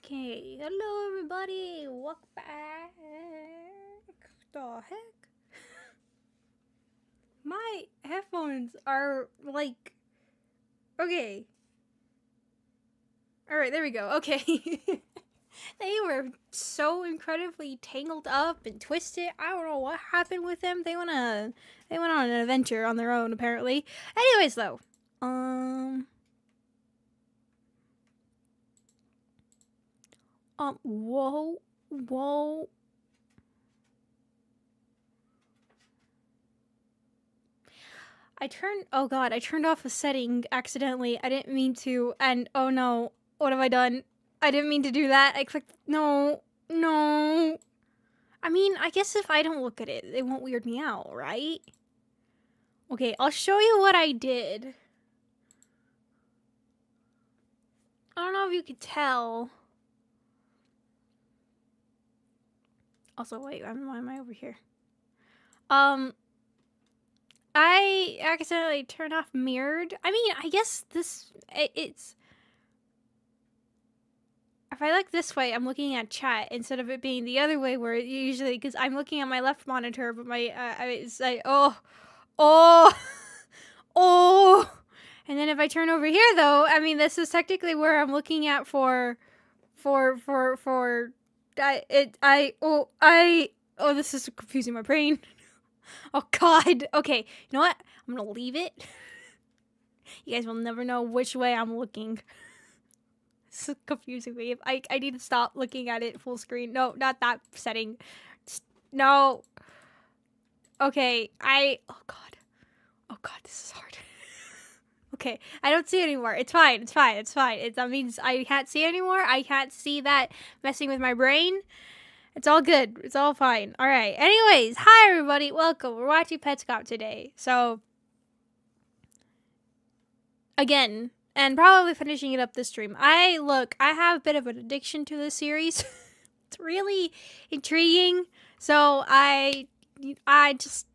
Okay, hello everybody, welcome back. The heck? My headphones are like, okay. Alright, there we go, okay. They were so incredibly tangled up and twisted. I don't know what happened with them. They went on an adventure on their own, apparently. Anyways, though, whoa. I turned off a setting accidentally. I didn't mean to, and oh no, what have I done? I didn't mean to do that. I clicked, no. I mean, I guess if I don't look at it, it won't weird me out, right? Okay, I'll show you what I did. I don't know if you could tell. Also, wait, why am I over here? I accidentally turned off mirrored. I mean, I guess it's... If I look this way, I'm looking at chat instead of it being the other way where usually, because I'm looking at my left monitor, but my, it's like, oh. And then if I turn over here, though, I mean, this is technically where I'm looking at this is confusing my brain. Oh, God. Okay, you know what? I'm gonna leave it. You guys will never know which way I'm looking. This is confusing me. I need to stop looking at it full screen. No, not that setting. No. Okay, oh, God, this is hard. Okay, I don't see it anymore. It's fine. That means I can't see anymore. I can't see that messing with my brain. It's all good. It's all fine. All right. Anyways, hi everybody. Welcome. We're watching Petscop today. So, again, and probably finishing it up this stream. I have a bit of an addiction to this series. It's really intriguing. So I just,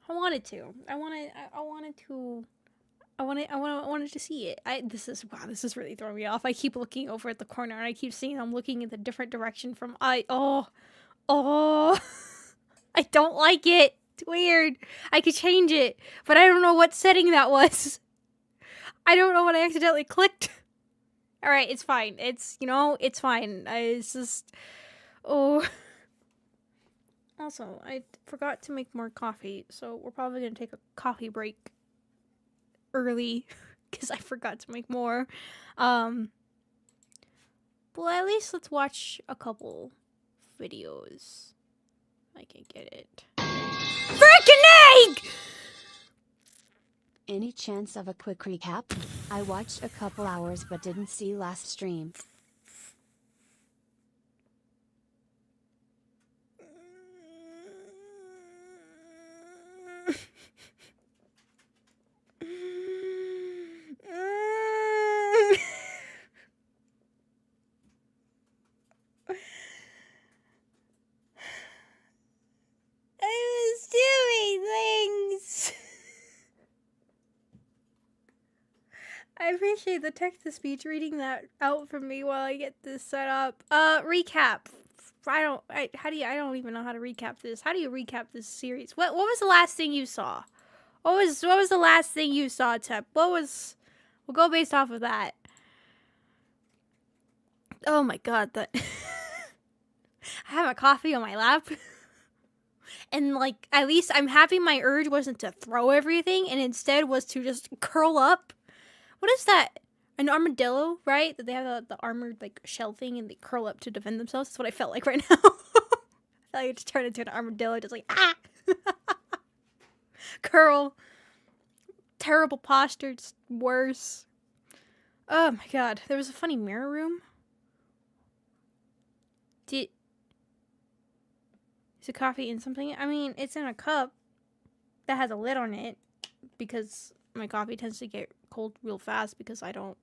I wanted to see it. This is really throwing me off. I keep looking over at the corner and I keep seeing I'm looking in the different direction from I don't like it. It's weird. I could change it, but I don't know what setting that was. I don't know what I accidentally clicked. All right, it's fine. It's fine. It's just Also, I forgot to make more coffee, so we're probably gonna take a coffee break early because I forgot to make more. Well, at least let's watch a couple videos. I can get it. Frickin' egg! Any chance of a quick recap? I watched a couple hours but didn't see last stream. I was doing things. I appreciate the text-to-speech reading that out for me while I get this set up. Recap. I don't even know how to recap this. How do you recap this series? What was the last thing you saw? What was the last thing you saw, Tep? We'll go based off of that. Oh my God, that I have a coffee on my lap. And like, at least I'm happy my urge wasn't to throw everything and instead was to just curl up. What is that? An armadillo, right? That they have the armored like shell thing and they curl up to defend themselves. That's what I felt like right now. I felt like I just turned into an armadillo, just like curl. Terrible posture, it's worse. Oh my God, there was a funny mirror room. Is the coffee in something? I mean, it's in a cup that has a lid on it because my coffee tends to get cold real fast because I don't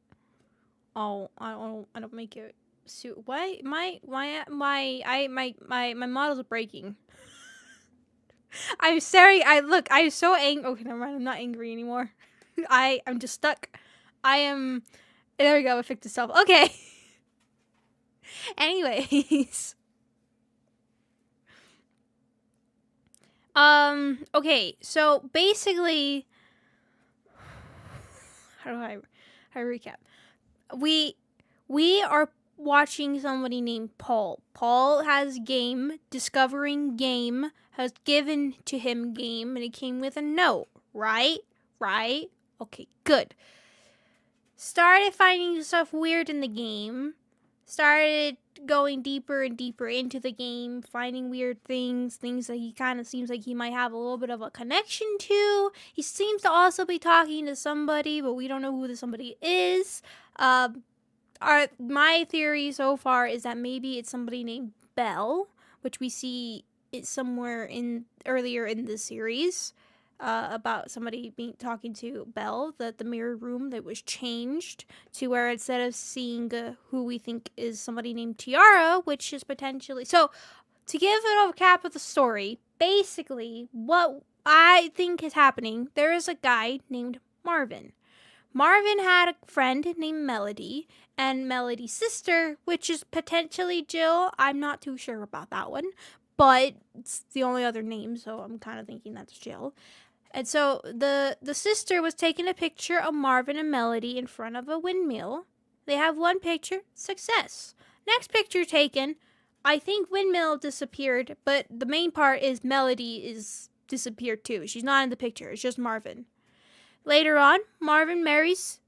make it suit. Why my model's breaking. I'm sorry. I'm so angry. Okay, never mind. I'm not angry anymore. I'm just stuck. There we go. It fixed itself. Okay. Anyways. Okay, so basically, how do I recap? We are watching somebody named Paul. Paul has game, discovering game, has given to him game, and it came with a note, right? Right? Okay, good. Started finding stuff weird in the game. Started going deeper and deeper into the game, finding weird things that he kind of seems like he might have a little bit of a connection to. He seems to also be talking to somebody, but we don't know who the somebody is. My theory so far is that maybe it's somebody named Belle, which we see it somewhere earlier in the series. About somebody talking to Belle, the mirror room that was changed to where instead of seeing who we think is somebody named Tiara, which is potentially... So, to give it a cap of the story, basically, what I think is happening, there is a guy named Marvin. Marvin had a friend named Melody, and Melody's sister, which is potentially Jill. I'm not too sure about that one, but it's the only other name, so I'm kind of thinking that's Jill. And so the sister was taking a picture of Marvin and Melody in front of a windmill. They have one picture, success. Next picture taken, I think windmill disappeared, but the main part is Melody is disappeared too. She's not in the picture, it's just Marvin. Later on, Marvin marries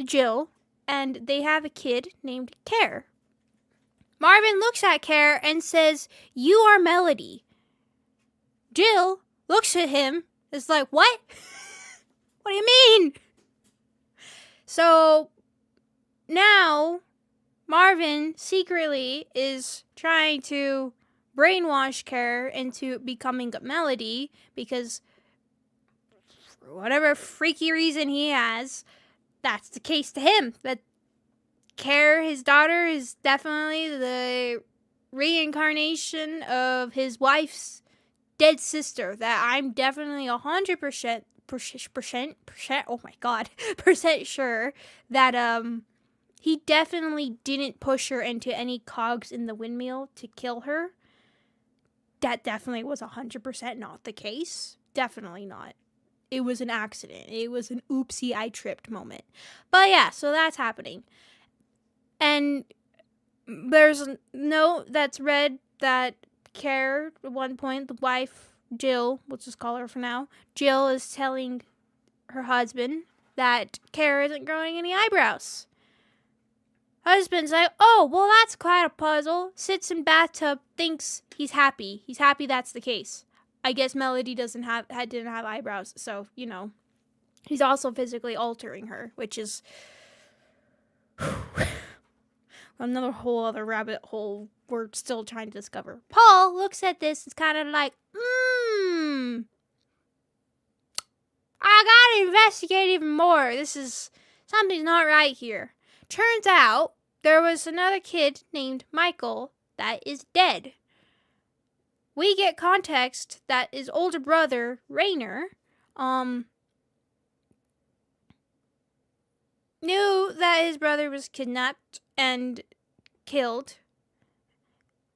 Jill, and they have a kid named Care. Marvin looks at Care and says, "You are Melody." Jill looks at him. It's like, what? What do you mean? So now Marvin secretly is trying to brainwash Care into becoming a Melody because for whatever freaky reason he has, that's the case to him. That Care, his daughter, is definitely the reincarnation of his wife's dead sister, that I'm definitely 100% oh my god, percent sure that he definitely didn't push her into any cogs in the windmill to kill her. That definitely was 100% not the case. Definitely not. It was an accident. It was an oopsie I tripped moment. But yeah, so that's happening. And there's a note that's read that Care, at one point, the wife, Jill, we'll just call her for now, Jill is telling her husband that Care isn't growing any eyebrows. Husband's like, oh, well, that's quite a puzzle. Sits in bathtub, thinks he's happy. He's happy that's the case. I guess Melody didn't have eyebrows, so, you know. He's also physically altering her, which is another whole other rabbit hole we're still trying to discover. Paul looks at this and is kind of like, I gotta investigate even more. Something's not right here. Turns out there was another kid named Michael that is dead. We get context that his older brother, Rainer, knew that his brother was kidnapped and killed.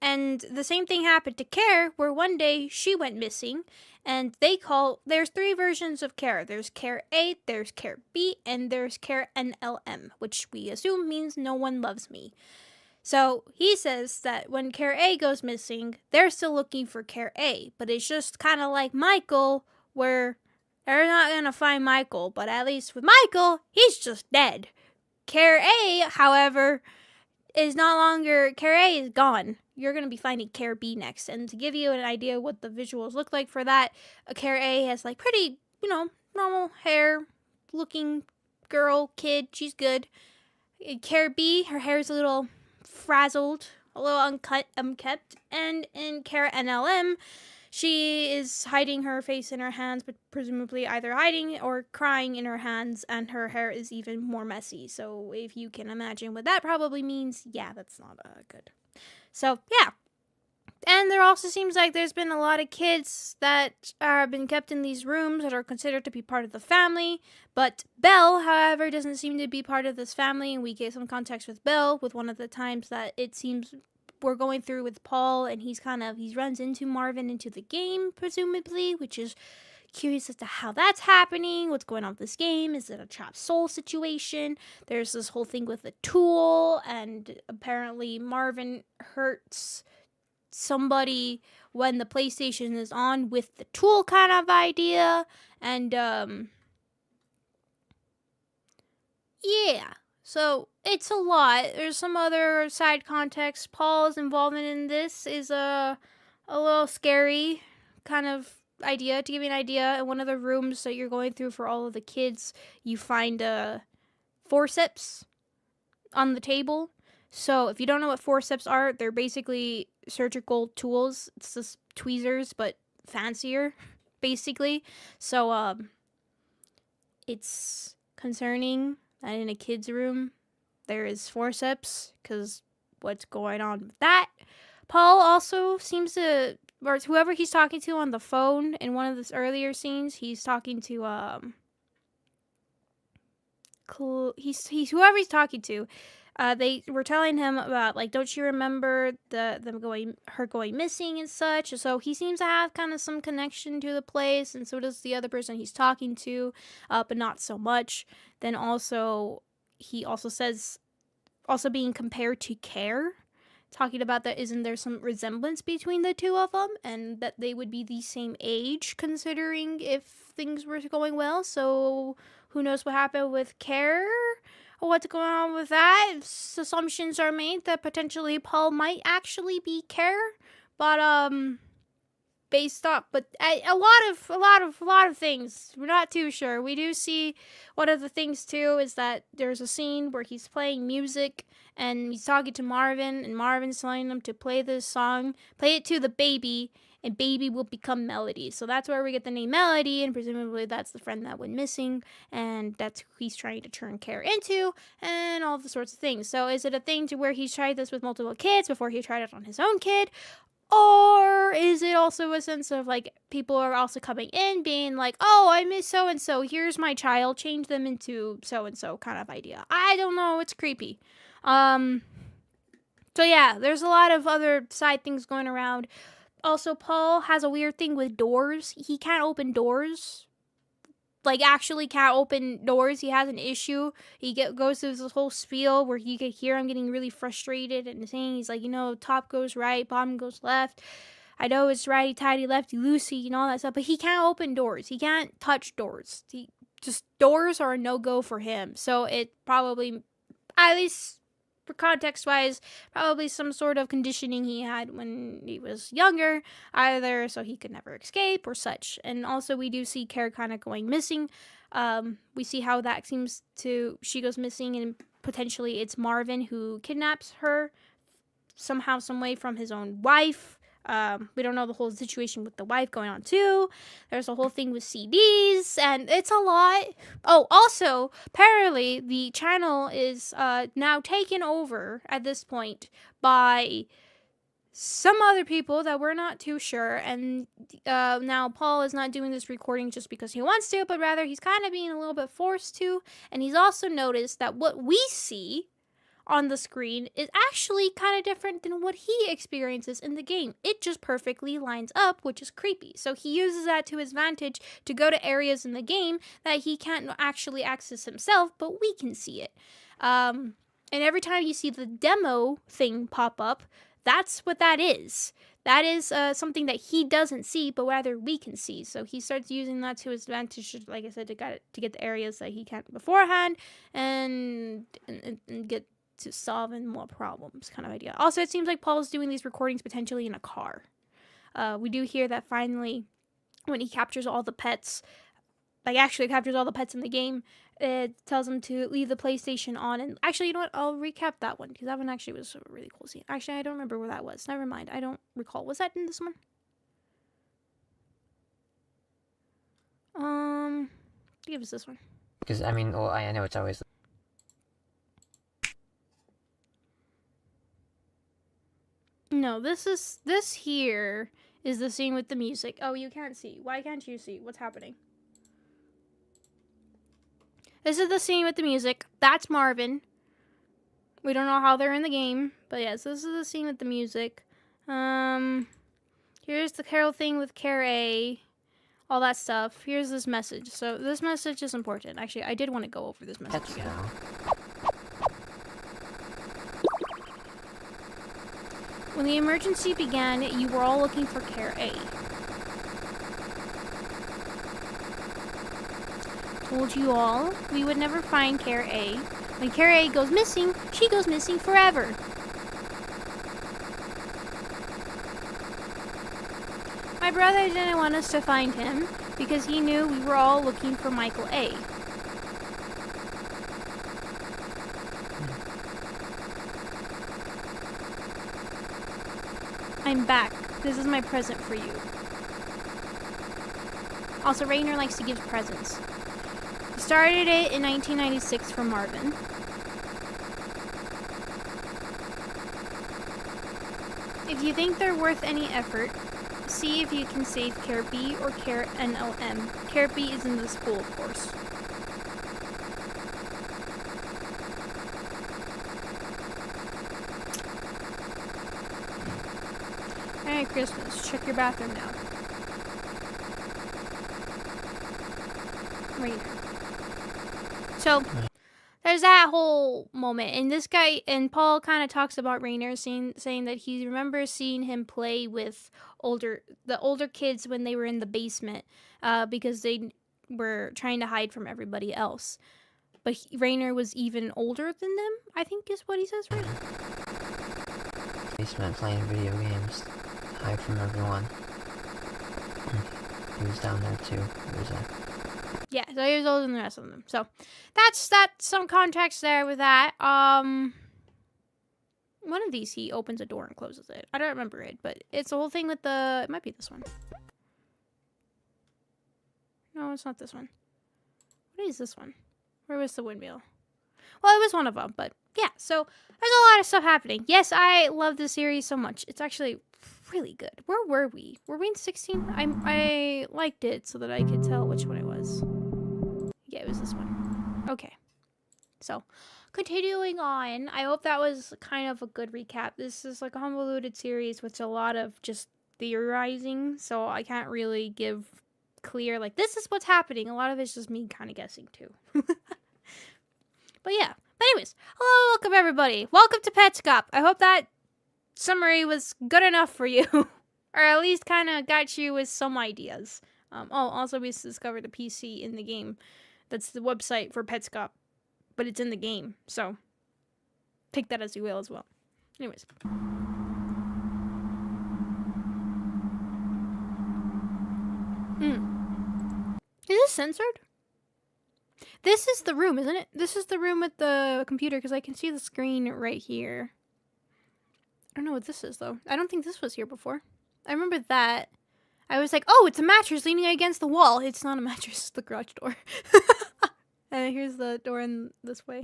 And the same thing happened to Care, where one day she went missing, and there's 3 versions of Care. There's Care A, there's Care B, and there's Care NLM, which we assume means no one loves me. So he says that when Care A goes missing, they're still looking for Care A, but it's just kind of like Michael, where they're not going to find Michael, but at least with Michael, he's just dead. Care A, however, is no longer... Care A is gone. You're going to be finding Care B next. And to give you an idea what the visuals look like for that, Care A has like pretty, normal hair looking girl, kid. She's good. Care B, her hair's a little frazzled, a little unkept. And in Care NLM, she is hiding her face in her hands, but presumably either hiding or crying in her hands, and her hair is even more messy. So if you can imagine what that probably means, yeah, that's not good. So, yeah. And there also seems like there's been a lot of kids that have been kept in these rooms that are considered to be part of the family. But Belle, however, doesn't seem to be part of this family. And we get some context with Belle with one of the times that it seems we're going through with Paul. And he runs into Marvin into the game, presumably, which is curious as to how that's happening. What's going on with this game? Is it a trapped soul situation? There's this whole thing with the tool. And apparently Marvin hurts somebody when the PlayStation is on with the tool kind of idea. And yeah, so it's a lot. There's some other side context. Paul's involvement in this is a little scary kind of idea. To give you an idea, in one of the rooms that you're going through for all of the kids, you find a forceps on the table. So if you don't know what forceps are, they're basically surgical tools. It's just tweezers, but fancier, basically. So it's concerning that in a kid's room there is forceps, because what's going on with that? Paul also seems to, or whoever he's talking to on the phone in one of the earlier scenes, he's talking to he's whoever he's talking to. They were telling him about, like, don't you remember her going missing and such? So he seems to have kind of some connection to the place, and so does the other person he's talking to, but not so much. Then also, he also says, also being compared to Care, talking about that isn't there some resemblance between the two of them, and that they would be the same age, considering if things were going well. So who knows what happened with Care? What's going on with that? Assumptions are made that potentially Paul might actually be Care, but based off, but a lot of things. We're not too sure. We do see one of the things too is that there's a scene where he's playing music and he's talking to Marvin, and Marvin's telling him to play this song, play it to the baby, and baby will become Melody. So that's where we get the name Melody, and presumably that's the friend that went missing, and that's who he's trying to turn Care into, and all the sorts of things. So is it a thing to where he's tried this with multiple kids before he tried it on his own kid? Or is it also a sense of, like, people are also coming in being like, oh, I miss so-and-so, here's my child, change them into so-and-so kind of idea. I don't know, it's creepy. So yeah, there's a lot of other side things going around. Also, Paul has a weird thing with doors. He can't open doors. Like, actually can't open doors. He has an issue. He goes through this whole spiel where you could hear him getting really frustrated and saying, he's like, top goes right, bottom goes left. I know it's righty-tighty, lefty-loosey, and all that stuff, but he can't open doors. He can't touch doors. Doors are a no-go for him. So it probably, at least for context-wise, probably some sort of conditioning he had when he was younger, either so he could never escape or such. And also we do see Care kind of going missing. We see how that seems to, she goes missing, and potentially it's Marvin who kidnaps her somehow, some way from his own wife. We don't know the whole situation with the wife going on too. There's a whole thing with CDs, and it's a lot. Oh, also, apparently the channel is now taken over at this point by some other people that we're not too sure, and now Paul is not doing this recording just because he wants to, but rather he's kind of being a little bit forced to, and he's also noticed that what we see on the screen is actually kind of different than what he experiences in the game. It just perfectly lines up, which is creepy. So he uses that to his advantage to go to areas in the game that he can't actually access himself, but we can see it. And every time you see the demo thing pop up, that's what that is. That is something that he doesn't see, but rather we can see. So he starts using that to his advantage, like I said, to get the areas that he can't beforehand, and get to solving more problems kind of idea. Also, it seems like Paul's doing these recordings potentially in a car. We do hear that finally, when he captures all the pets, like actually captures all the pets in the game, it tells him to leave the PlayStation on. And actually, you know what? I'll recap that one, because that one actually was a really cool scene. Actually, I don't remember where that was. Never mind. I don't recall. Was that in this one? I think it was this one. Because, I mean, well, I know it's always... No, this here is the scene with the music. Oh, you can't see. Why can't you see? What's happening? This is the scene with the music. That's Marvin. We don't know how they're in the game, but yes, this is the scene with the music. Here's the Carol thing with Care A. All that stuff. Here's this message. So this message is important. Actually, I did want to go over this message. Petscop. When the emergency began, you were all looking for Care A. Told you all we would never find Care A. When Care A goes missing, she goes missing forever. My brother didn't want us to find him because he knew we were all looking for Michael A. I'm back. This is my present for you. Also, Rainer likes to give presents. He started it in 1996 for Marvin. If you think they're worth any effort, see if you can save Care B or Care NLM. Care B is in the school, of course. Merry Christmas. Check your bathroom now. Rainer. So, there's that whole moment, and this guy, and Paul kind of talks about Rainer, saying that he remembers seeing him play with the older kids when they were in the basement, because they were trying to hide from everybody else. But Rainer was even older than them, I think is what he says, right? Basement playing video games. Hide from everyone. He was down there too. He was Yeah, so he was older than the rest of them. So that's some context there with that. One of these he opens a door and closes it. I don't remember it, but it's the whole thing with it might be this one. No, it's not this one. What is this one? Where was the windmill? Well, it was one of them, but yeah, so there's a lot of stuff happening. Yes, I love this series so much. It's actually really good. Where were we? Were we in 16? I liked it so that I could tell which one it was. Yeah, it was this one. Okay. So, continuing on, I hope that was kind of a good recap. This is like a convoluted series with a lot of just theorizing, so I can't really give clear, like, this is what's happening. A lot of it's just me kind of guessing, too. But yeah. But anyways, hello, welcome everybody. Welcome to Petscop. I hope that summary was good enough for you. Or at least kind of got you with some ideas. Also we discovered a PC in the game. That's the website for Petscop. But it's in the game, so take that as you will as well. Anyways. Is this censored? This is the room, isn't it? This is the room with the computer, because I can see the screen right here. I don't know what this is, though. I don't think this was here before. I remember that. I was like, oh, it's a mattress leaning against the wall. It's not a mattress, it's the garage door. And here's the door in this way.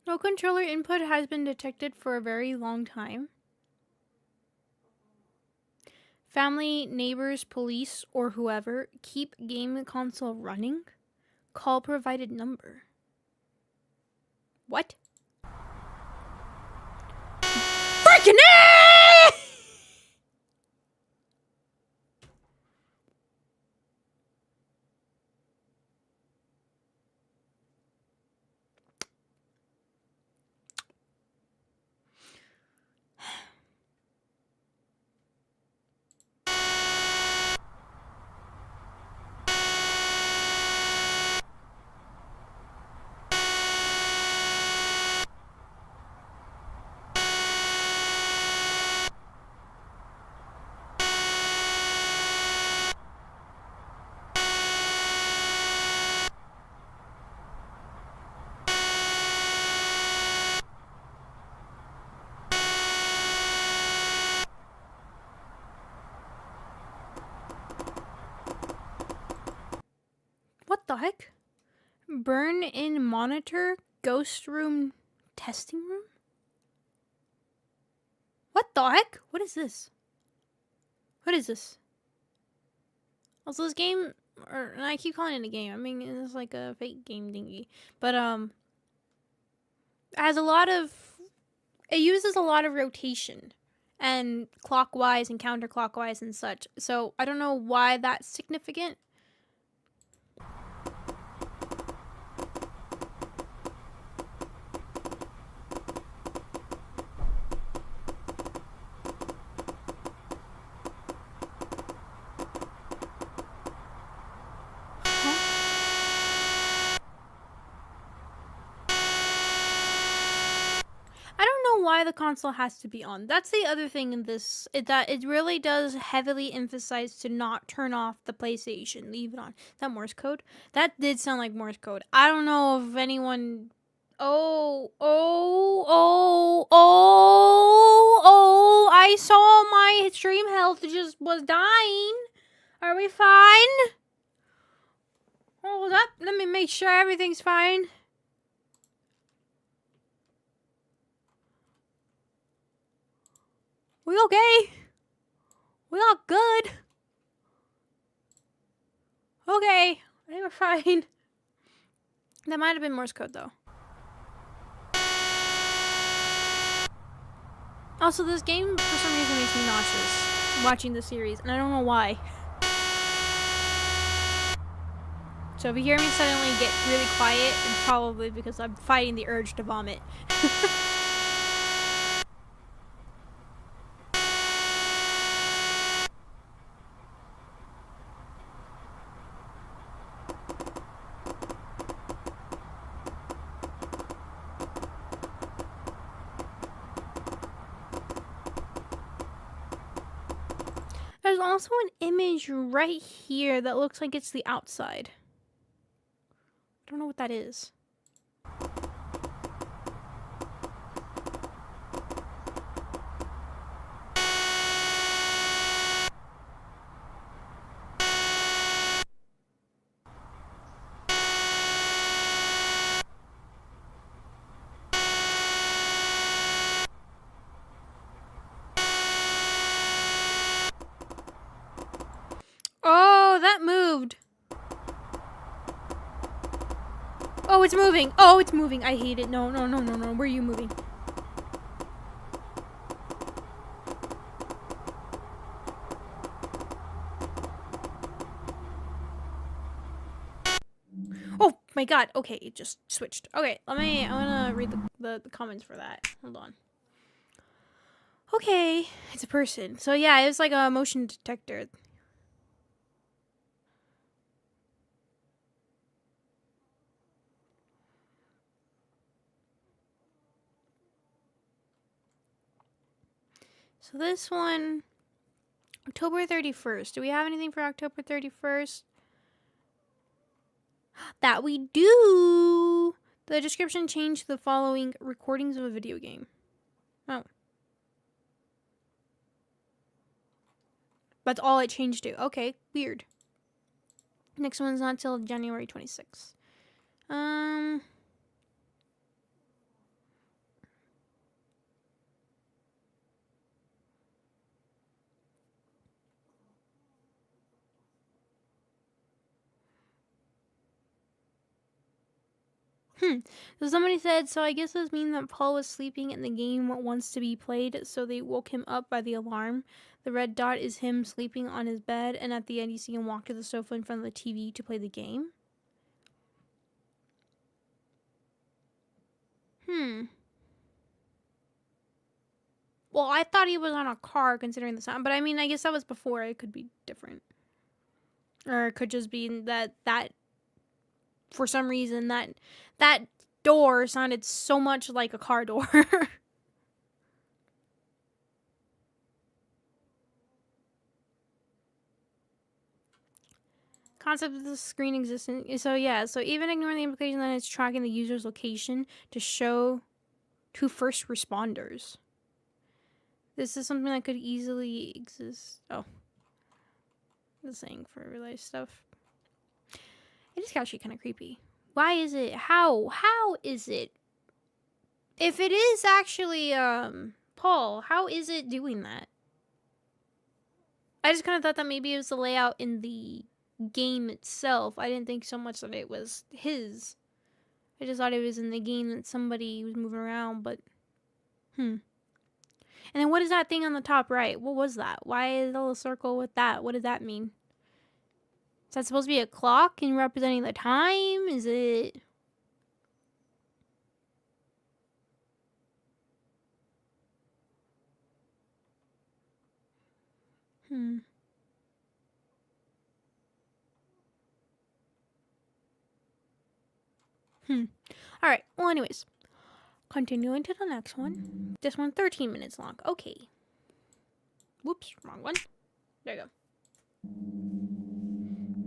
No controller input has been detected for a very long time. Family, neighbors, police, or whoever, keep game console running. Call provided number. What? Freaking it! the heck? Burn in monitor, ghost room, testing room? What the heck? What is this? What is this? Also, this game, or I keep calling it a game. I mean, it's like a fake game thingy. But, it has a lot of, it uses a lot of rotation. And clockwise and counterclockwise and such. So, I don't know why that's significant. Why the console has to be on. That's the other thing in this, that it really does heavily emphasize to not turn off the PlayStation. Leave it on. Is that Morse code? That did sound like Morse code. I don't know if anyone... Oh, I saw my stream health just was dying. Are we fine? Hold up. Let me make sure everything's fine. We okay? We all good? Okay, I think we're fine. That might have been Morse code, though. Also, this game, for some reason, makes me nauseous watching the series, and I don't know why. So if you hear me suddenly get really quiet, it's probably because I'm fighting the urge to vomit. There's also an image right here that looks like it's the outside. I don't know what that is. Oh, that moved. Oh, it's moving. Oh, it's moving. I hate it. No. Where are you moving? Oh my god. Okay, it just switched. Okay, I'm gonna read the comments for that. Hold on. Okay, it's a person. So yeah, it was like a motion detector. So this one, October 31st. Do we have anything for October 31st? That we do! The description changed to the following: recordings of a video game. Oh. That's all it changed to. Okay, weird. Next one's not till January 26th. So somebody said, so I guess this means that Paul was sleeping and the game wants to be played, so they woke him up by the alarm. The red dot is him sleeping on his bed, and at the end you see him walk to the sofa in front of the TV to play the game. Well, I thought he was on a car considering the sound, but I mean, I guess that was before. It could be different. Or it could just be that for some reason, that door sounded so much like a car door. Concept of the screen existence. So yeah, so even ignoring the implication that it's tracking the user's location to show to first responders. This is something that could easily exist. Oh. The saying for real life stuff. It is actually kind of creepy. Why is it? How is it? If it is actually Paul, how is it doing that? I just kind of thought that maybe it was the layout in the game itself. I didn't think so much that it was his. I just thought it was in the game that somebody was moving around, but And then what is that thing on the top right? What was that? Why is a little circle with that? What does that mean? Is that supposed to be a clock and representing the time? Is it... Alright, well anyways. Continuing to the next one. This one 13 minutes long. Okay. Whoops, wrong one. There you go.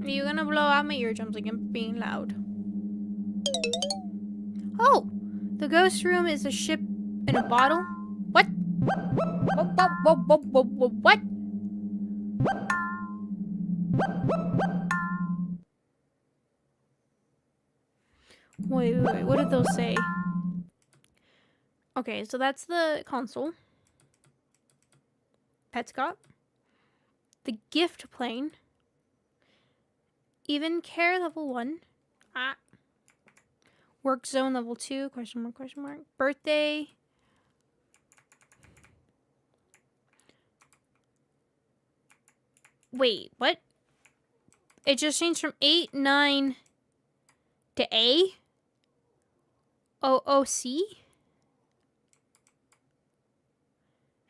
Are you gonna blow out my eardrums like I'm being loud? Oh! The ghost room is a ship in a bottle? What? What? Wait, what did those say? Okay, so that's the console. Petscop. The gift plane. Even care level 1. Work zone level 2. Question mark, question mark. Birthday. Wait, what? It just changed from 8, 9 to A? OOC?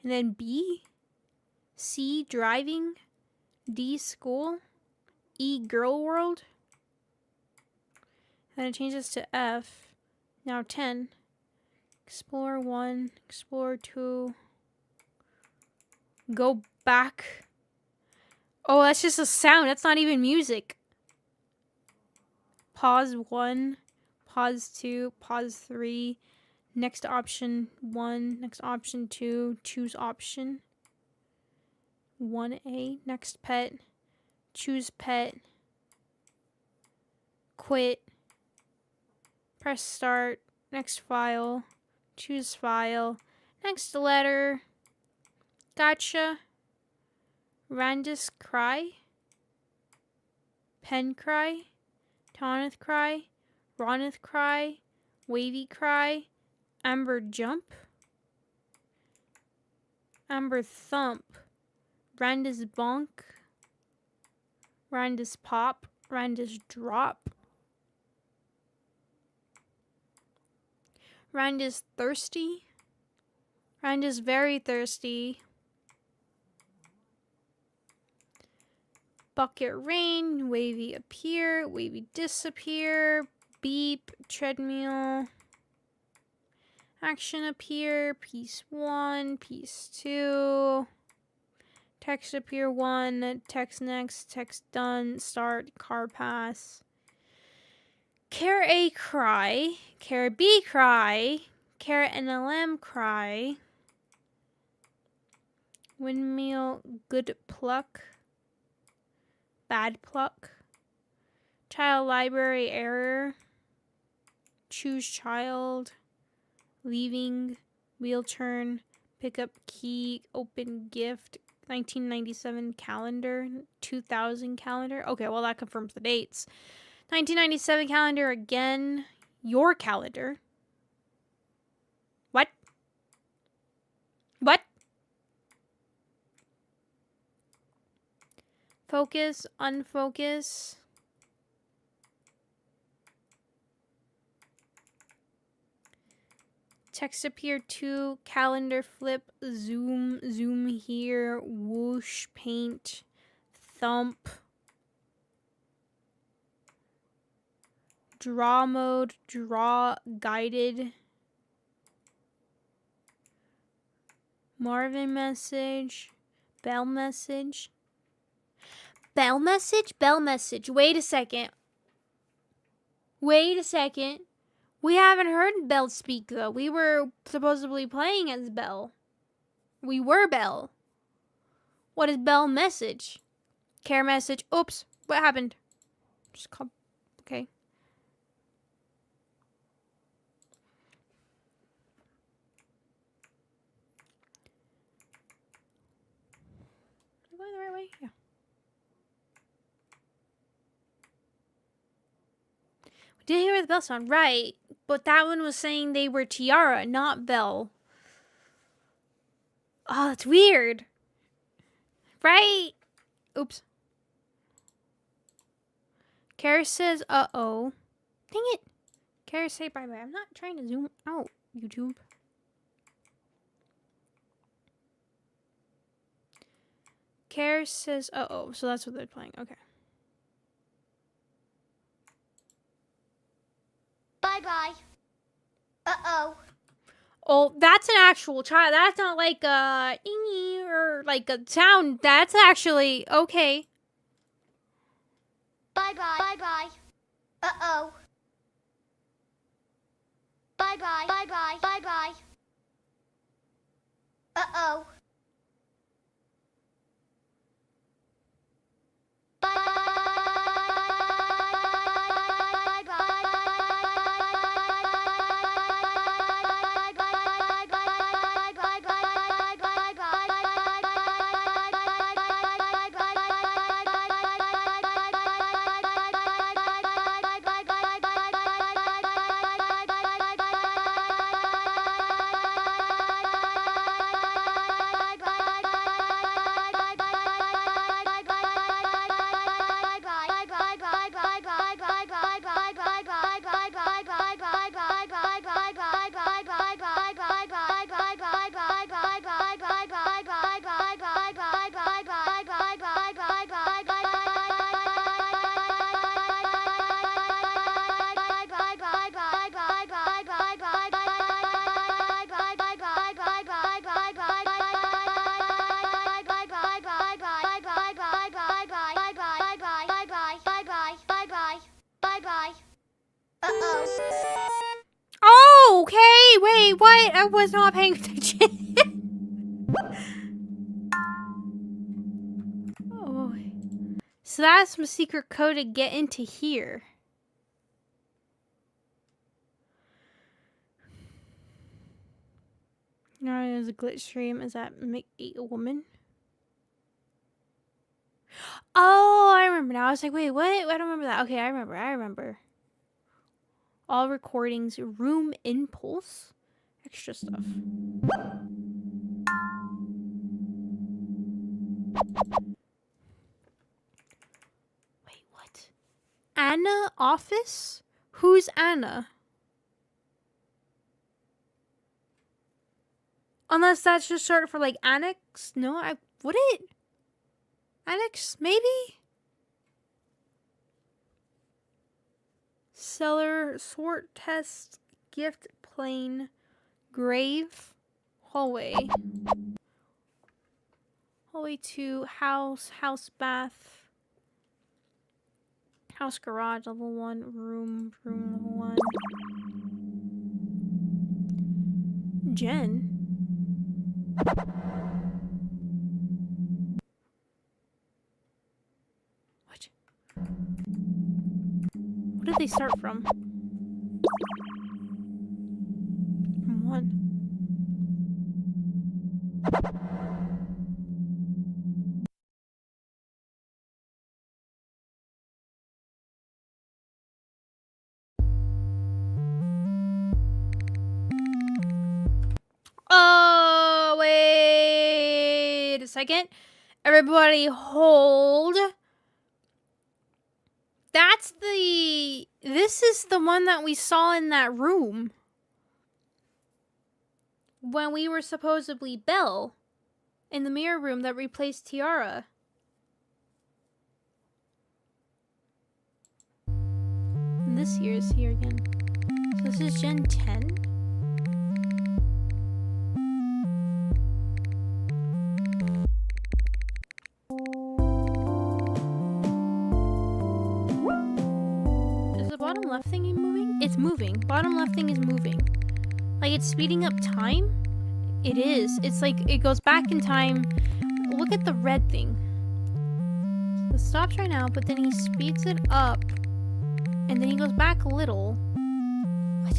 And then B? C, driving? D, school? E, girl world? Then it changes to F. Now 10. Explore 1. Explore 2. Go back. Oh, that's just a sound. That's not even music. Pause 1. Pause 2. Pause 3. Next option 1. Next option 2. Choose option. 1A. Next pet. Choose pet. Quit. Press start. Next file. Choose file. Next letter. Gotcha. Randus cry. Pen cry. Toneth cry. Roneth cry. Wavy cry. Amber jump. Amber thump. Randus bonk. Randus pop. Randus drop. Randus thirsty. Randus very thirsty. Bucket rain. Wavy appear. Wavy disappear. Beep. Treadmill. Action appear. Piece 1. Piece 2. Text appear 1. Text next. Text done. Start. Car pass. Care A cry. Care B cry. Care NLM cry. Windmill good pluck. Bad pluck. Child library error. Choose child. Leaving. Wheel turn. Pick up key. Open gift. 1997 calendar. 2000 calendar. Okay, well that confirms the dates. 1997 calendar again. Your calendar. What? What? Focus, unfocus. Text appear 2, calendar flip, zoom, zoom here, whoosh, paint, thump. Draw mode, draw, guided. Marvin message, bell message. Bell message, bell message. Wait a second. Wait a second. We haven't heard Belle speak though. We were supposedly playing as Belle. We were Belle. What is Bell message? Care message. Oops. What happened? Just called Okay. Am I going the right way? Yeah. We did hear the bell sound, right? But that one was saying they were Tiara, not Belle. Oh, that's weird. Right? Oops. Kara says, uh-oh. Dang it. Kara, say bye-bye. I'm not trying to zoom out, YouTube. Kara says, uh-oh. So that's what they're playing. Okay. Bye-bye. Uh-oh. Oh, that's an actual child. That's not like a or like a sound. That's actually okay. Bye-bye. Bye-bye. Uh-oh. Bye-bye. Bye-bye. Bye-bye. Uh-oh. Oh, okay. Wait, what? I was not paying attention. Oh. So that's my secret code to get into here. No, there's a glitch stream. Is that make a woman? Oh, I remember now. I was like, wait, what? I don't remember that. Okay, I remember. All recordings, room impulse, extra stuff. Wait, what? Anna office? Who's Anna? Unless that's just short for like annex? No, would it? Annex, maybe? Cellar, sort, test, gift, plane, grave, hallway. Hallway 2, house, bath, house, garage, level 1, room, level 1. Jen? What? What did they start from? From 1. Oh, wait a second. Everybody hold. This is the one that we saw in that room. When we were supposedly Belle. In the mirror room that replaced Tiara. And this here is here again. So this is Gen 10. Bottom left thing moving? It's moving. Bottom left thing is moving. Like it's speeding up time? It is. It's like it goes back in time. Look at the red thing. So it stops right now, but then he speeds it up And then he goes back a little. What?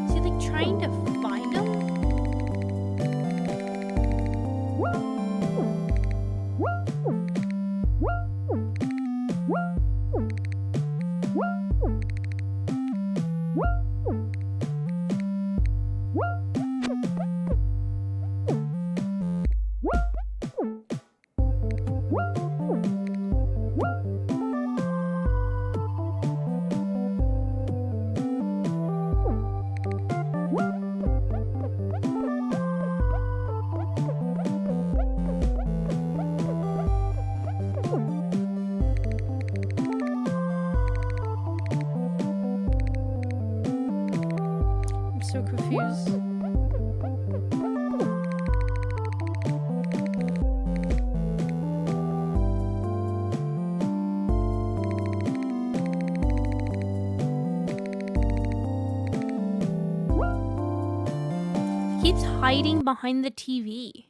Is he like trying to find him? I'm so confused. He keeps hiding behind the TV.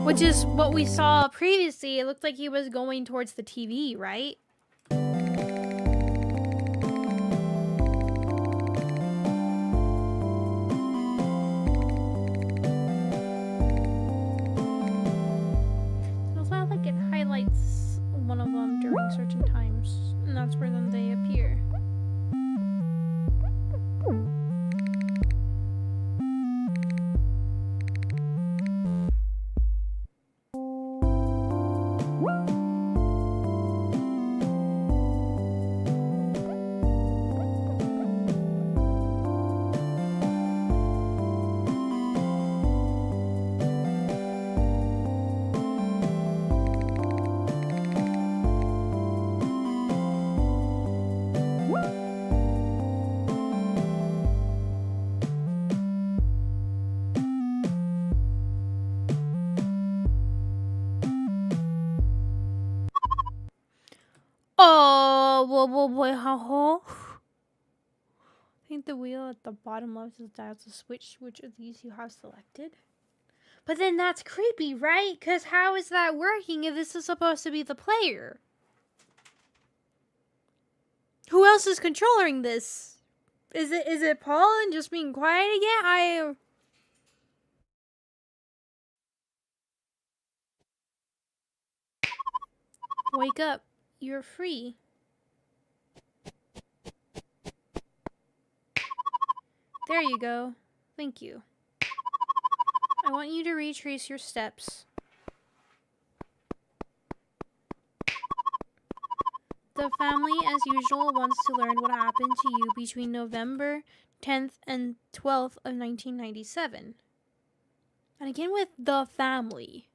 Which is what we saw previously. It looked like he was going towards the TV, right? Also, I like it highlights one of them during certain times, and that's where then they appear. Oh, boy, how? I think the wheel at the bottom left is dials to switch which of these you have selected. But then that's creepy, right? Because how is that working if this is supposed to be the player? Who else is controlling this? Is it Paul and just being quiet again? Wake up. You're free. There you go. Thank you. I want you to retrace your steps. The family, as usual, wants to learn what happened to you between November 10th and 12th of 1997. And again with the family.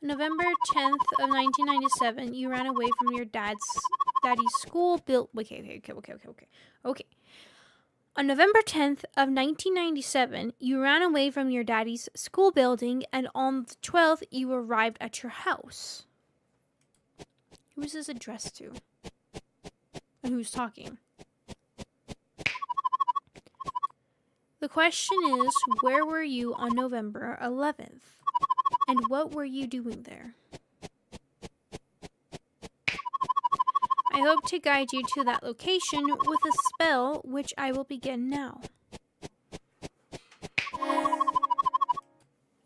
November 10th of 1997, you ran away from your daddy's school built. Okay. On November 10th of 1997, you ran away from your daddy's school building, and on the 12th, you arrived at your house. Who is this addressed to? And who's talking? The question is, where were you on November 11th? And what were you doing there? I hope to guide you to that location with a spell, which I will begin now.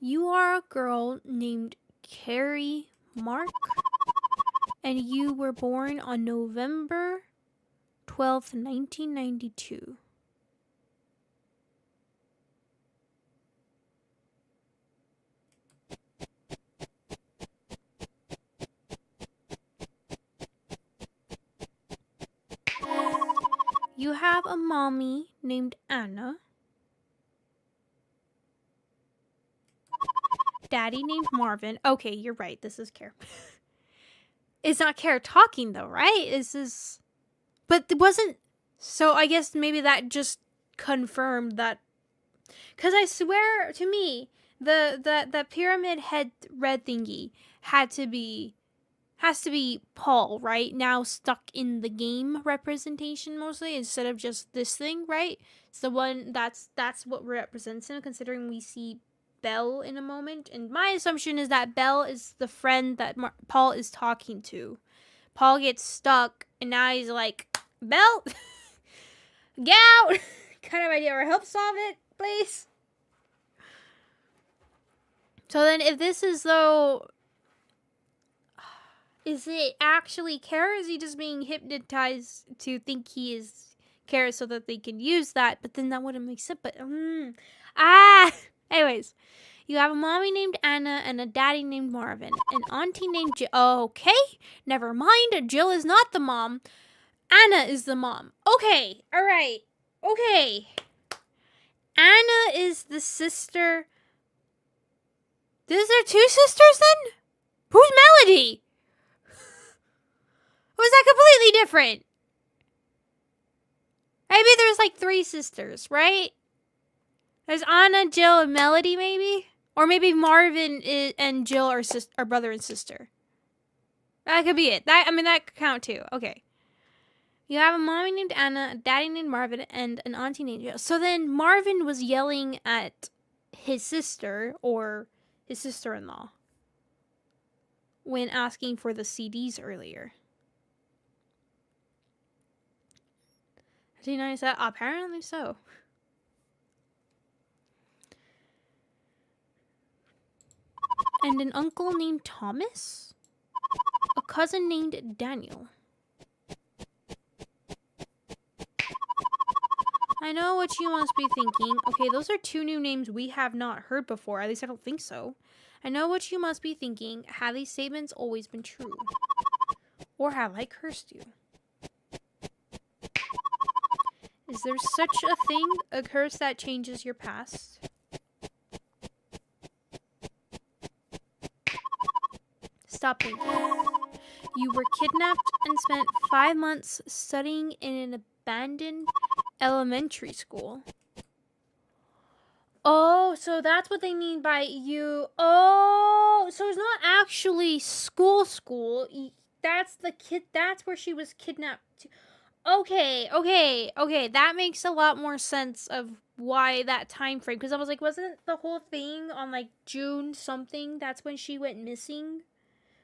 You are a girl named Carrie Mark, and you were born on November 12th, 1992. You have a mommy named Anna. daddy named Marvin. Okay, you're right. This is Care. It's not Care talking though, right? This is, but it wasn't. So I guess maybe that just confirmed that. Because I swear to me, the pyramid head red thingy has to be Paul, right? Now stuck in the game representation mostly instead of just this thing, right? It's the one that's what represents him, considering we see Belle in a moment. And my assumption is that Belle is the friend that Paul is talking to. Paul gets stuck, and now he's like, Belle, get out! Kind of idea, or help solve it, please. So then if this is though, is it actually Care? Is he just being hypnotized to think he is Care so that they can use that? But then that wouldn't make sense. But anyways, you have a mommy named Anna and a daddy named Marvin, an auntie named Jill. Okay, never mind. Jill is not the mom. Anna is the mom. Okay, all right. Okay, Anna is the sister. Is there two sisters then? Who's Melody? Was that completely different? Maybe there's like three sisters, right? There's Anna, Jill, and Melody, maybe? Or maybe Marvin and Jill are brother and sister. That could be it. That could count too. Okay. You have a mommy named Anna, a daddy named Marvin, and an auntie named Jill. So then Marvin was yelling at his sister, or his sister-in-law, when asking for the CDs earlier. Did he notice that? Apparently so. And an uncle named Thomas? A cousin named Daniel. I know what you must be thinking. Okay, those are two new names we have not heard before. At least I don't think so. I know what you must be thinking. Have these statements always been true? Or have I cursed you? Is there such a thing, a curse that changes your past? Stop thinking. You were kidnapped and spent 5 months studying in an abandoned elementary school. Oh, so that's what they mean by you. Oh, so it's not actually school. That's the kid. That's where she was kidnapped. Okay. That makes a lot more sense of why that time frame. Because I was like, wasn't the whole thing on like June something? That's when she went missing.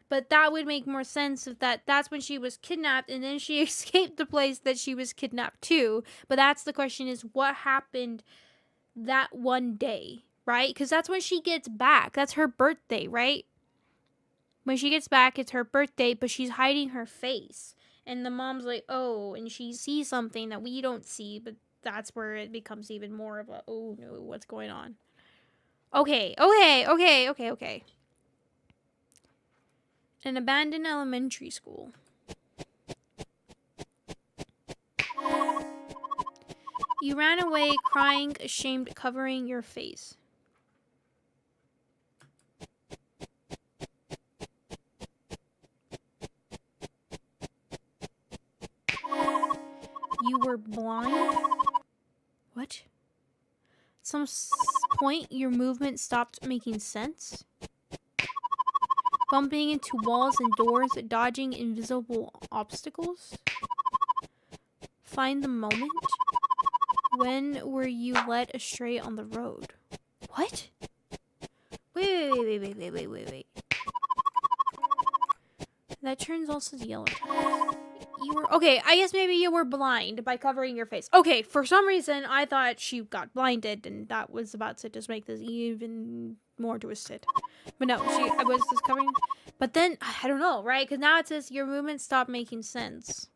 But that would make more sense if that's when she was kidnapped and then she escaped the place that she was kidnapped to. But that's the question, is what happened that one day, right? Because that's when she gets back. That's her birthday, right? When she gets back, it's her birthday, but she's hiding her face. And the mom's like, oh, and she sees something that we don't see, but that's where it becomes even more of a, oh no, what's going on? Okay. An abandoned elementary school. You ran away crying, ashamed, covering your face. You were blind? What? At some point, your movement stopped making sense? Bumping into walls and doors, dodging invisible obstacles? Find the moment? When were you led astray on the road? What? Wait. That turns also yellow. You were okay. I guess maybe you were blind by covering your face. Okay, for some reason I thought she got blinded, and that was about to just make this even more twisted. But no, I was just covering. But then I don't know, right? Because now it says your movement stopped making sense.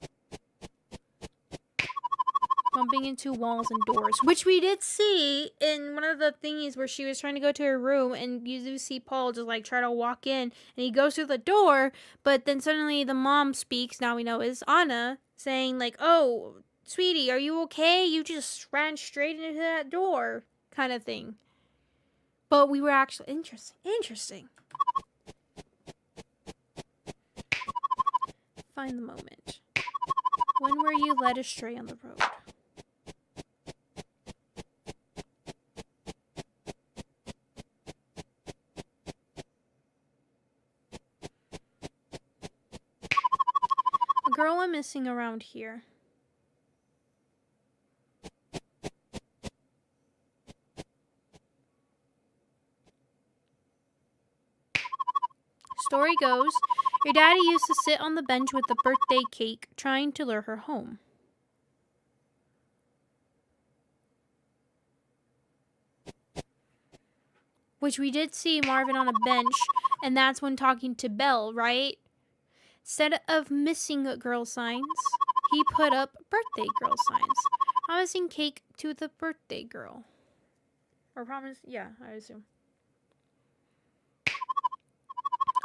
Bumping into walls and doors, which we did see in one of the thingies where she was trying to go to her room, and you do see Paul just like try to walk in, and he goes through the door, but then suddenly the mom speaks, now we know is Anna, saying like, oh, sweetie, are you okay? You just ran straight into that door, kind of thing. But we were actually interesting. Find the moment. When were you led astray on the road? A girl went missing around here. Story goes, your daddy used to sit on the bench with the birthday cake, trying to lure her home. Which we did see Marvin on a bench, and that's when talking to Belle, right? Instead of missing girl signs, he put up birthday girl signs, promising cake to the birthday girl. Or yeah, I assume.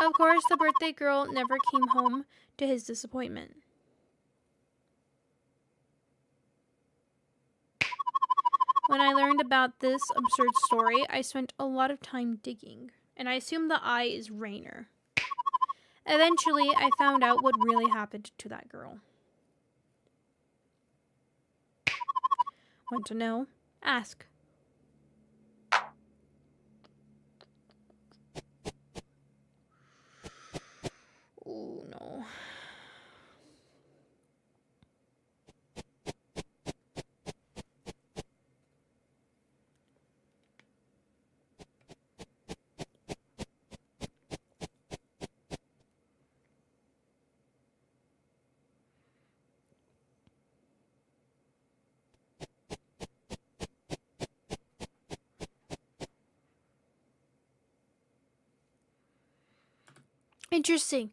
Of course, the birthday girl never came home, to his disappointment. When I learned about this absurd story, I spent a lot of time digging, and I assume the I is Rainer. Eventually, I found out what really happened to that girl. Want to know? Ask. Oh, no. Interesting.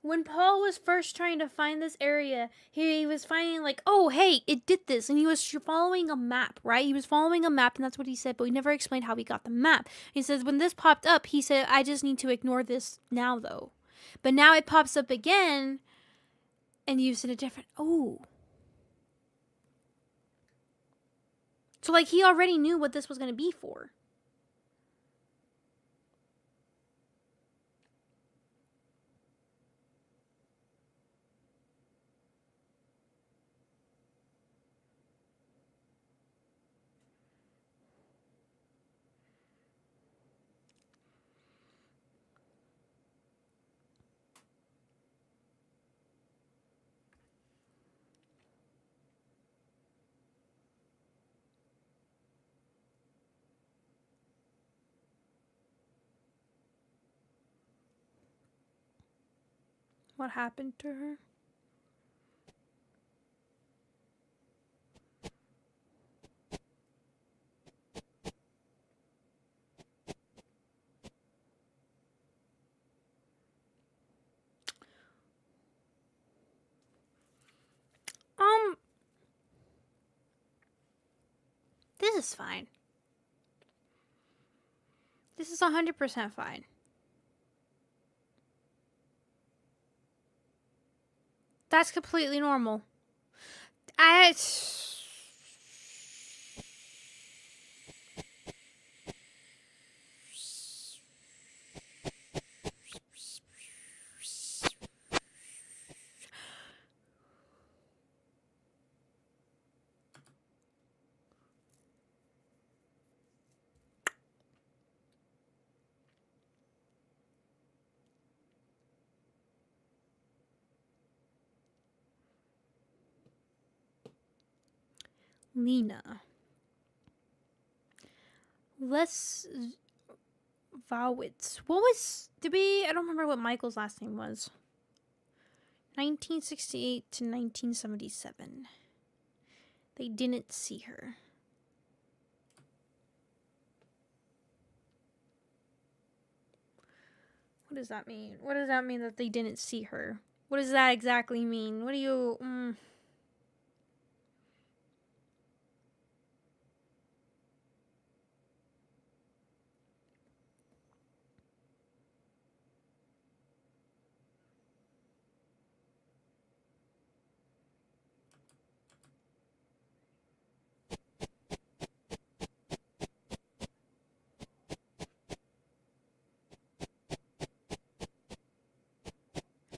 When Paul was first trying to find this area, he was finding like, oh, hey, it did this. And he was following a map, right? He was following a map, and that's what he said, but he never explained how he got the map. He says, when this popped up, he said, I just need to ignore this now, though. But now it pops up again, and used in a different, oh. So, like, he already knew what this was going to be for. What happened to her? This is fine. This is 100% fine. That's completely normal. Lena. Les Vowitz. What was, I don't remember what Michael's last name was. 1968 to 1977. They didn't see her. What does that mean? What does that mean that they didn't see her? What does that exactly mean? What do you...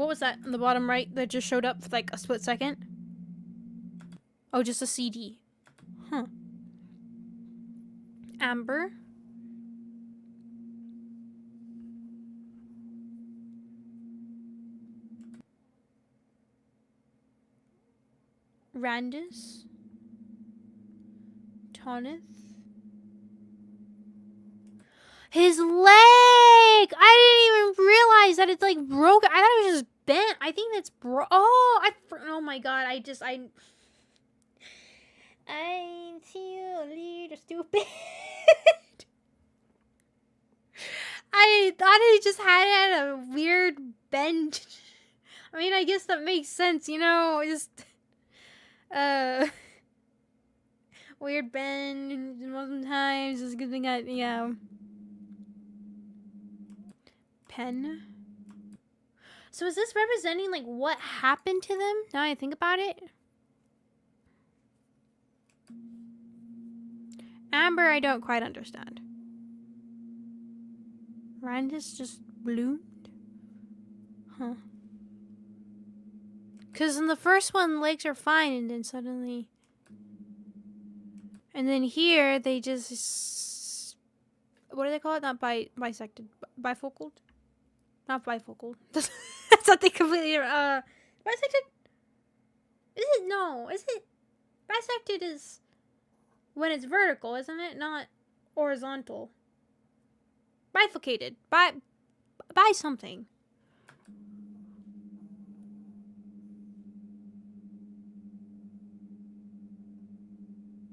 What was that on the bottom right that just showed up for like a split second? Oh, just a CD. Huh. Amber. Randus. Tonith. His leg! I didn't even realize that it's like broken. I thought it was just bent. I think that's oh my god. I feel a little stupid. I thought it just had a weird bend. I mean, I guess that makes sense, you know, just weird bend sometimes. It's a good thing yeah. Pen. So is this representing like what happened to them? Now I think about it. Amber, I don't quite understand. Randus just bloomed? Huh. Because in the first one, legs are fine, and then suddenly... And then here, they just... What do they call it? Not bisected. Bifocal? Not bifocal. That's something completely different. Bisected? Is it? No. Is it? Bisected is when it's vertical, isn't it? Not horizontal. Bifurcated. By something.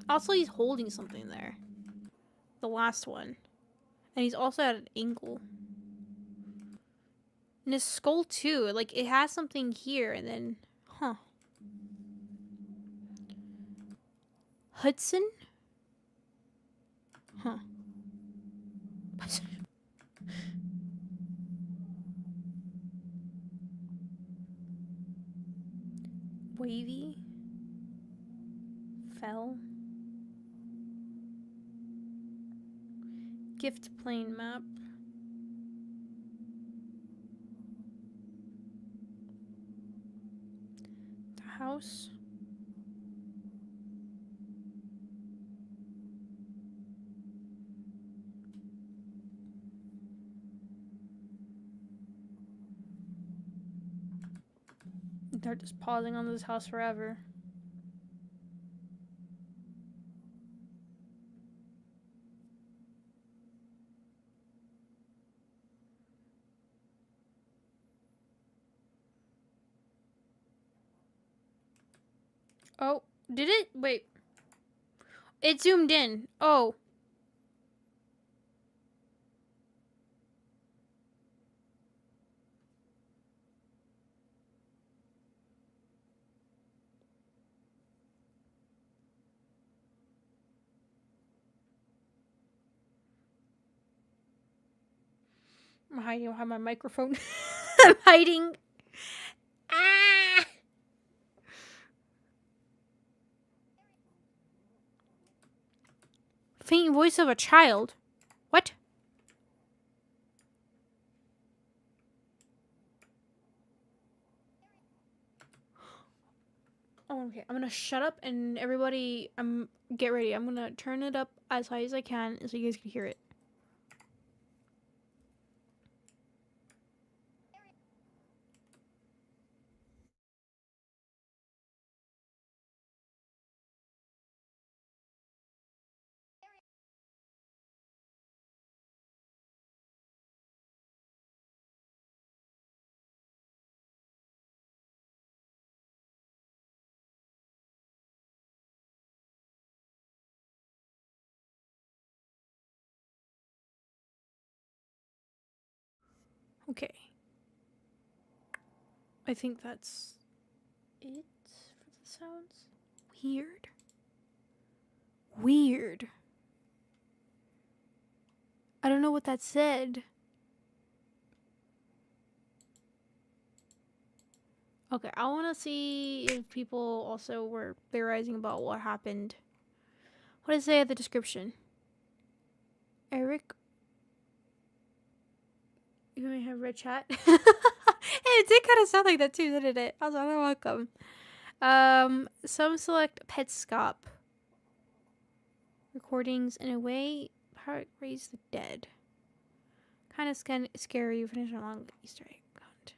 Also, he's holding something there. The last one. And he's also at an angle. And his skull, too. Like, it has something here, and then... Huh. Hudson? Huh. Wavy? Fell? Gift plane map. The house. They're just pausing on this house forever. Oh, did it? Wait. It zoomed in. Oh. I'm hiding behind my microphone. I'm hiding. Ah! Faint voice of a child. What? Oh, okay. I'm gonna shut up and everybody, get ready. I'm gonna turn it up as high as I can so you guys can hear it. Okay. I think that's it for the sounds. Weird. Weird. I don't know what that said. Okay, I want to see if people also were theorizing about what happened. What does it say at the description? Eric? You may have red chat. It did kind of sound like that too, didn't it? I was like, oh, welcome. Some select Petscop recordings in a way how it raised the dead. Kind of scary. You finish a long Easter egg hunt.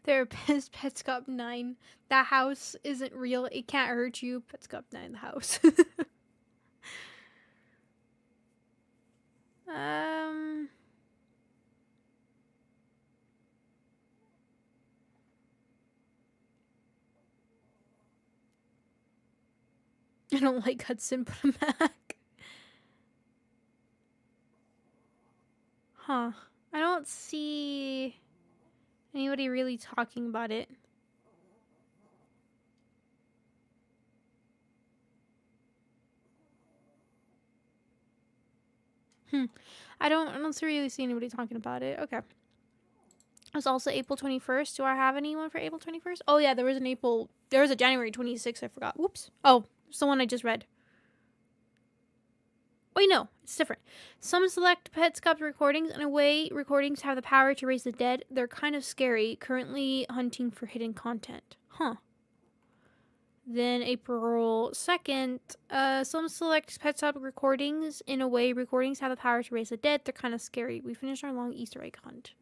There is Petscop 9. That house isn't real. It can't hurt you. Petscop 9, the house. I don't like Hudson, put him back. Huh. I don't see anybody really talking about it. I don't really see anybody talking about it. Okay. It was also April 21st. Do I have anyone for April 21st? Oh yeah, there was a January 26th, I forgot. Whoops. Oh, it's the one I just read. Wait, no, it's different. Some select Petscop recordings. In a way, recordings have the power to raise the dead. They're kind of scary. Currently hunting for hidden content. Huh. Then April 2nd, some select Petscop recordings. In a way, recordings have the power to raise the dead. They're kind of scary. We finished our long Easter egg hunt.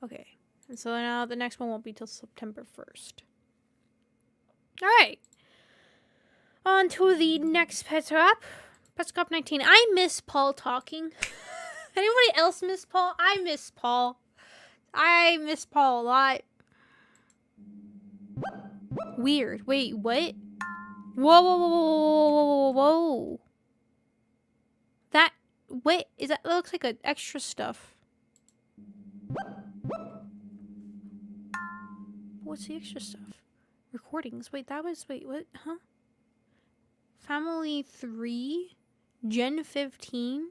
Okay. And so now the next one won't be till September 1st. All right. On to the next Petscop. Petscop 19. I miss Paul talking. Anybody else miss Paul? I miss Paul. I miss Paul a lot. Weird. Wait, what? Whoa, whoa, whoa, whoa, whoa, whoa, whoa. That, wait, that looks like an extra stuff. What's the extra stuff? Recordings. Wait, what? Huh? Family 3, Gen 15,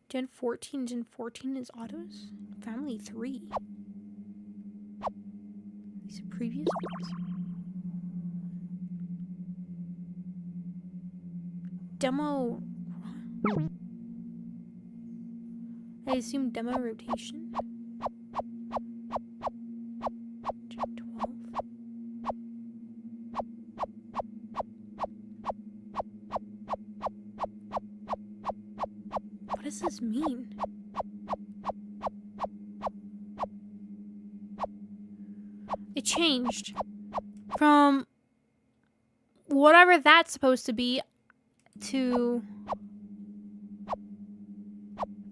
Gen 14. Gen 14 is autos. Family 3. These are previous ones. Demo. I assume demo rotation. Gen 12. What does this mean? It changed from whatever that's supposed to be to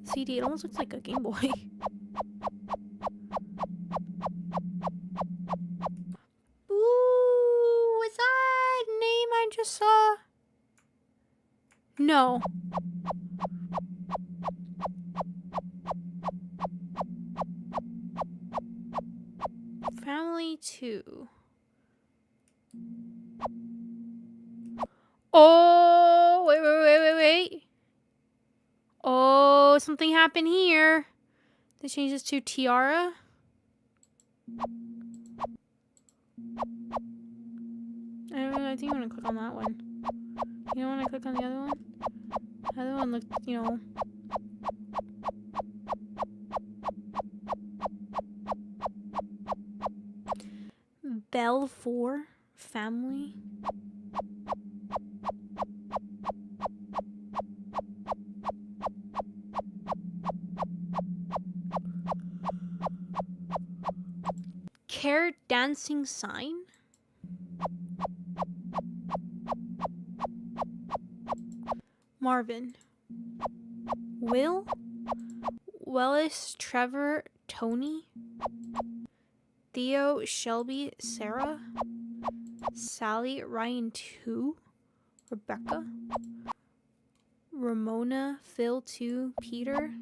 CD. It almost looks like a Game Boy. Ooh, is that name I just saw? No. Family 2. Oh, wait. Oh, something happened here. They changed this to Tiara. I think I'm gonna click on that one. You don't want to click on the other one? The other one looked, you know. Bell 4 family. Care dancing sign. Marvin. Will. Wellis, Trevor, Tony. Theo, Shelby, Sarah. Sally, Ryan 2. Rebecca. Ramona, Phil 2. Peter.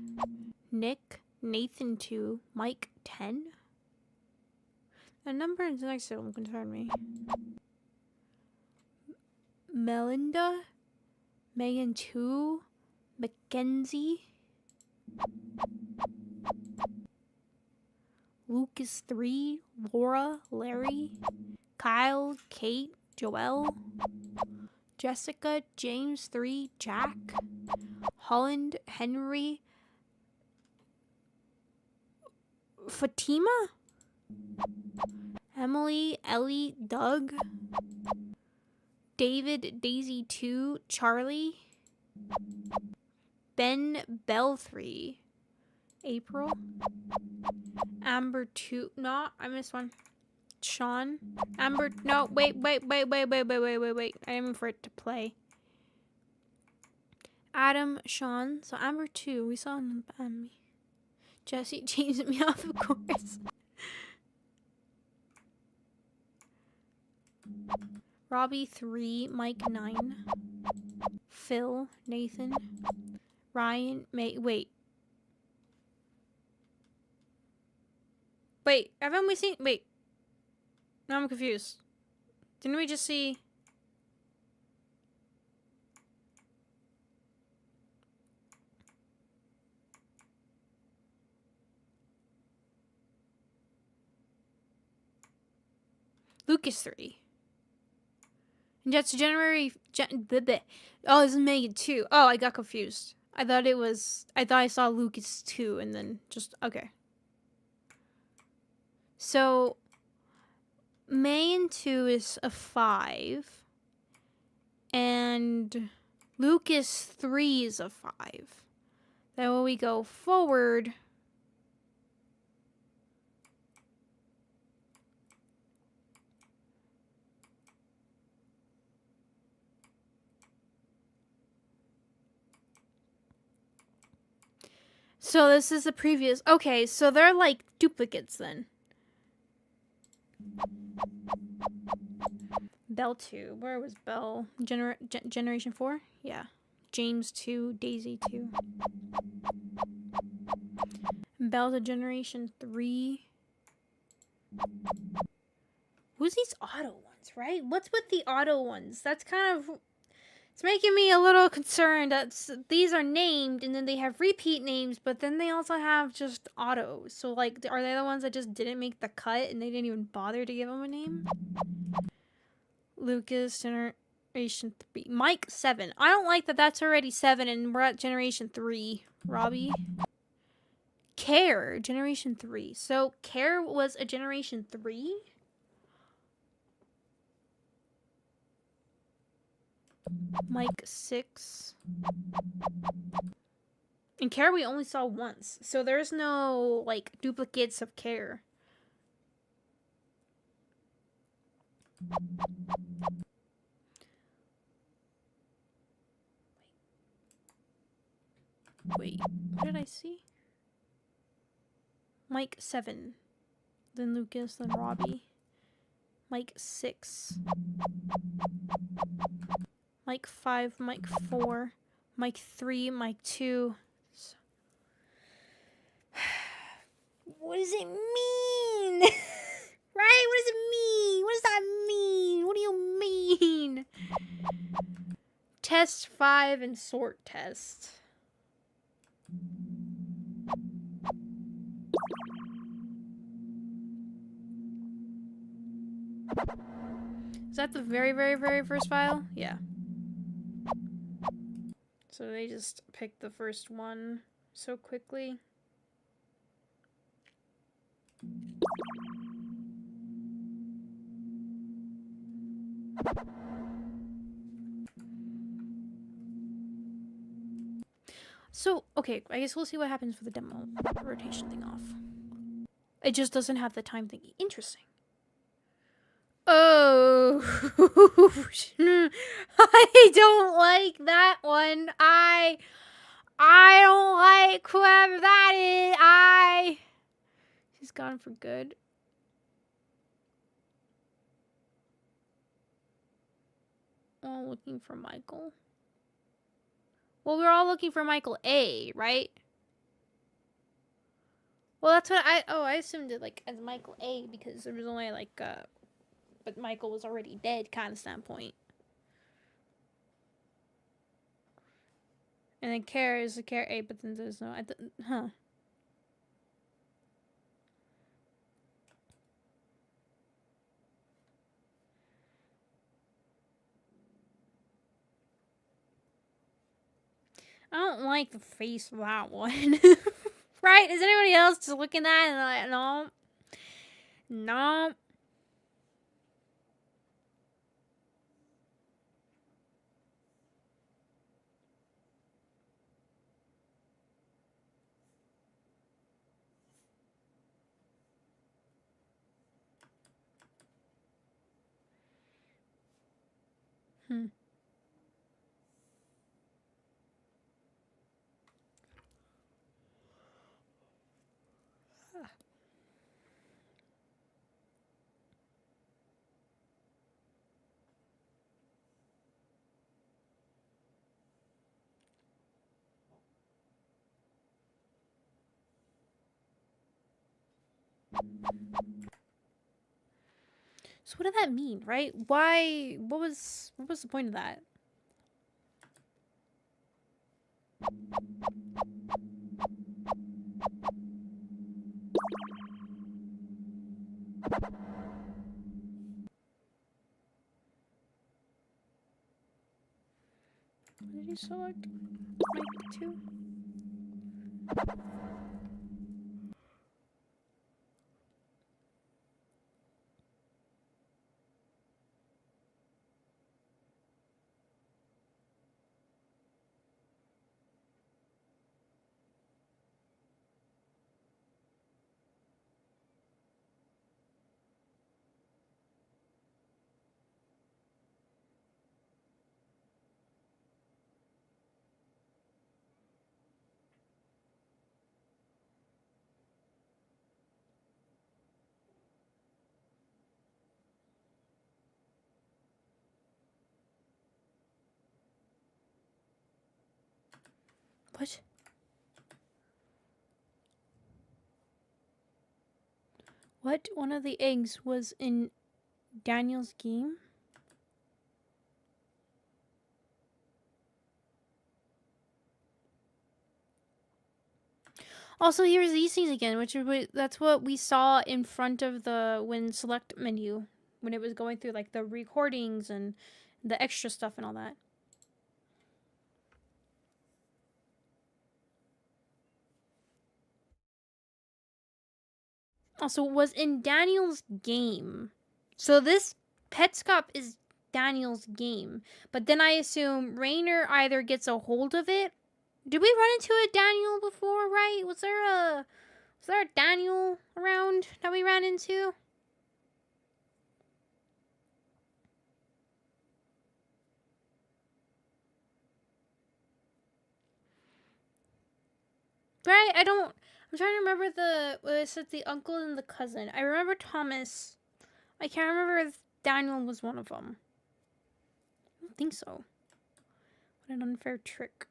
Nick, Nathan 2. Mike 10. The number is next to them concern me. Melinda, Megan 2, Mackenzie. Lucas 3, Laura, Larry, Kyle, Kate, Joelle, Jessica, James 3, Jack, Holland, Henry, Fatima, Emily, Ellie, Doug, David, Daisy 2, Charlie, Ben, Bell 3, April, Amber 2, no, I missed one. Sean, Amber, no, wait. I am for it to play. Adam, Sean, so Amber 2, we saw him and me. Jesse, James, and me off, of course. Robbie 3, Mike 9, Phil, Nathan, Ryan, May, wait, haven't we seen, wait, now I'm confused. Didn't we just see? Lucas 3. And that's January. Oh, this is Megan 2. Oh, I got confused. I thought I saw Lucas 2 and then just, okay. So, Megan 2 is a 5. And Lucas 3 is a 5. Then when we go forward, so this is the previous. Okay, so they're like duplicates then. Bell 2. Where was Bell? Generation 4? Yeah. James 2. Daisy 2. Bell to Generation 3. Who's these auto ones, right? What's with the auto ones? That's kind of... It's making me a little concerned that these are named and then they have repeat names, but then they also have just autos. So, like, are they the ones that just didn't make the cut and they didn't even bother to give them a name? Lucas, Generation 3. Mike, 7. I don't like that that's already 7 and we're at Generation 3. Robbie. Care, Generation 3. So, Care was a Generation 3? Mike, 6. And Care we only saw once. So, there's no, like, duplicates of Care. Wait, what did I see? Mike, 7. Then Lucas, then Robbie. Mike, 6. Mike, 5. Mike, 4. Mike, 3. Mike, 2. What does it mean? Right? What does it mean? What does that mean? What do you mean? Test 5 and sort test. Is that the very, very, very first file? Yeah. So they just picked the first one so quickly. So, okay, I guess we'll see what happens for the demo rotation thing off. It just doesn't have the time thingy. Interesting. Oh, I don't like that one. I don't like whoever that is. She's gone for good. Oh, looking for Michael. Well, we're all looking for Michael A, right? Well, that's what I assumed it like as Michael A because there was only like but Michael was already dead kind of standpoint. And then care is a care 8, but then there's no... huh. I don't like the face of that one. Right? Is anybody else just looking at it and like, no? No. So what did that mean, right? Why? What was the point of that? What did you select? Like 2? What? What? One of the eggs was in Daniel's game? Also, here's these things again, which is that's what we saw in front of the select menu when it was going through like the recordings and the extra stuff and all that. Also, was in Daniel's game. So this Petscop is Daniel's game. But then I assume Rainer either gets a hold of it. Did we run into a Daniel before, right? Was there a Daniel around that we ran into? Right? I'm trying to remember what it said, the uncle and the cousin. I remember Thomas. I can't remember if Daniel was one of them. I don't think so. What an unfair trick.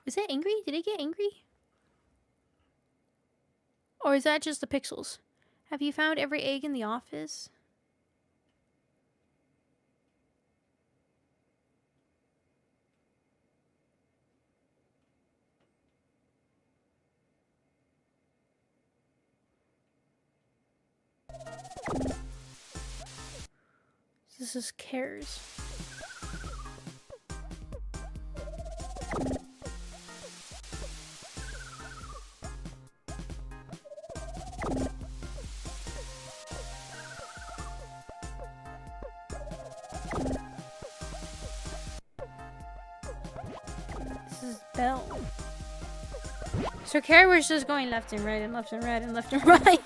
Is it angry? Did it get angry? Or is that just the pixels? Have you found every egg in the office? This is cares. This is Bell. So Care was just going left and right and left and right and left and right.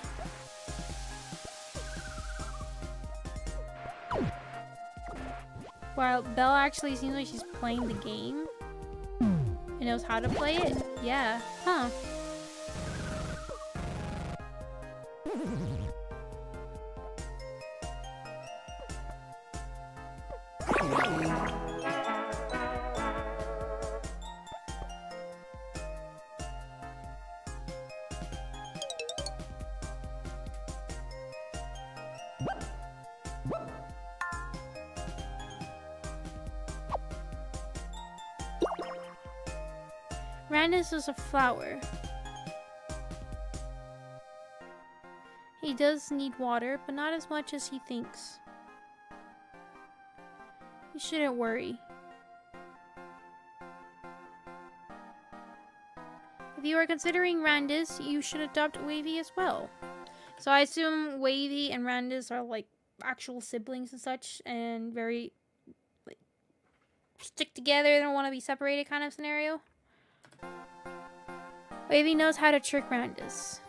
While Belle actually seems like she's playing the game and knows how to play it. Yeah. Huh. Randus is a flower. He does need water, but not as much as he thinks. You shouldn't worry. If you are considering Randus, you should adopt Wavy as well. So I assume Wavy and Randus are like actual siblings and such, and very like stick together. They don't want to be separated kind of scenario. Wavy knows how to trick Randus.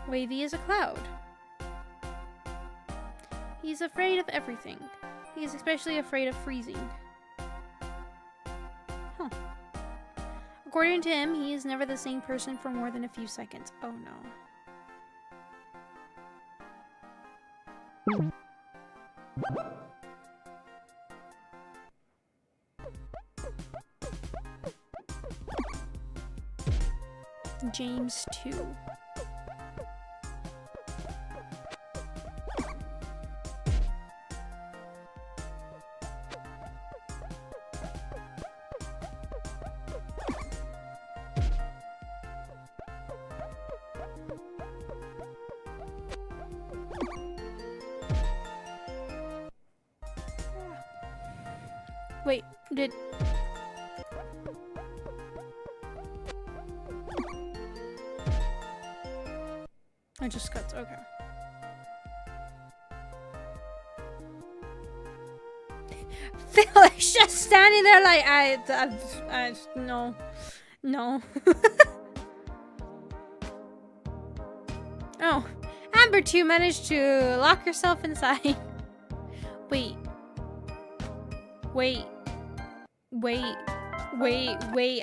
Wavy is a cloud. He's afraid of everything. He is especially afraid of freezing. Huh. According to him, he is never the same person for more than a few seconds. Oh no. James 2. Wait, did... I just cuts, okay. Phil is just standing there like, no. No. Oh, Amber 2 managed to lock herself inside. Wait. Wait,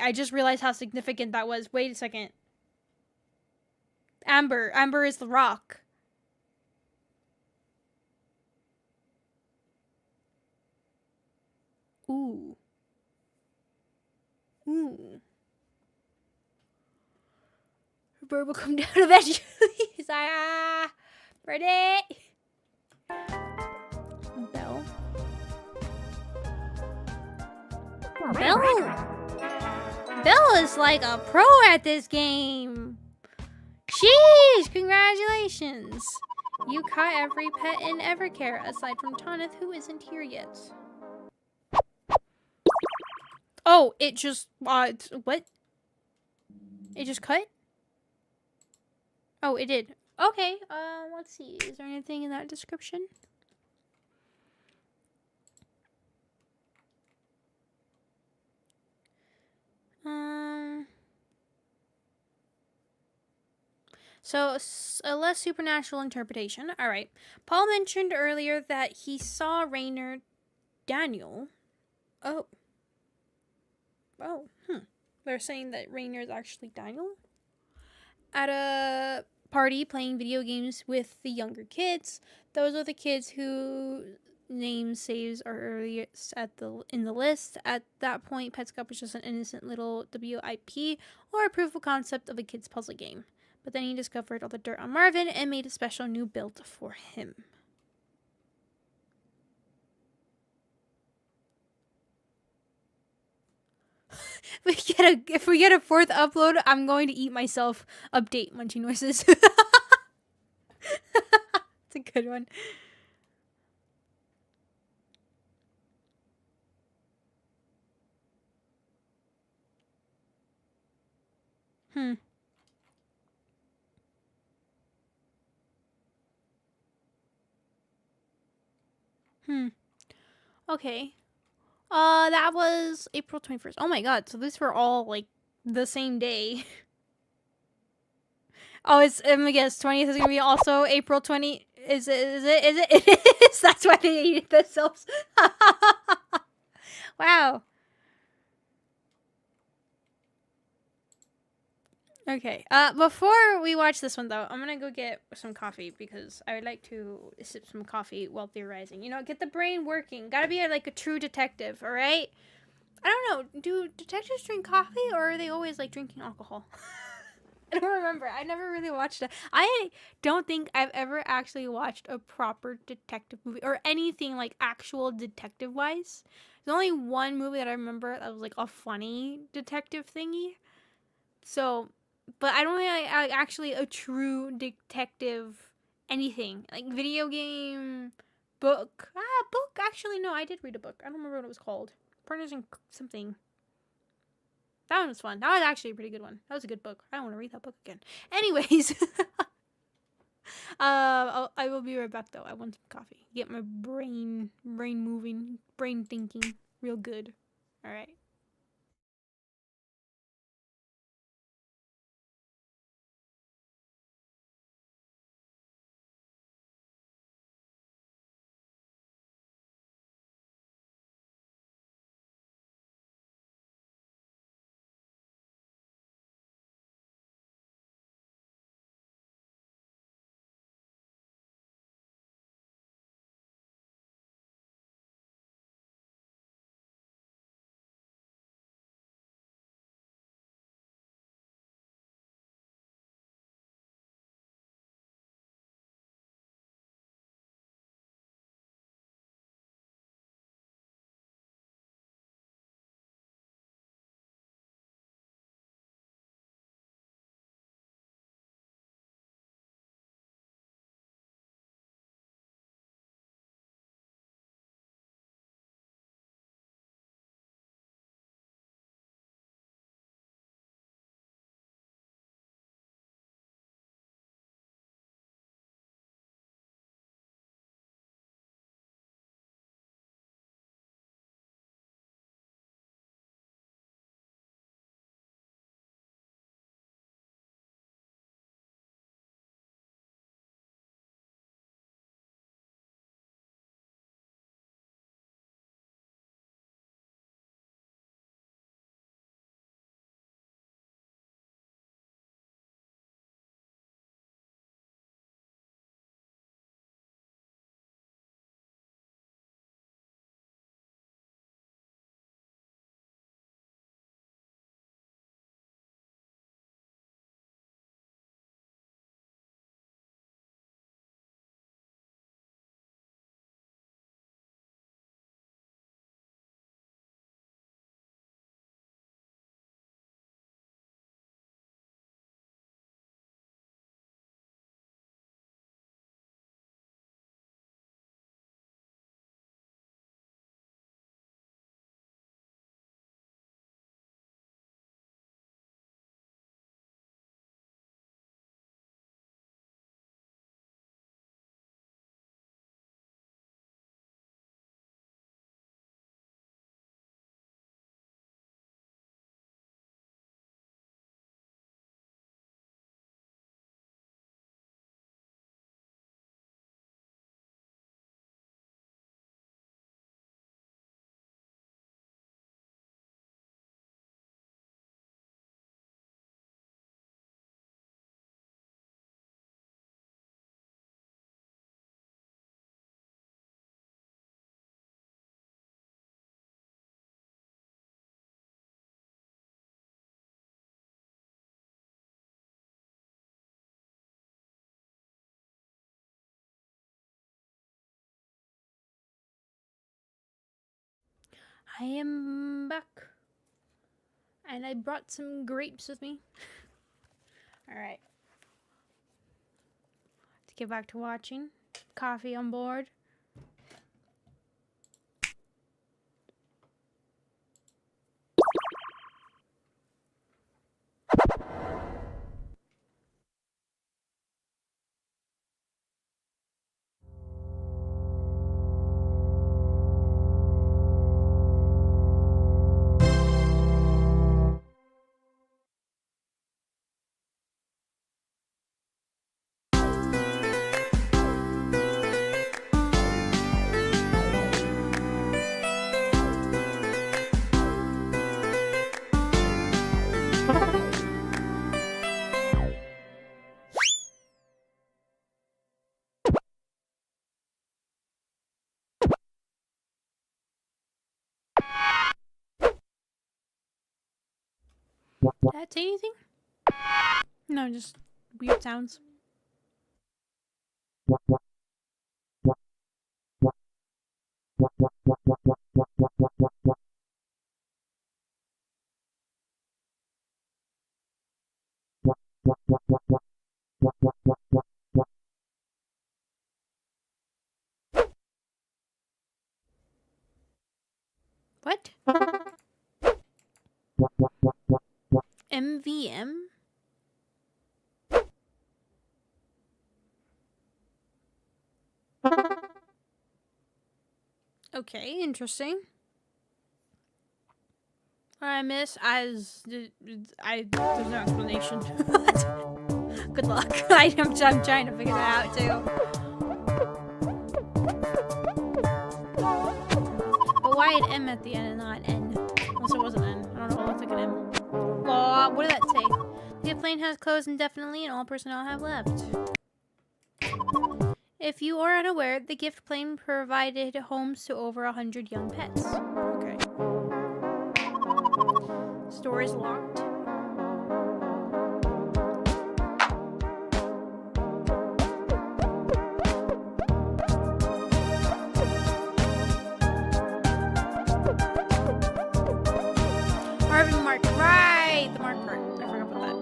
I just realized how significant that was. Wait a second. Amber is the rock. Ooh. Her bird will come down eventually. He's like, ah, pretty. Belle. Belle is like a pro at this game. Jeez, congratulations. You caught every pet in Evercare aside from Tonith, who isn't here yet. Oh, it just, what? It just cut? Oh, it did. Okay, let's see. Is there anything in that description? So, a less supernatural interpretation. Alright. Paul mentioned earlier that he saw Rainer Daniel. Oh. They're saying that Rainer is actually Daniel? At a party playing video games with the younger kids. Those are the kids who name saves are earliest in the list. At that point, Petscop was just an innocent little WIP or a proof of concept of a kid's puzzle game. But then he discovered all the dirt on Marvin and made a special new build for him. If we get a fourth upload, I'm going to eat myself. Update munching noises. It's a good one. Okay. That was April 21st. Oh my god, so these were all, like, the same day. Oh, it's, let me guess, 20th is gonna be also April 20... Is it? It is! That's why they ate it themselves. Wow. Okay, before we watch this one, though, I'm gonna go get some coffee, because I would like to sip some coffee while theorizing. You know, get the brain working. Gotta be, like, a true detective, alright? I don't know, do detectives drink coffee, or are they always, like, drinking alcohol? I don't remember. I never really watched it. I don't think I've ever actually watched a proper detective movie or anything like actual detective wise. There's only one movie that I remember that was like a funny detective thingy. So, but I don't think I actually a true detective anything like video game, book. Book. Actually, no, I did read a book. I don't remember what it was called. Partners in something. That one was fun. That was actually a pretty good one. That was a good book. I don't want to read that book again. Anyways, I will be right back though. I want some coffee. Get my brain moving, brain thinking real good. All right. I am back, and I brought some grapes with me. All right. To get back to watching. Coffee on board. Did that say anything? No, just weird sounds. What? MVM? Okay, interesting. What I miss as there's no explanation. Good luck. I'm trying to figure that out too. But why an M at the end and not N? Unless it was an N. I don't know. It looks like an M. Well, what did that say? The plane has closed indefinitely and all personnel have left. If you are unaware, the gift plane provided homes to over 100 young pets. Okay. Store is locked. Marvin Mark, right! The Mark part. I forgot about that.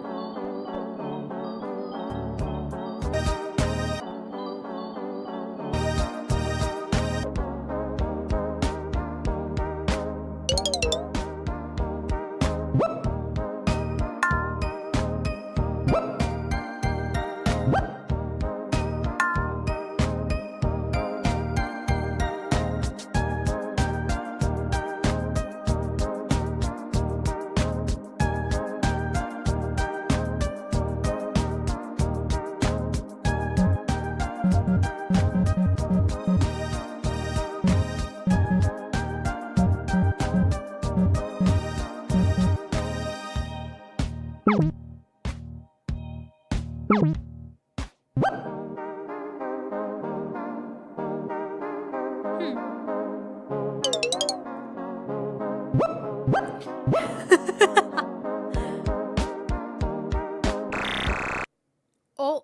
Oh.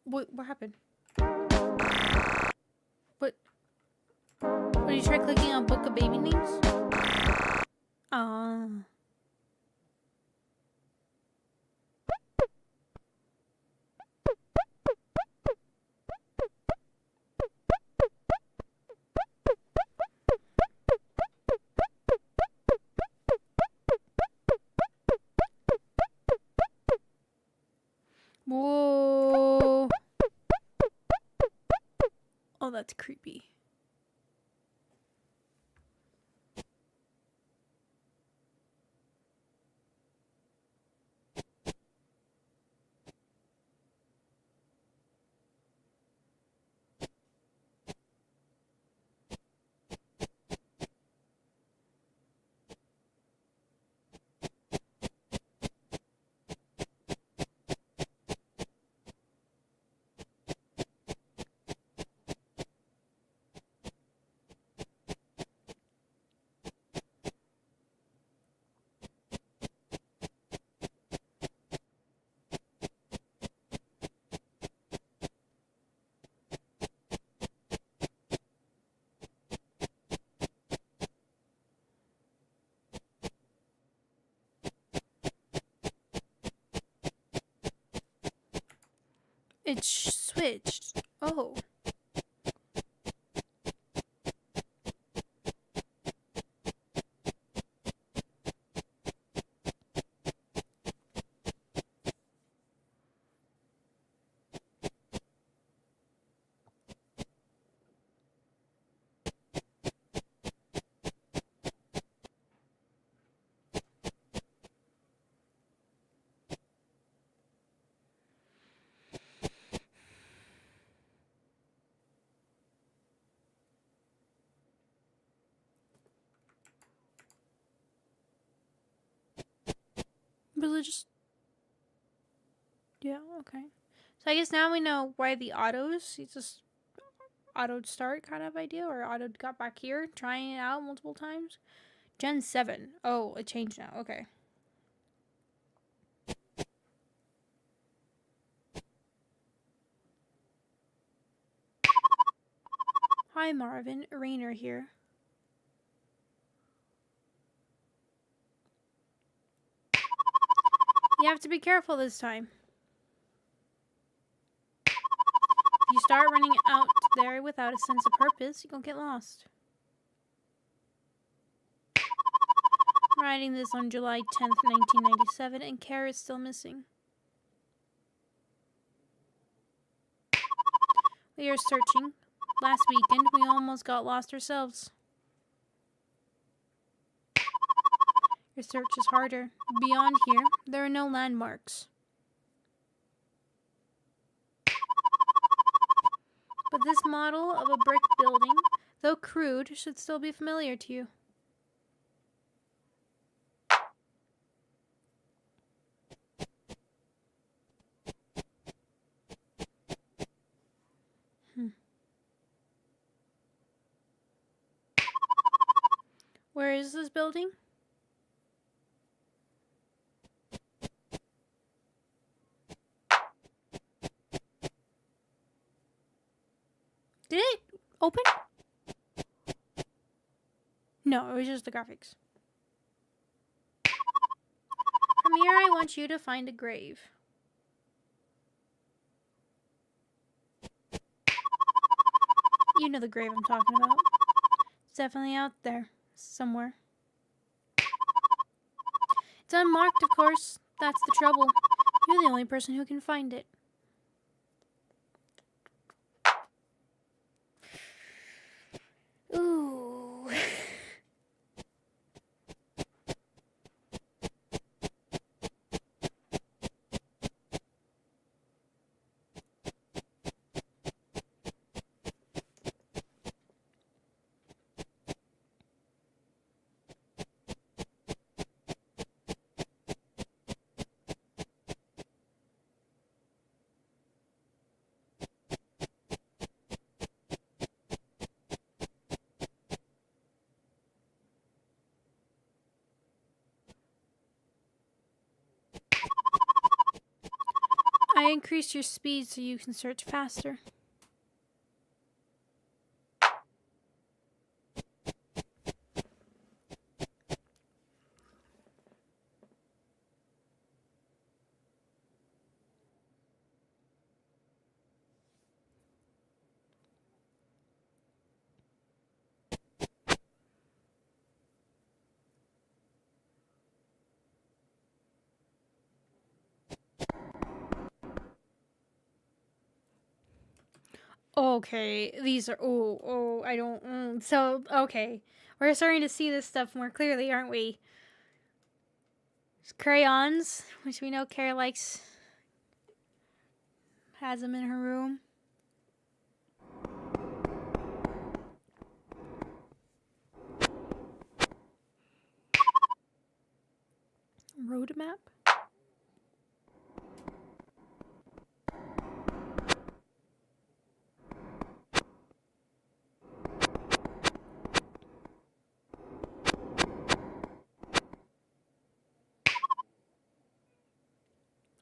What happened? What? Did you try clicking on Book of Baby Names? Whoa. Oh, that's creepy. It switched. Oh. Religious. Yeah, okay. So I guess now we know why the autos, it's just auto start kind of idea, or auto got back here, trying it out multiple times. Gen 7. Oh, it changed now. Okay. Hi, Marvin. Rainer here. You have to be careful this time. If you start running out there without a sense of purpose, you'll get lost. I'm writing this on July 10th, 1997, and Kara is still missing. We are searching. Last weekend, we almost got lost ourselves. Your search is harder. Beyond here, there are no landmarks. But this model of a brick building, though crude, should still be familiar to you. Where is this building? Did it open? No, it was just the graphics. From here, I want you to find a grave. You know the grave I'm talking about. It's definitely out there, somewhere. It's unmarked, of course. That's the trouble. You're the only person who can find it. Ooh. I increased your speed so you can search faster. Okay, these are, I don't, so, okay. We're starting to see this stuff more clearly, aren't we? There's crayons, which we know Kara likes, has them in her room. Road map?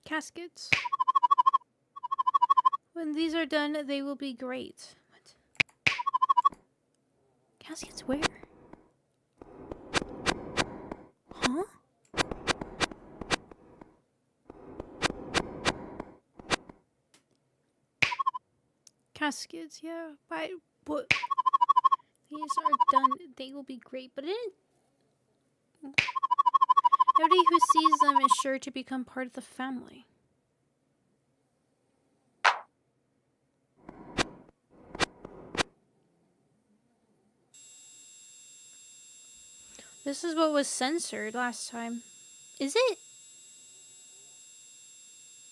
Caskets. When these are done, they will be great. What? Caskets where? Huh? Caskets, yeah. But these are done, they will be great. But it didn't. Nobody who sees them is sure to become part of the family. This is what was censored last time. Is it?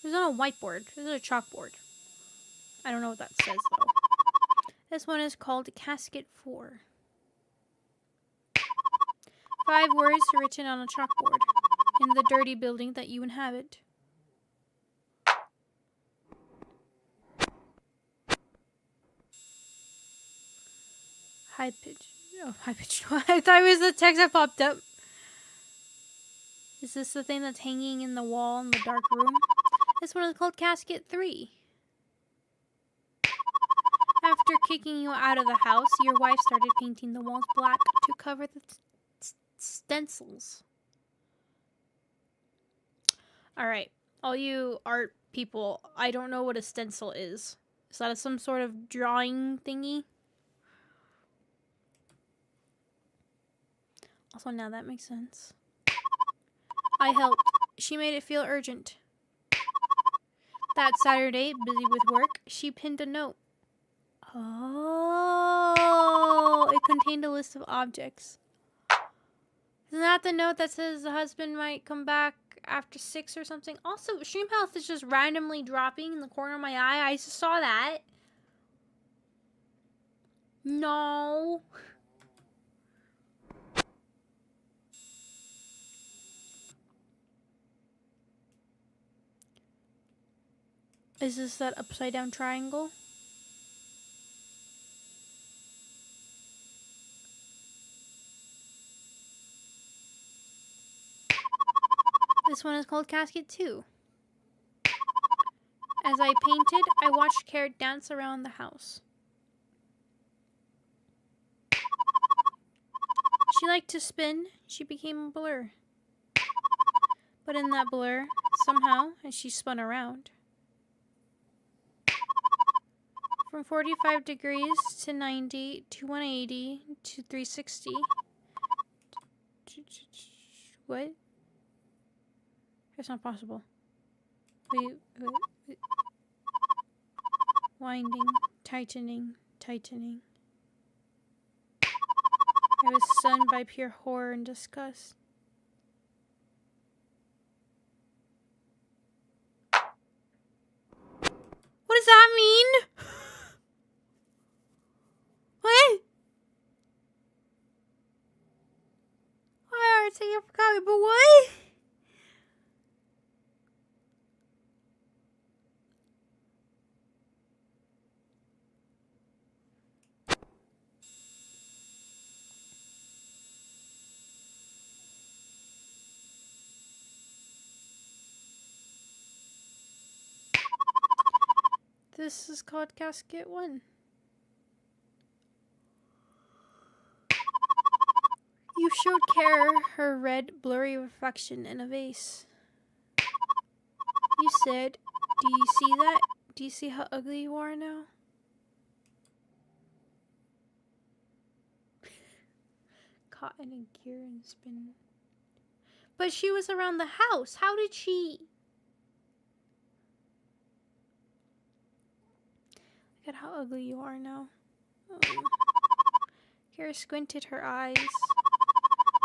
It was on a whiteboard. This is a chalkboard. I don't know what that says, though. This one is called Casket 4. 5 words written on a chalkboard in the dirty building that you inhabit. High pitch. Oh, high pitch. I thought it was the text that popped up. Is this the thing that's hanging in the wall in the dark room? This one is called Casket 3. After After kicking you out of the house, your wife started painting the walls black to cover the stencils. Alright, all you art people, I don't know what a stencil is. Is that some sort of drawing thingy? Also, now that makes sense. I helped. She made it feel urgent. That Saturday, busy with work, she pinned a note. Oh, it contained a list of objects. Isn't that the note that says the husband might come back after 6 or something? Also, stream health is just randomly dropping in the corner of my eye. I just saw that. No. Is this that upside down triangle? This one is called Casket 2. As I painted, I watched Carrot dance around the house. She liked to spin. She became a blur. But in that blur, somehow, as she spun around, from 45 degrees to 90 to 180 to 360. What? That's not possible. Wait. Winding, tightening. I was stunned by pure horror and disgust. What does that mean? What? I already forgot, but what? This is called Casket 1. You showed Care her red, blurry reflection in a vase. You said, "Do you see that? Do you see how ugly you are now?" Caught in a gear and spin. But she was around the house. How did she... Look at how ugly you are now. Oh. Kara squinted her eyes.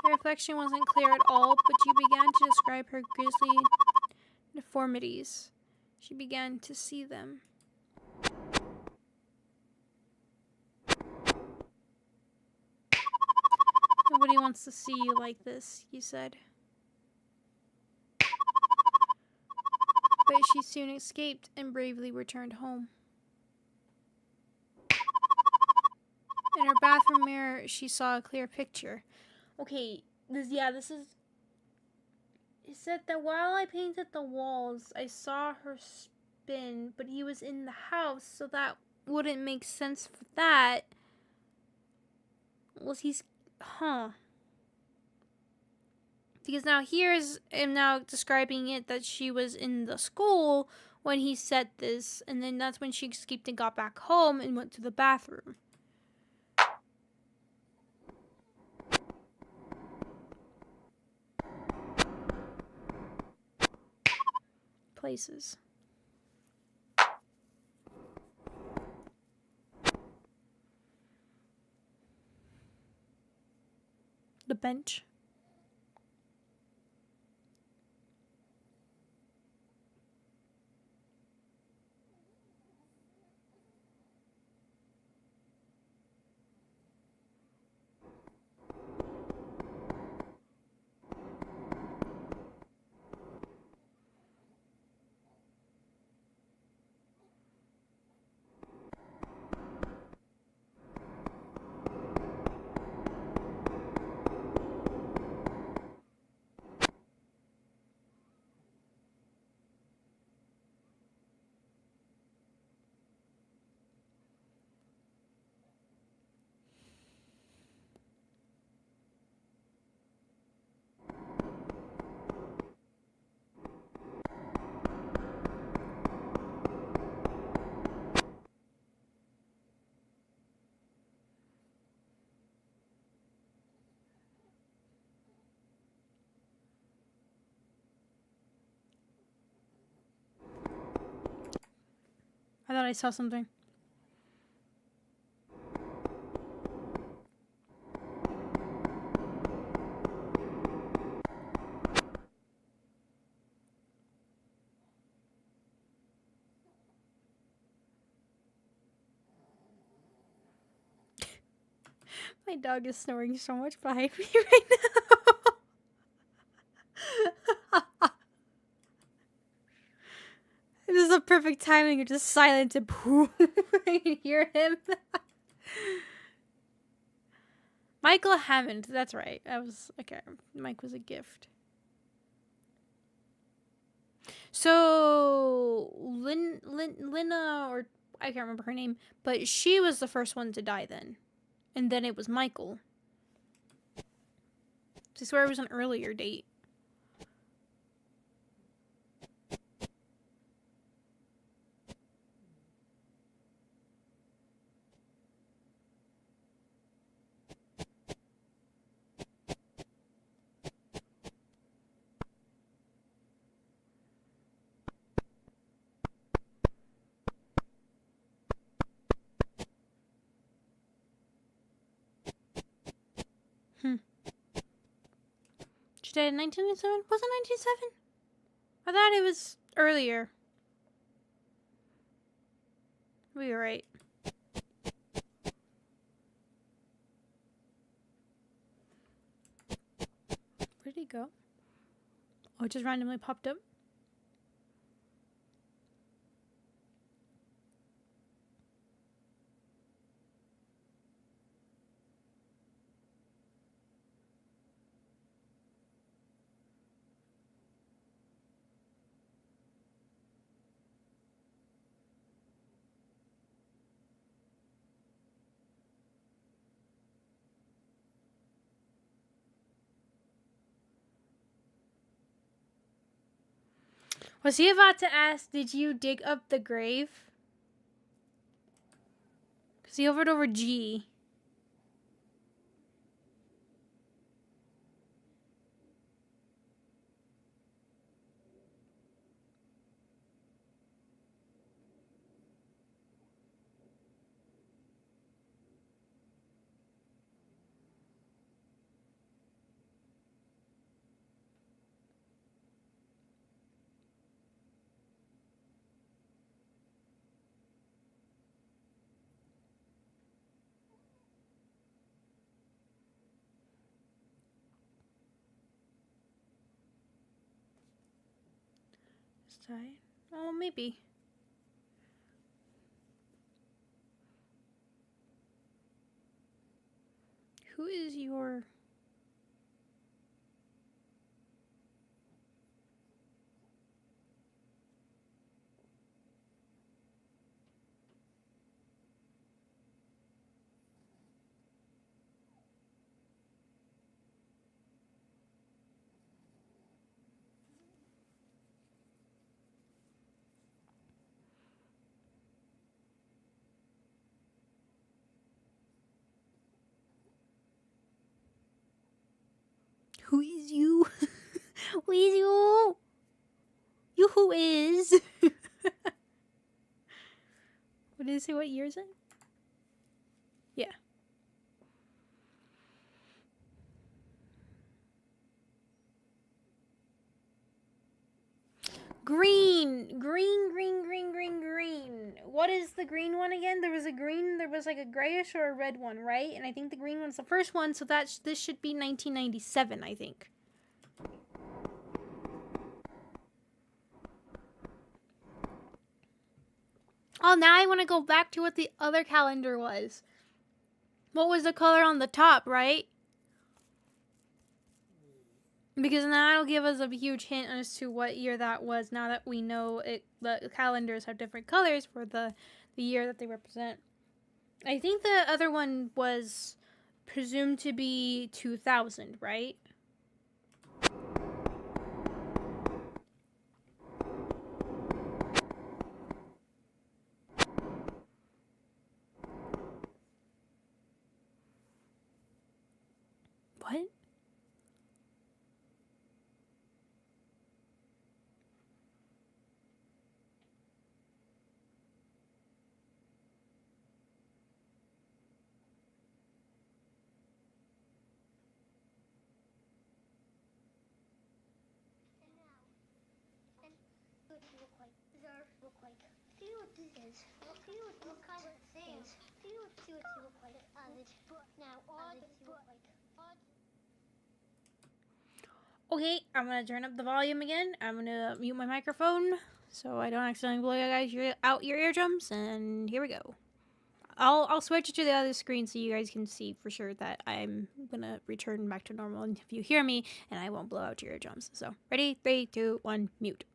The reflection wasn't clear at all, but she began to describe her grisly deformities. She began to see them. Nobody wants to see you like this, you said. But she soon escaped and bravely returned home. In her bathroom mirror, she saw a clear picture. Okay, this is... It said that while I painted the walls, I saw her spin, but he was in the house, so that wouldn't make sense for that. Was he's... Huh. Because now I'm now describing it that she was in the school when he said this, and then that's when she escaped and got back home and went to the bathroom. Places. The bench. I saw something. My dog is snoring so much behind me right now. This is the perfect timing of just silence and poof. I can hear him. Michael Hammond, that's right. I was okay. Mike was a gift. So Lina, or I can't remember her name, but she was the first one to die then. And then it was Michael. I swear it was an earlier date. She died in 1997? Was it 1997? I thought it was earlier. We were right. Where did he go? Oh, it just randomly popped up. Was he about to ask, did you dig up the grave? Because he hovered over G. Sorry. Oh, maybe. Who is your... Who is you? Who is you? You who is? What did it say? What year is it? Yeah. Green. What is the green one again? There was a green, there was like a grayish or a red one, right? And I think the green one's the first one, so this should be 1997, I think. Oh, now I want to go back to what the other calendar was. What was the color on the top, right? Because now that'll give us a huge hint as to what year that was, now that we know it. The calendars have different colors for the year that they represent. I think the other one was presumed to be 2000, right? What? you look like. Look like. See what this is. See what this kind of thing is. See what you look like. Now, all that you look like. Okay, I'm gonna turn up the volume again. I'm gonna mute my microphone so I don't accidentally blow you guys out your eardrums. And here we go. I'll switch it to the other screen so you guys can see for sure that I'm gonna return back to normal and if you hear me, and I won't blow out your eardrums. So ready, 3, 2, 1, mute.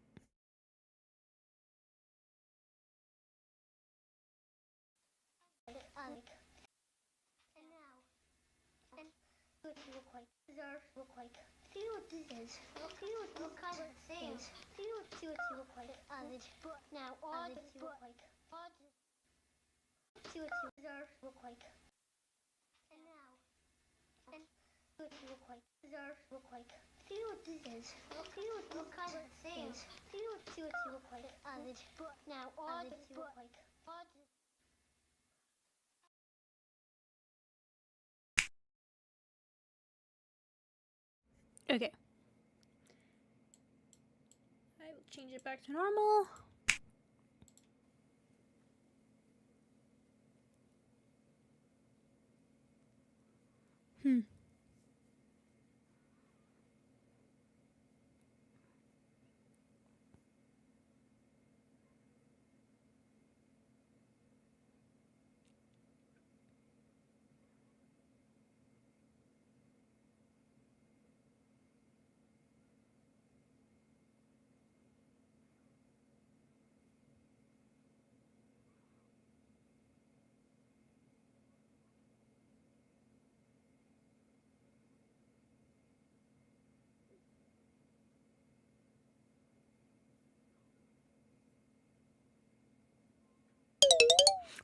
And now, and what you look like. Look like. See what this is. See what this kind of thing is. See what you look like. Now, all that you look like. See what you look like. And now, and what you look like. Look like. See what this is. See what this kind of thing is. See what you look like. Now, all that you look like. Okay. I will change it back to normal.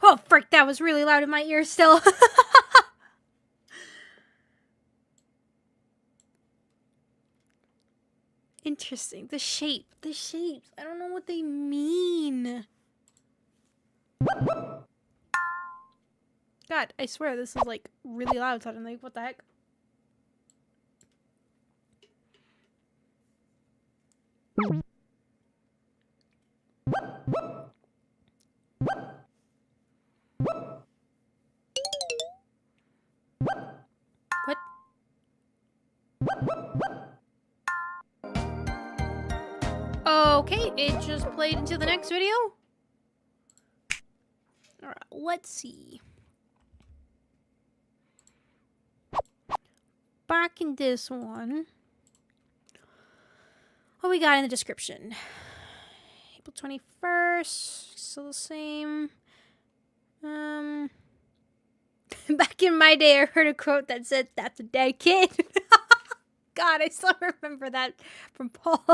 Oh, frick, that was really loud in my ears still. Interesting. The shapes. I don't know what they mean. God, I swear this is like really loud suddenly. What the heck? What? Okay, it just played into the next video. Alright, let's see. Back in this one. What we got in the description? April 21st. Still the same. Back in my day, I heard a quote that said, "That's a dead kid." God, I still remember that from Paul.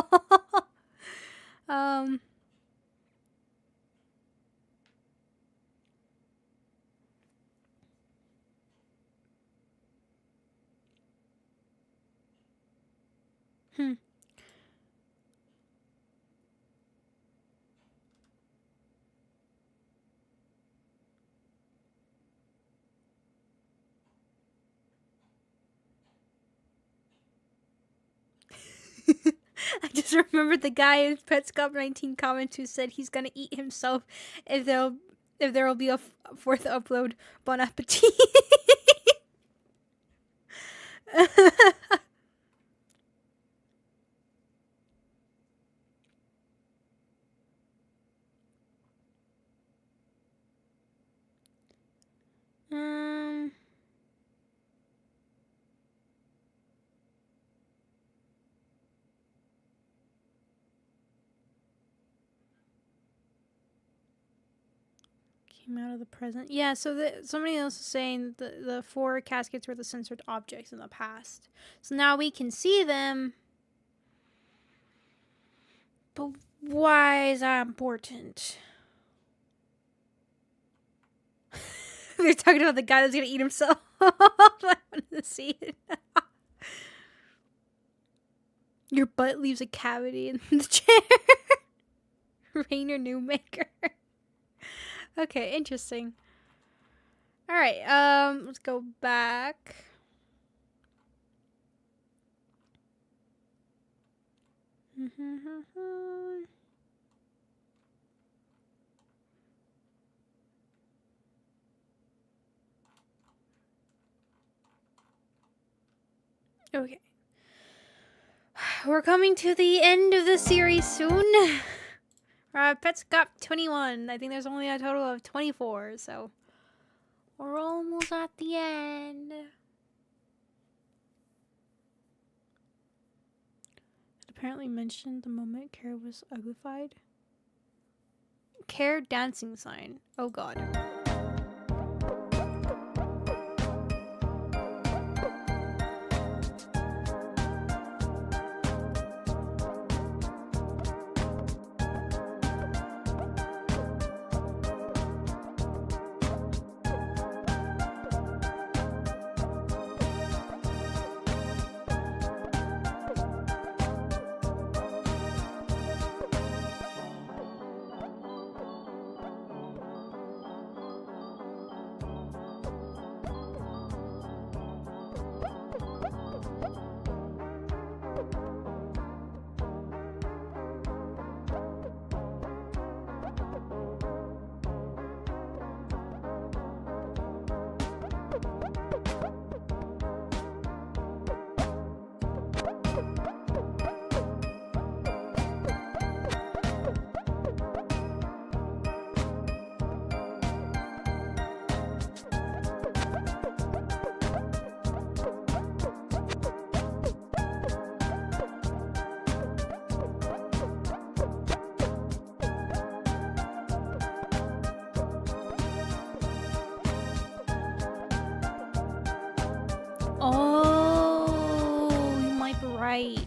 I just remembered the guy in Petscop 19 comments who said he's gonna eat himself if there will be a fourth upload. Bon appetit. Came out of the present. Yeah, so somebody else is saying the 4 caskets were the censored objects in the past. So now we can see them. But why is that important? They're talking about the guy that's gonna eat himself. I wanted to see it. Your butt leaves a cavity in the chair. Rainer Newmaker. Okay, interesting. Alright, let's go back. Okay. We're coming to the end of the series soon. We're at Petscop 21. I think there's only a total of 24, so we're almost at the end. It apparently mentioned the moment Care was uglified. Care dancing sign. Oh god. Oh, you might be right.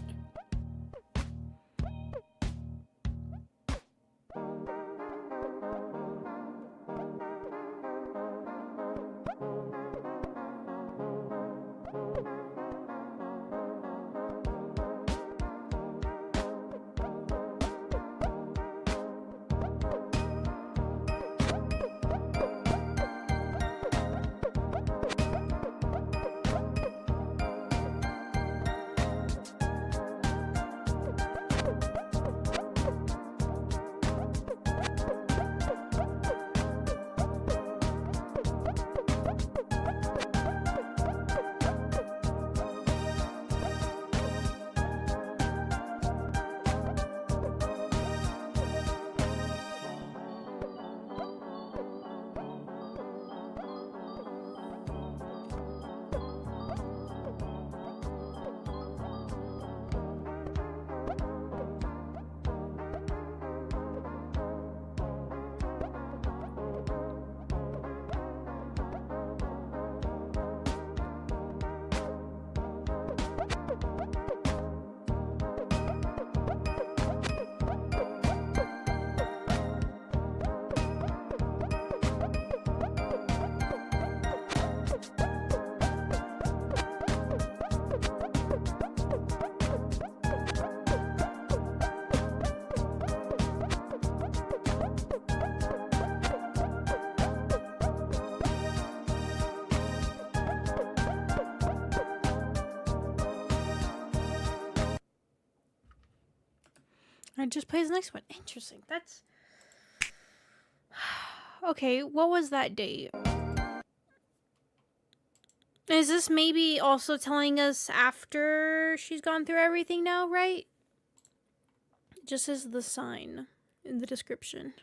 I just plays the next one. Interesting. That's okay. What was that date? Is this maybe also telling us after she's gone through everything now, right? Just as the sign in the description.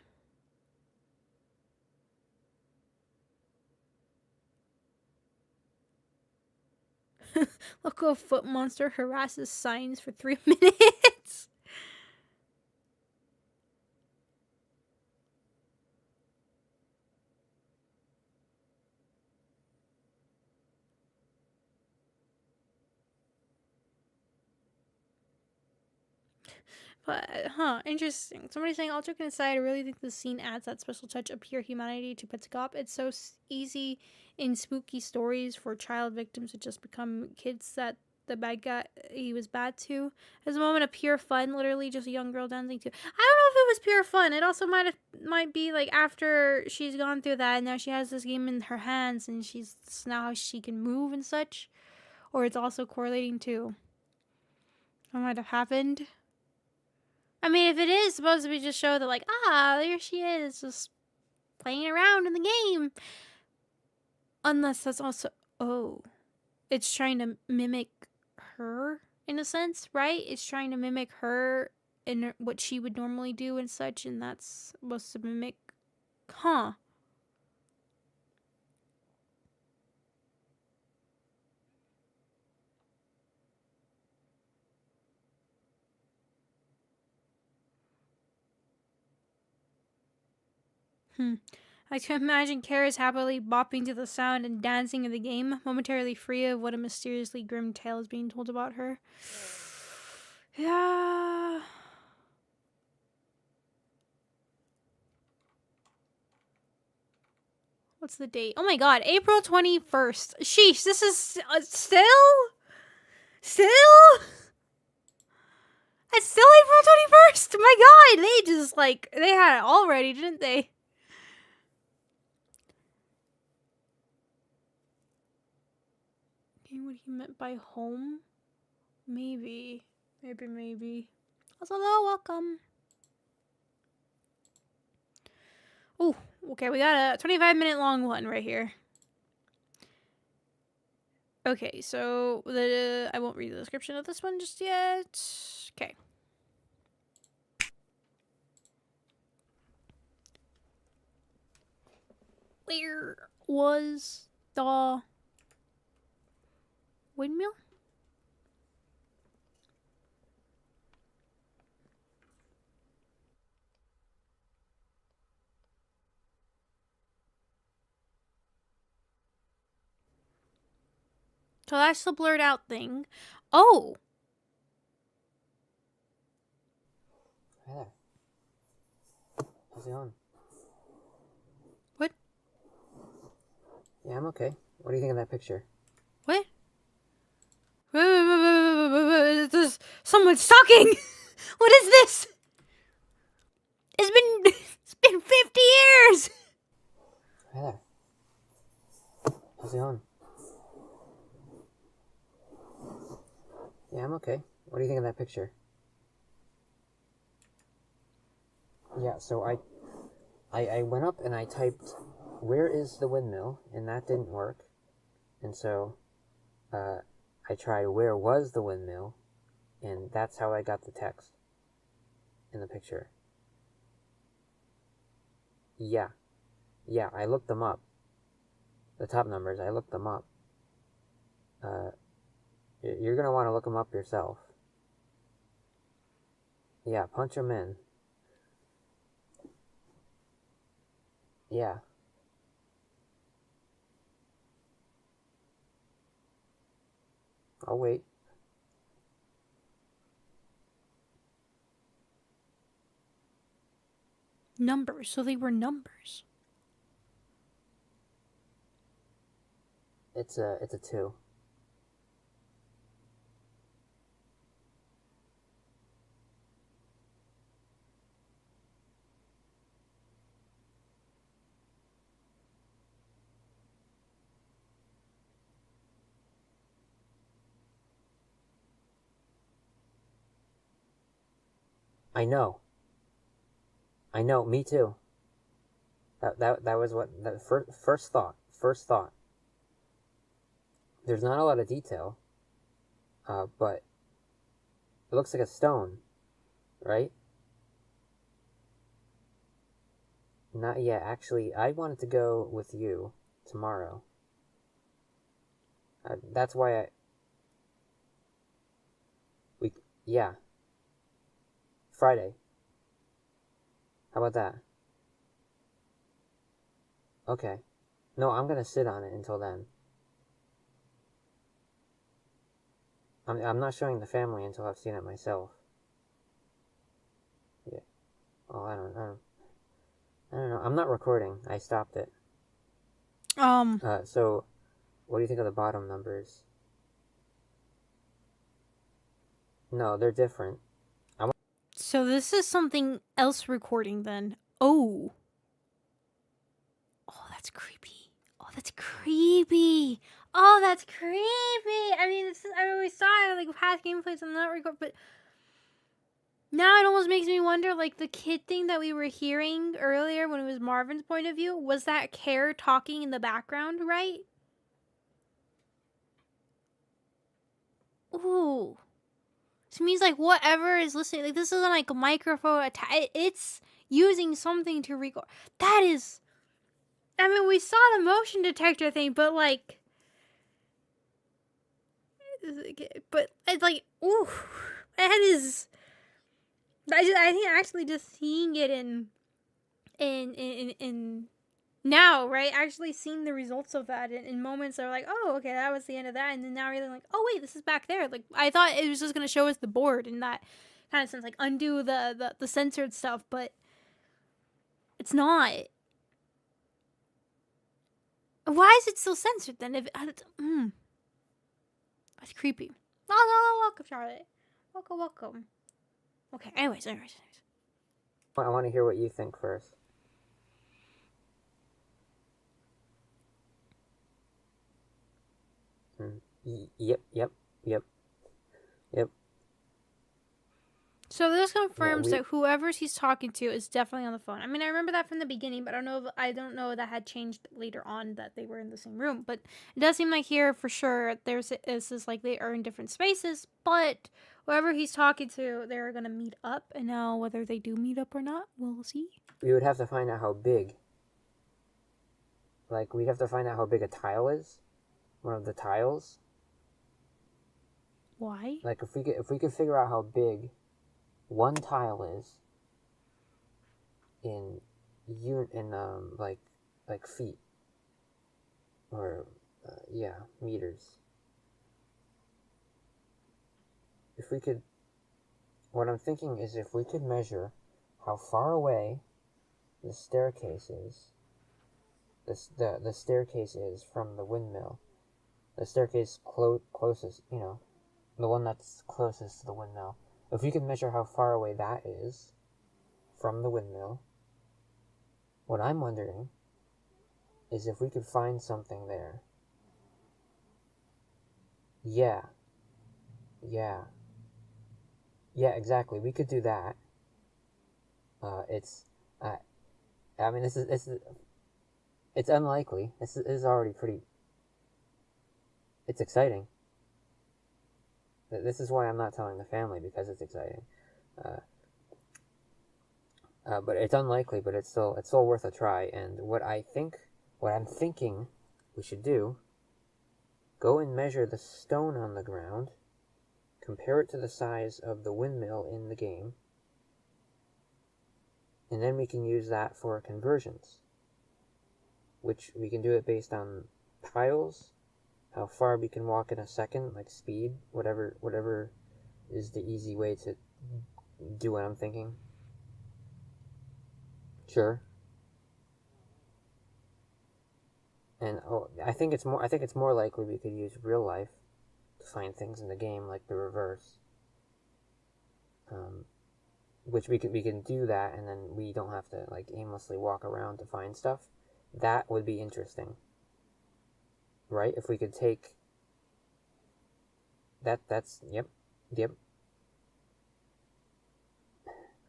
Local foot monster harasses signs for 3 minutes. But, interesting. Somebody saying, all joking aside, I really think this scene adds that special touch of pure humanity to Petscop. It's so easy in spooky stories for child victims to just become kids that the bad guy he was bad to. There's a moment of pure fun, literally just a young girl dancing to. I don't know if it was pure fun. It also might be like after she's gone through that and now she has this game in her hands and she's now how she can move and such. Or it's also correlating to what might have happened. I mean, if it is supposed to be just show that, like, there she is, just playing around in the game. Unless that's also, it's trying to mimic her in a sense, right? It's trying to mimic her and what she would normally do and such, and that's supposed to mimic, huh? I can imagine Karis happily bopping to the sound and dancing in the game, momentarily free of what a mysteriously grim tale is being told about her. Yeah. What's the date? Oh my god, April 21st. Sheesh, this is still? Still? It's still April 21st? My god, they just like, they had it already, didn't they? Okay, what he meant by home? Maybe. Maybe. Also, hello, welcome. Oh, okay, we got a 25-minute long one right here. Okay, so I won't read the description of this one just yet. Okay. Where was the windmill? So that's the blurred out thing. Oh! Hi there. How's it going? What? Yeah, I'm okay. What do you think of that picture? What? Someone's talking! What is this? It's been 50 years! Hi there. How's it going? Yeah, I'm okay. What do you think of that picture? Yeah, so I went up and I typed, where is the windmill? And that didn't work. And so, I tried, where was the windmill? And that's how I got the text in the picture. Yeah, I looked them up. The top numbers, I looked them up. You're gonna want to look them up yourself. Yeah, punch them in. Yeah. I'll wait. Numbers, so they were numbers. It's a 2. I know, me too. That was what, that first thought. There's not a lot of detail, but it looks like a stone, right? Not yet. Actually, I wanted to go with you tomorrow. That's why yeah. Friday. How about that? Okay. No, I'm gonna sit on it until then. I'm not showing the family until I've seen it myself. Yeah. Oh, I don't know. I'm not recording. I stopped it. So, what do you think of the bottom numbers? No, they're different. So this is something else recording then. Oh. Oh, that's creepy. Oh, that's creepy. Oh, that's creepy. I mean, I always saw it like past gameplays and not record, but now it almost makes me wonder, like, the kid thing that we were hearing earlier when it was Marvin's point of view, was that Care talking in the background, right? ooh. So it means like whatever is listening, like this isn't like a microphone. It's using something to record. That is. I mean, we saw the motion detector thing, but like. But it's like, ooh, that is. I think actually just seeing it in now, right? Actually seeing the results of that in moments that are like, oh, okay, that was the end of that, and then now you're like, oh wait, this is back there. Like I thought it was just gonna show us the board in that kind of sense, like undo the censored stuff, but it's not. Why is it still censored then? If that's creepy. Oh, welcome, Charlotte. Welcome. Okay. Anyways. I want to hear what you think first. Yep. So this confirms that whoever he's talking to is definitely on the phone. I mean, I remember that from the beginning, but I don't know that had changed later on that they were in the same room. But it does seem like here for sure this is like they are in different spaces. But whoever he's talking to, they're gonna meet up. And now whether they do meet up or not, we'll see. We would have to find out how big. Like we'd have to find out how big a tile is. One of the tiles. Why? Like if we could figure out how big one tile is in like feet or meters. If we could, what I'm thinking is if we could measure how far away the staircase is, the staircase is from the windmill, the staircase closest, the one that's closest to the windmill. If we could measure how far away that is from the windmill, what I'm wondering is if we could find something there. Yeah, exactly. We could do that. I mean, it's unlikely. This is already pretty. It's exciting. This is why I'm not telling the family, because it's exciting. But it's unlikely, but it's still worth a try. And what I'm thinking we should do, go and measure the stone on the ground, compare it to the size of the windmill in the game, and then we can use that for conversions, which we can do it based on tiles, how far we can walk in a second, like speed, whatever is the easy way to do what I'm thinking. Sure. And I think it's more likely we could use real life to find things in the game, like the reverse. Which we can do that, and then we don't have to like aimlessly walk around to find stuff. That would be interesting. Right? If we could take that's yep.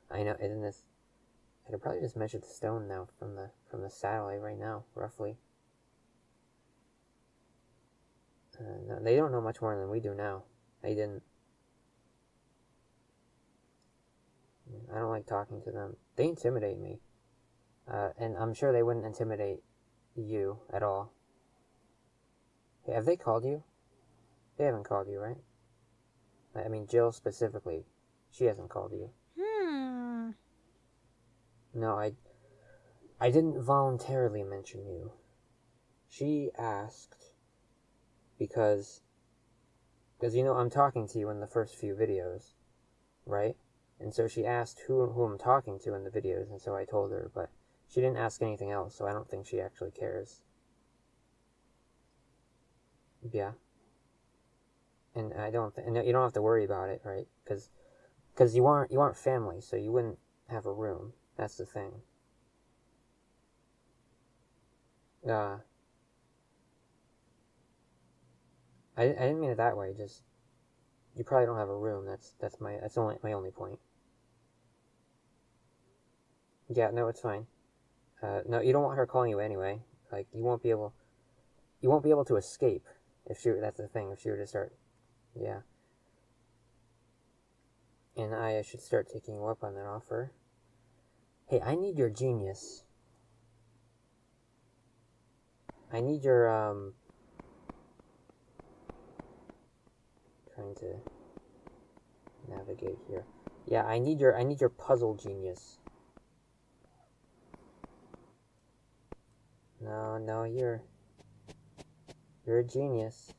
I know, isn't this? I could probably just measure the stone now from the satellite right now, roughly. No, they don't know much more than we do now. They didn't. I don't like talking to them. They intimidate me, and I'm sure they wouldn't intimidate you at all. Hey, have they called you? They haven't called you, right? I mean, Jill specifically, she hasn't called you. No, I didn't voluntarily mention you. She asked because I'm talking to you in the first few videos, right? And so she asked who I'm talking to in the videos, and so I told her, but she didn't ask anything else, so I don't think she actually cares. Yeah. And and you don't have to worry about it, right? Because you aren't family, so you wouldn't have a room. That's the thing. I didn't mean it that way. Just you probably don't have a room. That's my only point. Yeah, no, it's fine. No, you don't want her calling you anyway. Like you won't be able to escape that's the thing. If she were to start, yeah. And I should start taking you up on that offer. Hey, I need your genius. I need your, trying to navigate here. Yeah, I need your puzzle genius. No, you're a genius.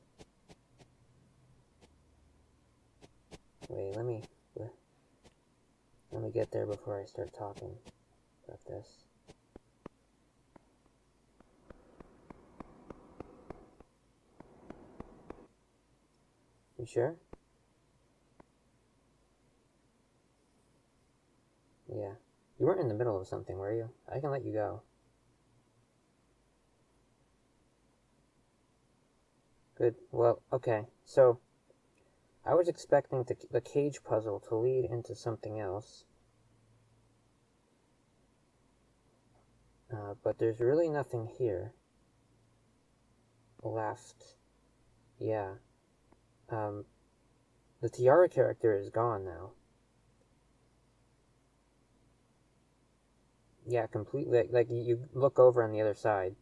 Wait, let me get there before I start talking about this. You sure? Yeah. You weren't in the middle of something, were you? I can let you go. Good. Well, okay. So, I was expecting the cage puzzle to lead into something else. But there's really nothing here left. Yeah. The tiara character is gone now. Yeah, completely. Like you look over on the other side,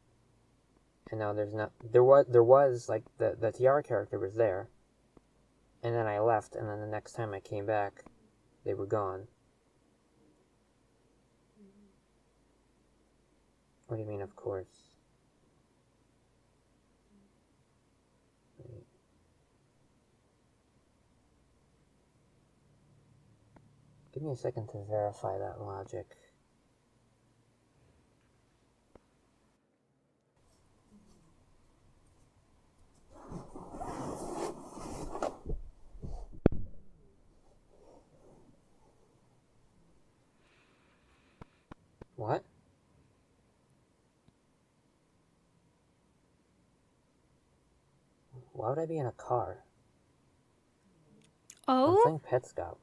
and now there's not. There was like the tiara character was there, and then I left, and then the next time I came back, they were gone. What do you mean, of course? Wait. Give me a second to verify that logic. What? Why would I be in a car? I'm Oh? playing Petscop.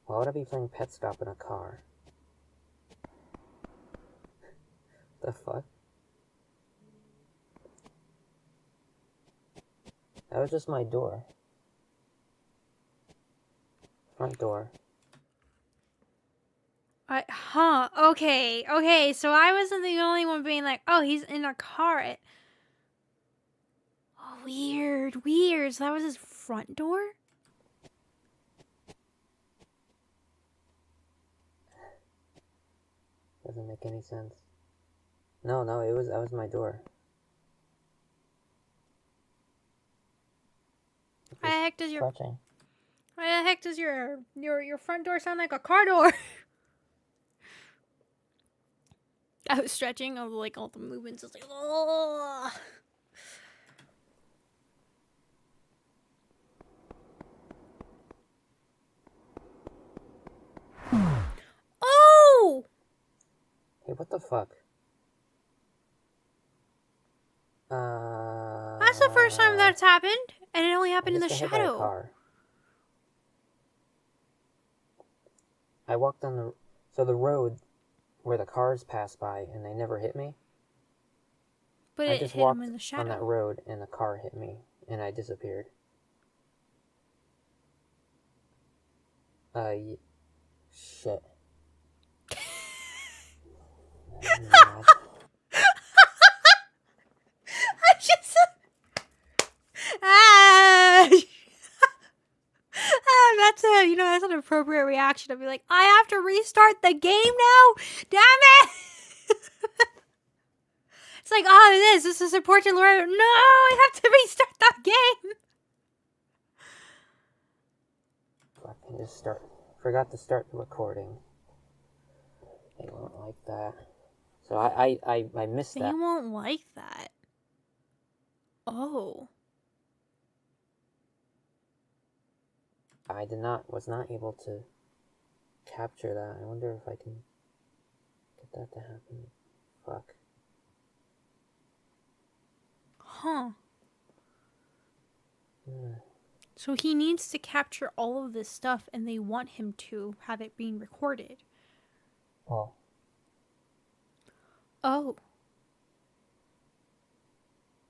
Why would I be playing Petscop in a car? The fuck? That was just my door. Front door. Okay, so I wasn't the only one being like, oh, he's in a car. Oh, weird. So that was his front door? Doesn't make any sense. No, that was my door. Why the heck does Scratching. your front door sound like a car door? I was stretching of like all the movements. It's like, oh. Oh! Hey, what the fuck? That's the first time that's happened, and it only happened in the I just got hit by a shadow. car. I walked on the road where the cars pass by, and they never hit me. But I it just hit walked him in the shadow. on that road, and the car hit me, and I disappeared. Shit. I just that's an appropriate reaction. I'd be like, I have to restart the game now? Damn it! It's like, oh, this is important. No, I have to restart the game. Fuck, I just forgot to start the recording. They won't like that. So I missed They that. won't like that. Oh. I was not able to capture that. I wonder if I can get that to happen. Fuck. Huh. So he needs to capture all of this stuff, and they want him to have it being recorded. Oh. Oh.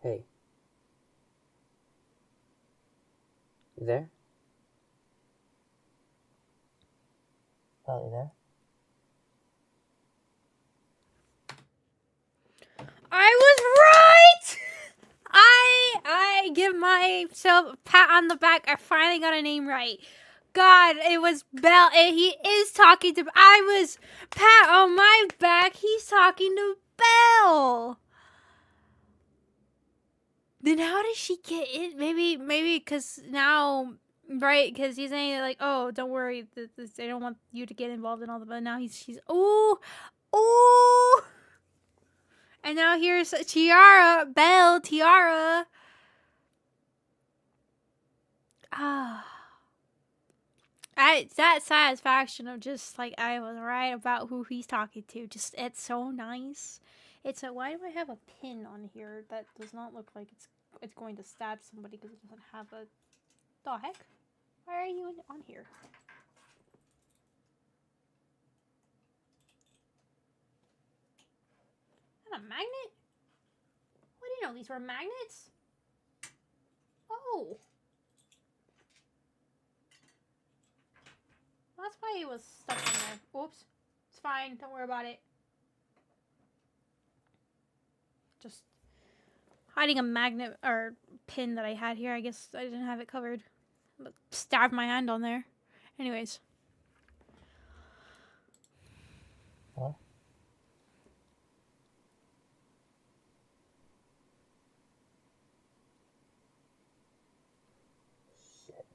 Hey. You there? Belle, you there? I was right! I give myself a pat on the back. I finally got a name right. God, it was Belle. And he is talking to... I was pat on my back. He's talking to Belle. Then how did she get in? Maybe because now... Right, because he's saying like, oh, don't worry. They don't want you to get involved in all the... But now she's... Ooh! Ooh! And now here's Tiara. Belle, Tiara. Ah. That satisfaction of just like I was right about who he's talking to. Just it's so nice. It's a why do I have a pin on here that does not look like it's going to stab somebody because it doesn't have a the heck? Why are you on here? Is that a magnet? What do you know? These were magnets? Oh. That's why it was stuck in there. Oops. It's fine. Don't worry about it. Just hiding a magnet or pin that I had here. I guess I didn't have it covered. But stabbed my hand on there. Anyways. Huh? Shit.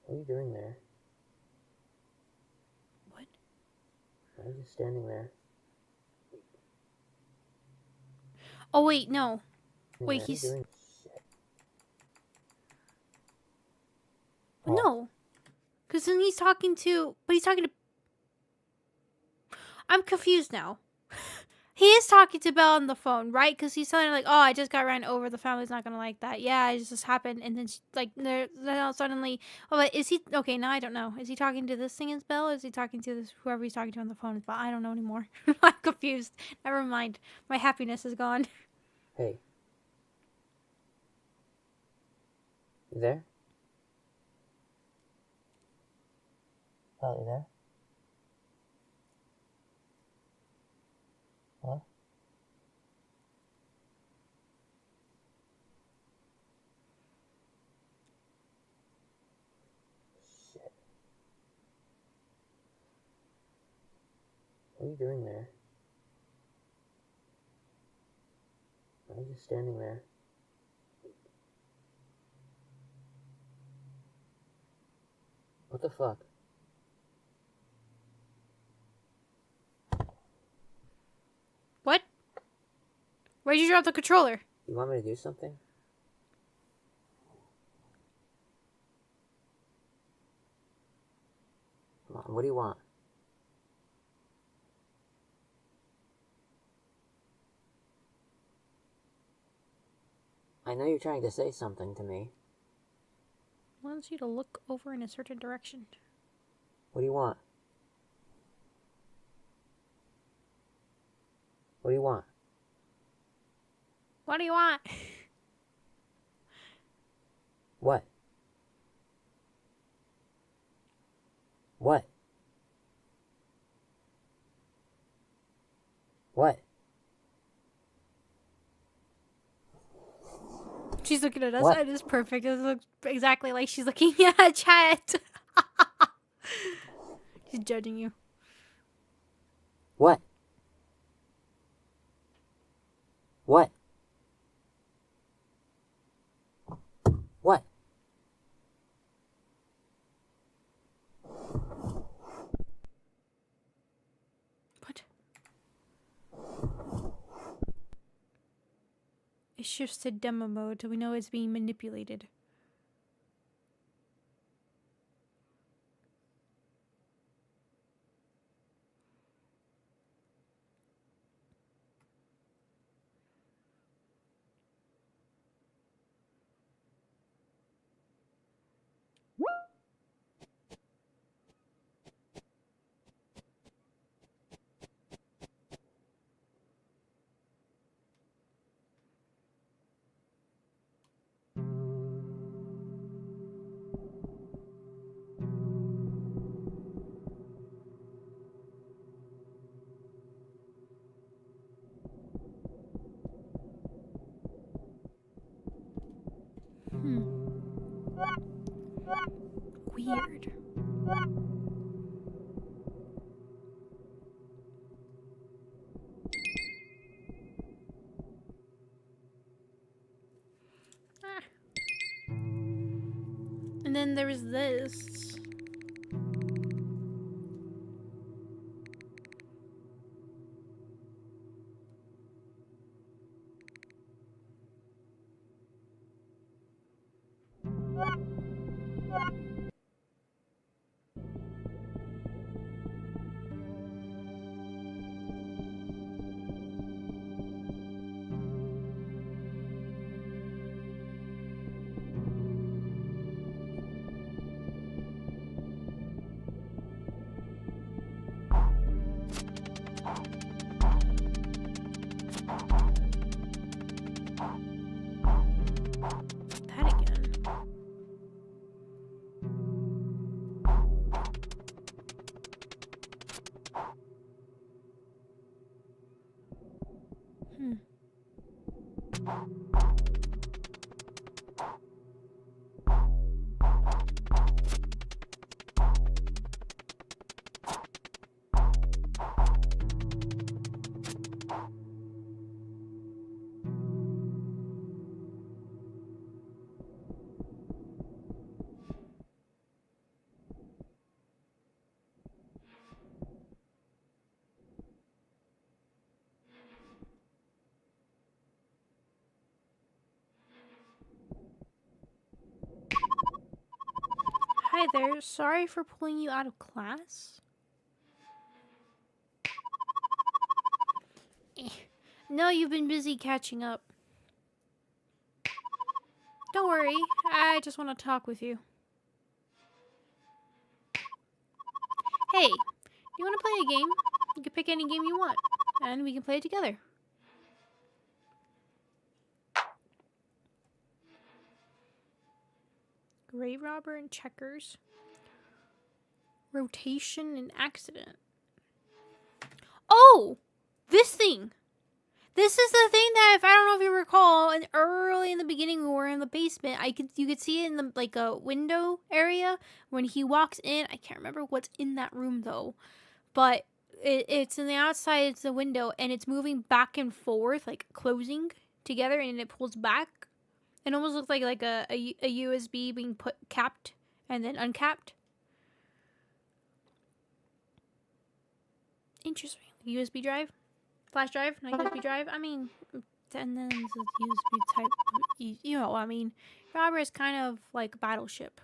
What are you doing there? What? Why are you just standing there? Oh wait, no. Wait, What are you he's doing? Shit. no. Because then he's talking to... But he's talking to... I'm confused now. He is talking to Belle on the phone, right? Because he's telling her, like, oh, I just got ran over. The family's not going to like that. Yeah, it just happened. And then, then suddenly... Oh, but is he... Okay, now I don't know. Is he talking to this thing as Belle? Or is he talking to this whoever he's talking to on the phone as Belle? I don't know anymore. I'm confused. Never mind. My happiness is gone. Hey. You there? Belle, you there? Huh? Shit. What are you doing there? Why are you just standing there? What the fuck? What? Where'd you drop the controller? You want me to do something? Come on, what do you want? I know you're trying to say something to me. Wants you to look over in a certain direction. What do you want? What do you want? What do you want? What? What? What? She's looking at us. What? It is perfect. It looks exactly like she's looking at chat. She's judging you. What? What? What? What? It shifts to demo mode, so we know it's being manipulated. Weird. Ah. And then there was this. That again. Hmm. Hi there. Sorry for pulling you out of class. No, you've been busy catching up. Don't worry. I just want to talk with you. Hey, do you want to play a game? You can pick any game you want, and we can play it together. Grave robber and checkers. Rotation and accident. Oh! This thing! This is the thing that, if I don't know if you recall, and early in the beginning when we were in the basement, you could see it in the like a window area when he walks in. I can't remember what's in that room though, but it's in the outside. It's the window, and it's moving back and forth, like closing together, and it pulls back. It almost looks like a USB being capped and then uncapped. Interesting. USB drive? Flash drive? Not USB drive? I mean, and then it's a USB type. You know, I mean, Robber is kind of like a battleship.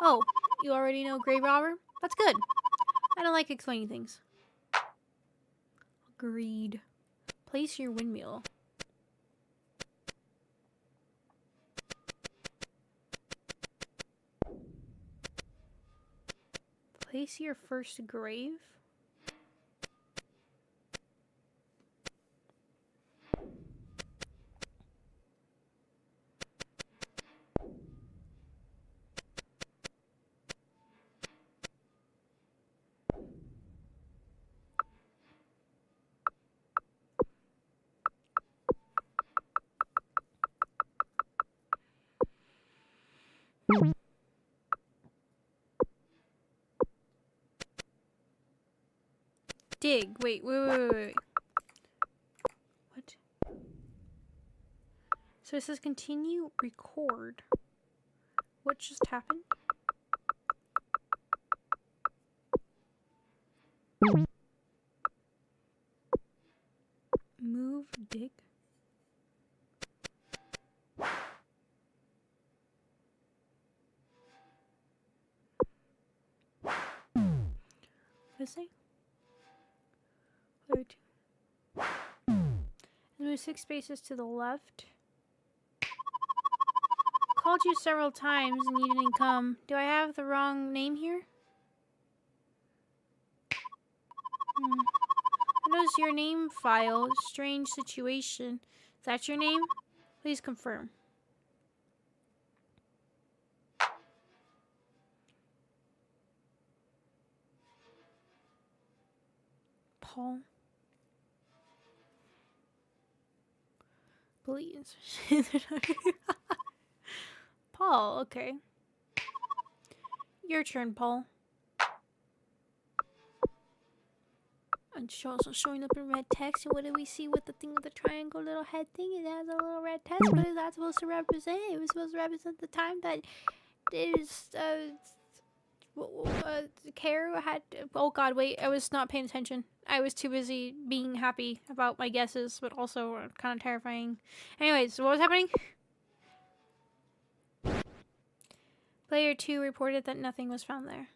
Oh, you already know Grave Robber? That's good. I don't like explaining things. Agreed. Place your windmill. Place your first grave? Dig. Wait. What? So it says continue record. What just happened? Move, dig. What is it? Move 6 spaces to the left. Called you several times and you didn't come. Do I have the wrong name here? I noticed your name file. Strange situation. Is that your name? Please confirm. Paul. Please. Paul, okay. Your turn, Paul. And it's also showing up in red text. And what do we see with the thing with the triangle little head thing? It has a little red text. What is that supposed to represent? It was supposed to represent the time that there's Care had. Oh God, wait! I was not paying attention. I was too busy being happy about my guesses, but also kind of terrifying. Anyways, so what was happening? Player 2 reported that nothing was found there.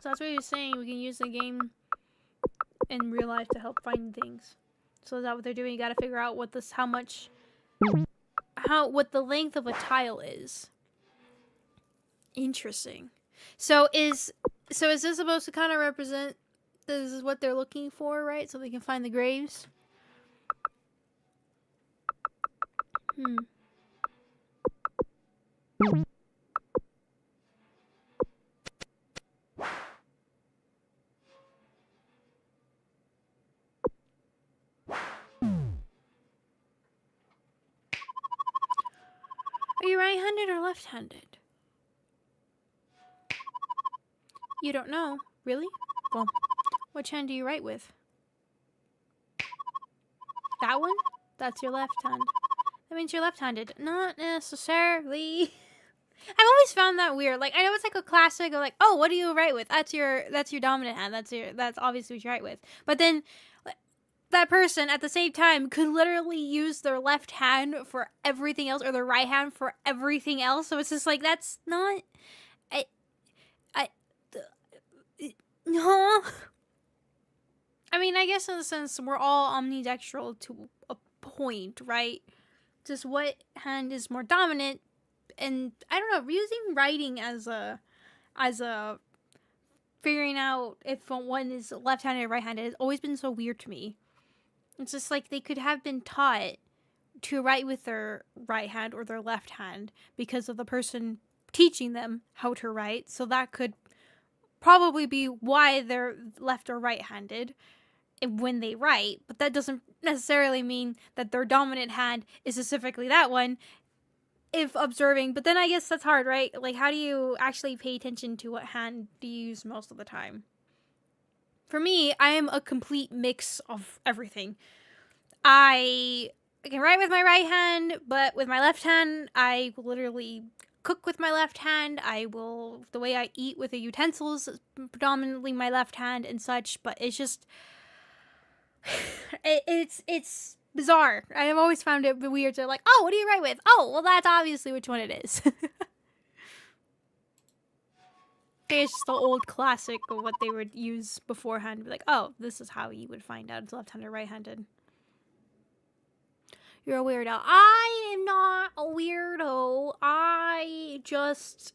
So that's what he was saying. We can use the game in real life to help find things. So is that what they're doing? You gotta figure out what this, what the length of a tile is. Interesting. So is this supposed to kind of represent this is what they're looking for, right? So they can find the graves? Are you right-handed or left-handed? You don't know? Really? Well, which hand do you write with? That one? That's your left hand. That means you're left-handed. Not necessarily. I've always found that weird. Like, I know it's like a classic of like, oh, what do you write with? That's your dominant hand. That's obviously what you write with. But then that person at the same time could literally use their left hand for everything else or their right hand for everything else. So it's just like, that's not... No. I mean, I guess in a sense, we're all omnidextral to a point, right? Just what hand is more dominant. And I don't know, using writing as a figuring out if one is left-handed or right-handed has always been so weird to me. It's just like they could have been taught to write with their right hand or their left hand because of the person teaching them how to write. So that could probably be why they're left or right-handed when they write. But that doesn't necessarily mean that their dominant hand is specifically that one if observing. But then I guess that's hard, right? Like, how do you actually pay attention to what hand do you use most of the time? For me, I am a complete mix of everything. I can write with my right hand, but with my left hand, I will literally cook with my left hand. The way I eat with the utensils is predominantly my left hand and such, but it's just, it's bizarre. I've always found it weird to like, oh, what do you write with? Oh, well, that's obviously which one it is. It's just the old classic of what they would use beforehand. Be like, oh, this is how you would find out it's left-handed or right-handed. You're a weirdo. I am not a weirdo. I just...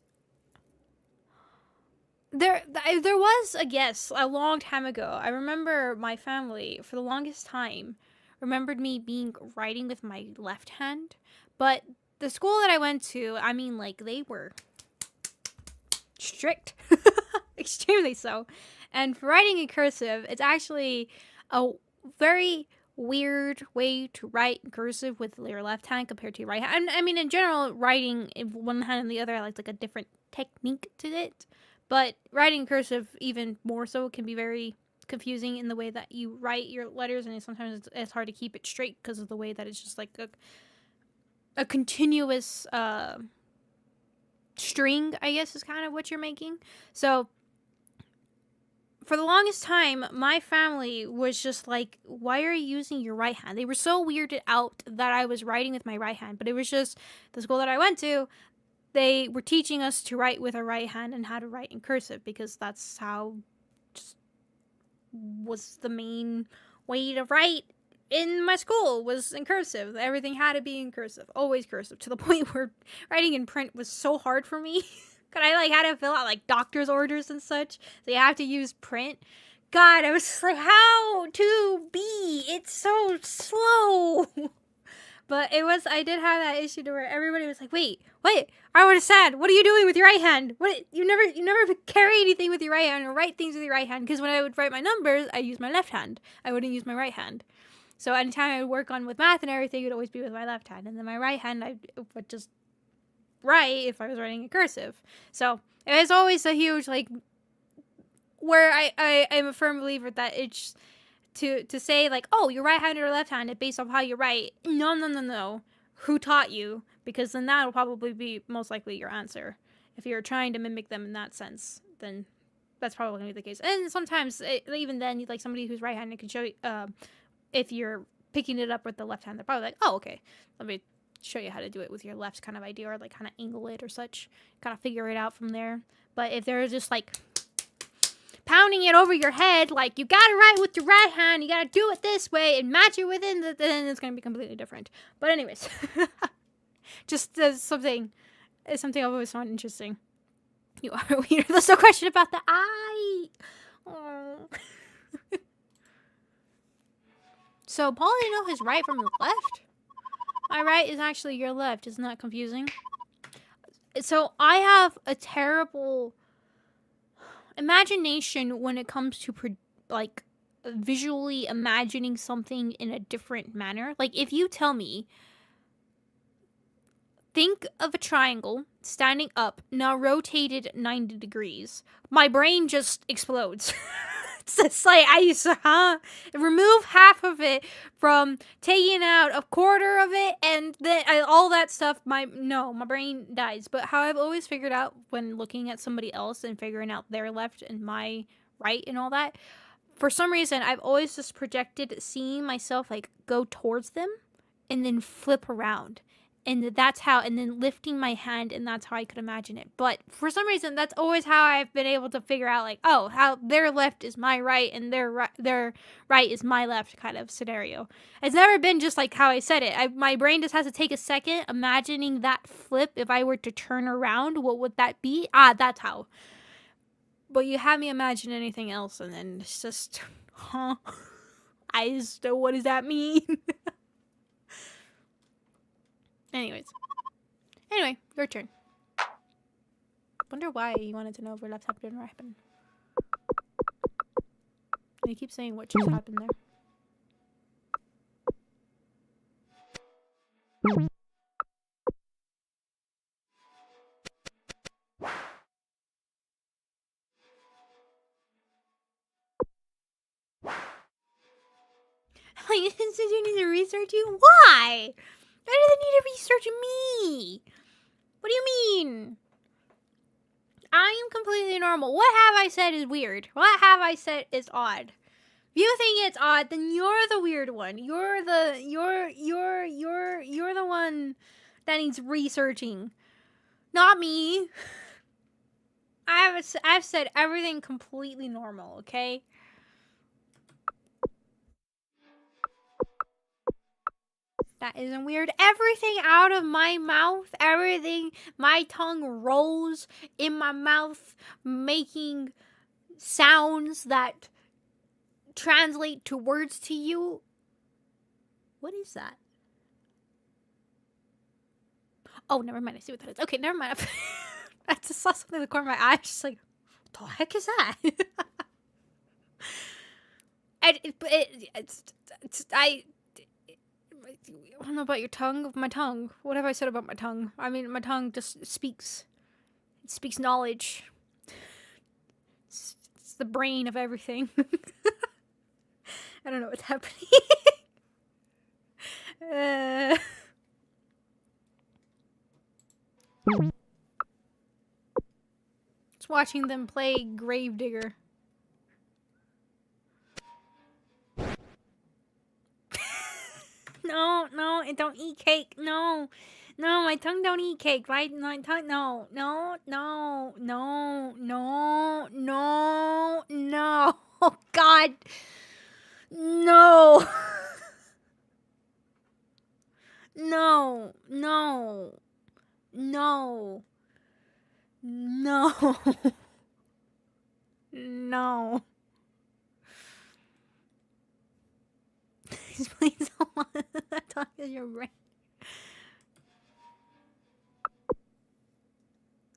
There was a guess a long time ago. I remember my family, for the longest time, remembered me writing with my left hand. But the school that I went to, I mean, like, they were strict. Extremely so. And for writing in cursive, it's actually a very weird way to write in cursive with your left hand compared to your right hand. I mean, in general, writing in one hand and the other has like a different technique to it. But writing in cursive, even more so, can be very confusing in the way that you write your letters, and sometimes it's hard to keep it straight because of the way that it's just like a continuous string, I guess, is kind of what you're making. So for the longest time, my family was just like, why are you using your right hand? They were so weirded out that I was writing with my right hand, but it was just the school that I went to, they were teaching us to write with our right hand and how to write in cursive because that's how just was the main way to write in my school was in cursive. Everything had to be in cursive, always cursive, to the point where writing in print was so hard for me. Cause I like had to fill out like doctor's orders and such. So you have to use print. God, I was just like, how to be? It's so slow. But I did have that issue to where everybody was like, wait, I was sad. What are you doing with your right hand? What, you never carry anything with your right hand or write things with your right hand. Because when I would write my numbers, I used my left hand. I wouldn't use my right hand. So anytime I would work on with math and everything, it would always be with my left hand. And then my right hand, I would just write if I was writing in cursive. So it was always a huge, like, where I am a firm believer that it's to say, like, oh, you're right-handed or left-handed based off how you write. No. Who taught you? Because then that'll probably be most likely your answer. If you're trying to mimic them in that sense, then that's probably going to be the case. And sometimes, even then, like, somebody who's right-handed can show you, if you're picking it up with the left hand, they're probably like, oh, okay, let me show you how to do it with your left kind of idea, or like kind of angle it or such, kind of figure it out from there. But if they're just like pounding it over your head, like, you gotta write with your right hand, you gotta do it this way and match it within then it's gonna be completely different. But anyways, just something I've always found interesting. You are weird. There's no question about the eye. Oh. So Paul didn't know his right from his left? My right is actually your left. Isn't that confusing? So I have a terrible imagination when it comes to like visually imagining something in a different manner. Like, if you tell me, think of a triangle standing up, now rotated 90 degrees, my brain just explodes. It's just like, remove half of it from taking out a quarter of it, and then all that stuff, my brain dies. But how I've always figured out when looking at somebody else and figuring out their left and my right and all that, for some reason, I've always just projected seeing myself, like, go towards them and then flip around. And that's how, and then lifting my hand, and that's how I could imagine it. But for some reason, that's always how I've been able to figure out, like, oh, how their left is my right, and their right is my left kind of scenario. It's never been just like how I said it. My brain just has to take a second imagining that flip. If I were to turn around, what would that be? That's how. But you have me imagine anything else, and then it's just, what does that mean? Anyway, your turn. Wonder why you wanted to know if we're left-handed or right-handed. And you keep saying what just happened there. Since you need to research you? Why? Why do they need to research me? What do you mean? I am completely normal. What have I said is weird? What have I said is odd? If you think it's odd, then you're the weird one. You're the one that needs researching. Not me. I've said everything completely normal, okay? That isn't weird. Everything out of my mouth, my tongue rolls in my mouth, making sounds that translate to words to you. What is that? Oh, never mind. I see what that is. Okay, never mind. I just saw something in the corner of my eye. I was just like, what the heck is that? I don't know about your tongue. My tongue. What have I said about my tongue? I mean, my tongue just speaks. It speaks knowledge. It's the brain of everything. I don't know what's happening. Just watching them play Gravedigger. No, it don't eat cake. No, my tongue don't eat cake. Right? My tongue, no. Oh, God. No. No. Please don't want that tongue in your brain.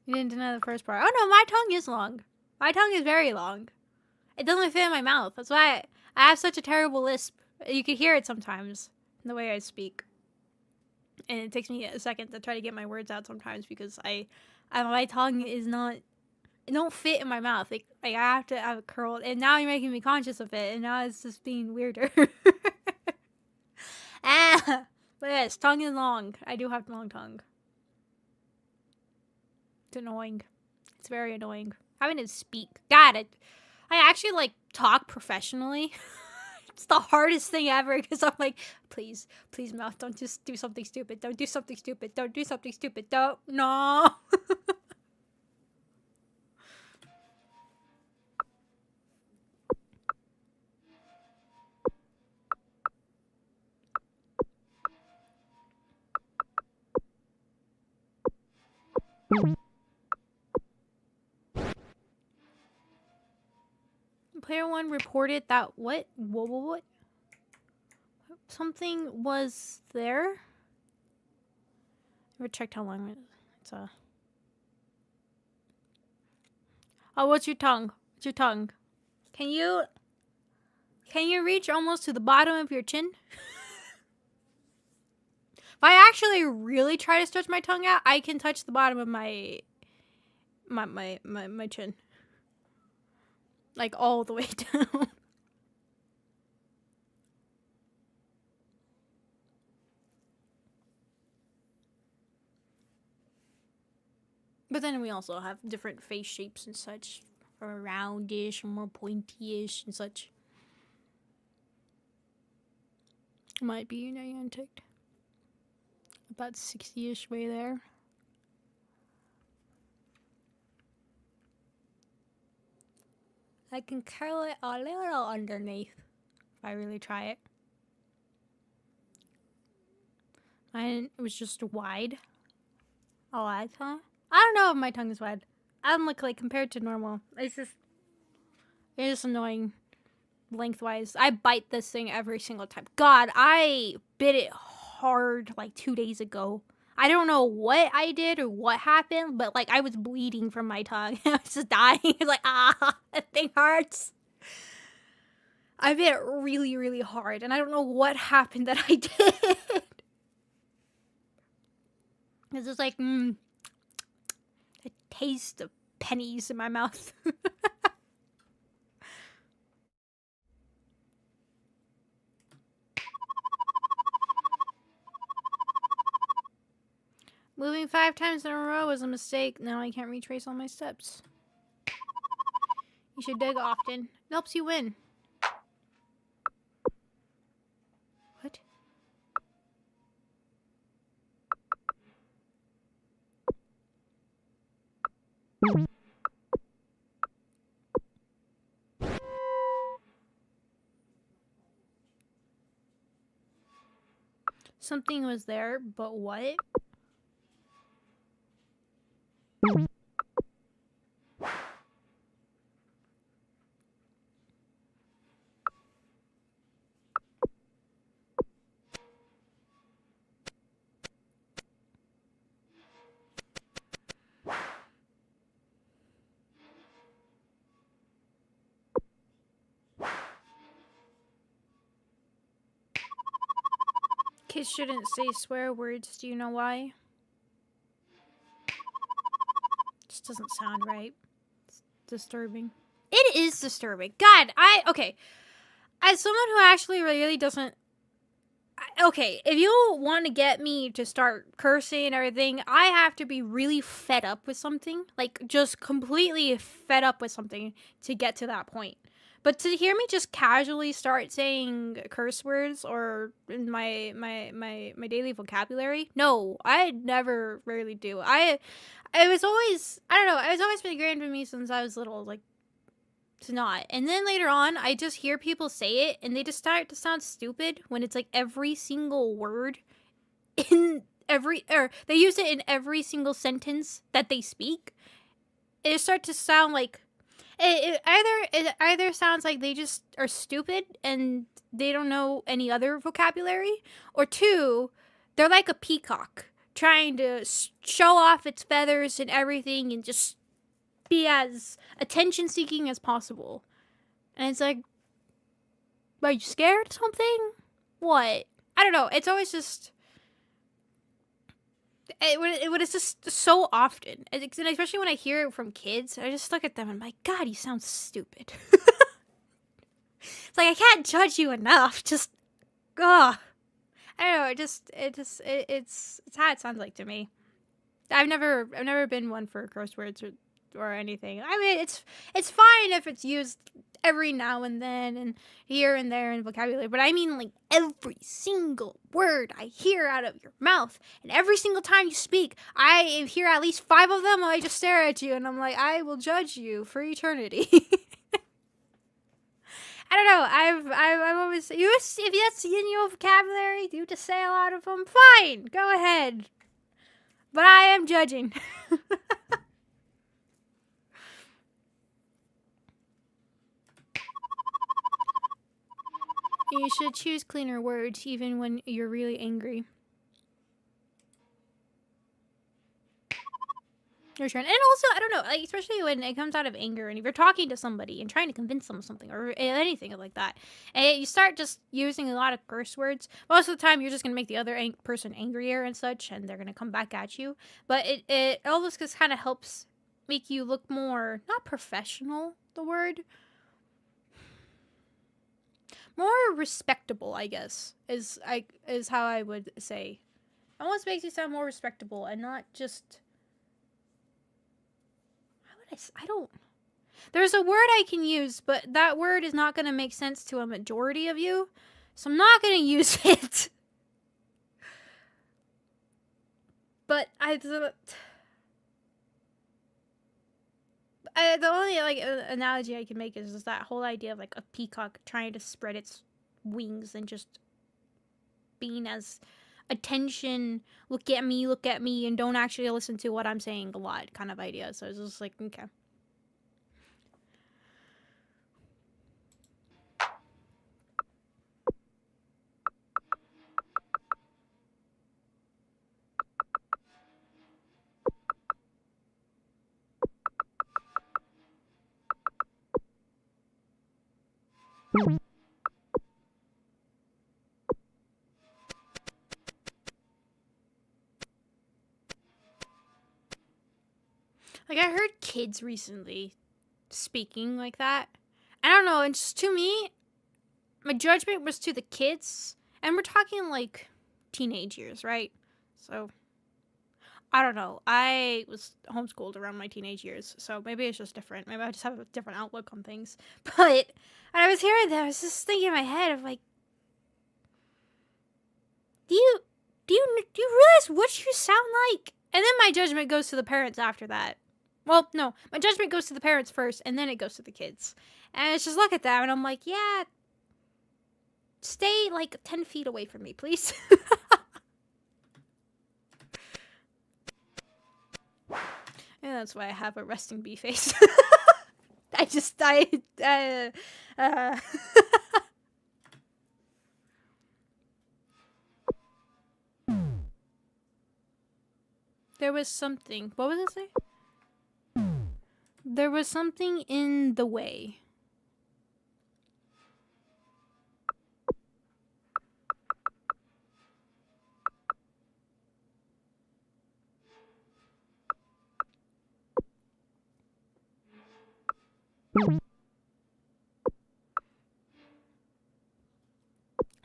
You didn't deny the first part. Oh no, my tongue is long. My tongue is very long. It doesn't fit in my mouth. That's why I have such a terrible lisp. You can hear it sometimes in the way I speak. And it takes me a second to try to get my words out sometimes because my tongue is not, it don't fit in my mouth. Like I have to have it curled, and now you're making me conscious of it, and now it's just being weirder. But yes, tongue is long. I do have a long tongue. It's annoying. It's very annoying. Having to speak. God, I actually like talk professionally. It's the hardest thing ever because I'm like, please, mouth, don't just do something stupid. Don't do something stupid. Don't do something stupid. Don't. No. Player 1 reported that what? Something was there? Never checked how long it's Oh, what's your tongue? What's your tongue? Can you reach almost to the bottom of your chin? If I actually really try to stretch my tongue out, I can touch the bottom of my chin. Like all the way down. But then we also have different face shapes and such. Or roundish, or more pointy-ish and such. Might be Niantic. About 60-ish way there. I can curl it a little underneath if I really try it. Mine was just wide. Oh, I thought. I don't know if my tongue is wide. I'm like compared to normal. It's just annoying lengthwise. I bite this thing every single time. God, I bit it hard like 2 days ago. I don't know what I did or what happened, but like I was bleeding from my tongue. I was just dying. Like, that thing hurts. I bit it really, really hard, and I don't know what happened that I did. It's just like, the taste of pennies in my mouth. Moving 5 times in a row was a mistake. Now I can't retrace all my steps. You should dig often. It helps you win. What? Something was there, but what? Kids shouldn't say swear words. Do you know why? Just doesn't sound right. It's disturbing. It is disturbing. God, okay. As someone who actually really doesn't... Okay, if you want to get me to start cursing and everything, I have to be really fed up with something. Like, just completely fed up with something to get to that point. But to hear me just casually start saying curse words or in my daily vocabulary, no, I never really do. It was always, I don't know, it's always been ingrained in me since I was little, like, to not. And then later on, I just hear people say it, and they just start to sound stupid when it's like every single word in they use it in every single sentence that they speak. It starts to sound like it either sounds like they just are stupid and they don't know any other vocabulary, or 2, they're like a peacock trying to show off its feathers and everything and just be as attention-seeking as possible. And it's like, Are you scared of something? What? I don't know. It's always just... It is just so often. And especially when I hear it from kids, I just look at them and I'm like, God, you sound stupid. It's like, I can't judge you enough. Just, ugh. I don't know. It's how it sounds like to me. I've never been one for curse words or anything. I mean, it's fine if it's used every now and then and here and there in vocabulary, but I mean like every single word I hear out of your mouth, and every single time you speak, I hear at least 5 of them, and I just stare at you and I'm like, I will judge you for eternity. I don't know. I've always if that's in your vocabulary, you just say a lot of them. Fine, go ahead. But I am judging. You should choose cleaner words even when you're really angry. Your turn. And also, I don't know, like, especially when it comes out of anger and if you're talking to somebody and trying to convince them of something or anything like that, and you start just using a lot of curse words, most of the time you're just going to make the other person angrier and such, and they're going to come back at you. But it almost just kind of helps make you look more, not professional, the word, more respectable, I guess, is how I would say. It almost makes you sound more respectable and not just... I don't... There's a word I can use, but that word is not going to make sense to a majority of you, so I'm not going to use it. But the only like analogy I can make is that whole idea of like a peacock trying to spread its wings and just being as attention, look at me, and don't actually listen to what I'm saying a lot kind of idea. So it's just like, okay. Like, I heard kids recently speaking like that. I don't know, and just to me, my judgment was to the kids, and we're talking like teenage years, right? So, I don't know. I was homeschooled around my teenage years, so maybe it's just different. Maybe I just have a different outlook on things. But when I was hearing that, I was just thinking in my head of like, do you realize what you sound like? And then my judgment goes to the parents after that. Well, no, my judgment goes to the parents first, and then it goes to the kids. And it's just look at that, and I'm like, yeah, stay like 10 feet away from me, please. And that's why I have a resting bee face. There was something. What was it say? There was something in the way.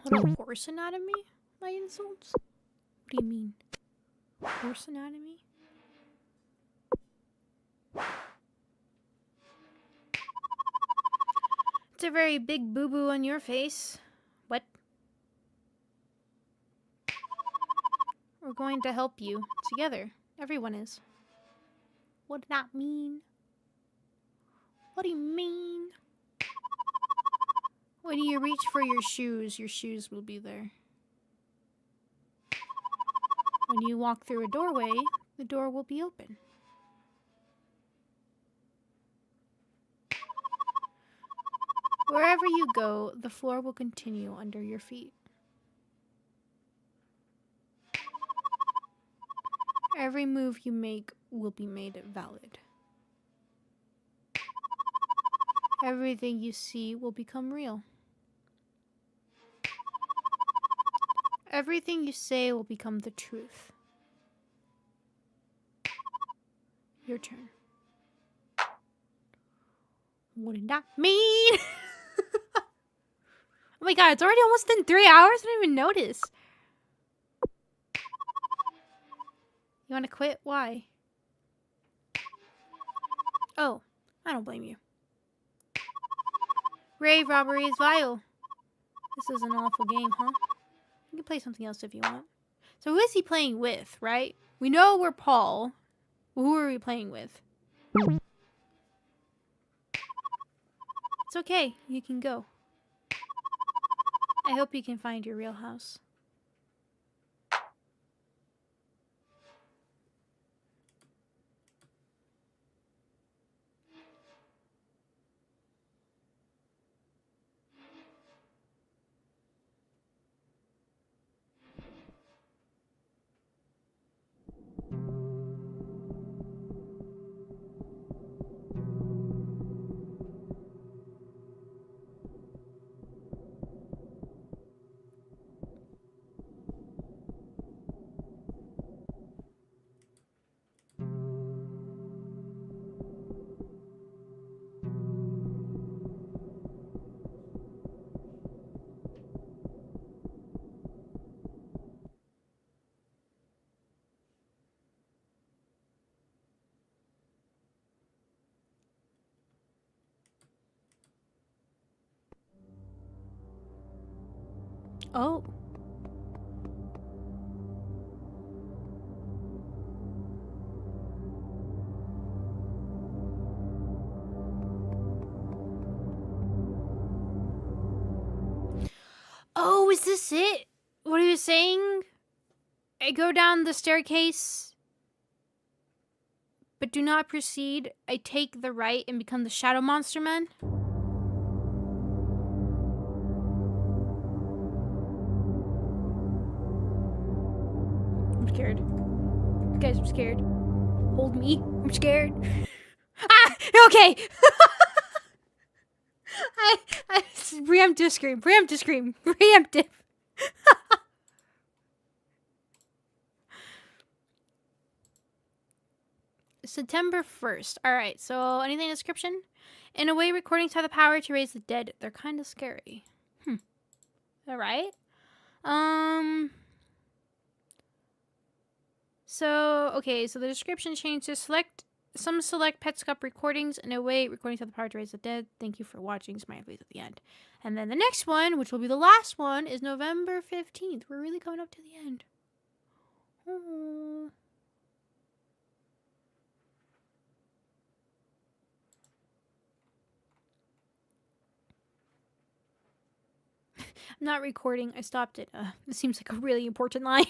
What a horse anatomy? My insults? What do you mean? Horse anatomy? It's a very big boo-boo on your face. What? We're going to help you. Together. Everyone is. What did that mean? What do you mean? When you reach for your shoes will be there. When you walk through a doorway, the door will be open. Wherever you go, the floor will continue under your feet. Every move you make will be made valid. Everything you see will become real. Everything you say will become the truth. Your turn. What did that mean? Oh my god, it's already almost been 3 hours? I didn't even notice. You want to quit? Why? Oh, I don't blame you. Grave robbery is vile. This is an awful game, huh? You can play something else if you want. So who is he playing with, right? We know we're Paul. Who are we playing with? It's okay. You can go. I hope you can find your real house. Oh. Oh, is this it? What are you saying? I go down the staircase, but do not proceed. I take the right and become the Shadow Monster Man. I'm scared. Guys, I'm scared. Hold me. I'm scared. Ah! Okay! I preemptive scream. Preemptive scream. Preemptive. September 1st. Alright, so anything in the description? In a way, recordings have the power to raise the dead. They're kind of scary. Alright. So, okay, so the description changed to select Petscop recordings. In a way, recordings have the power to raise the dead. Thank you for watching. Smiley face at the end. And then the next one, which will be the last one, is November 15th. We're really coming up to the end. Oh. I'm not recording. I stopped it. This seems like a really important line.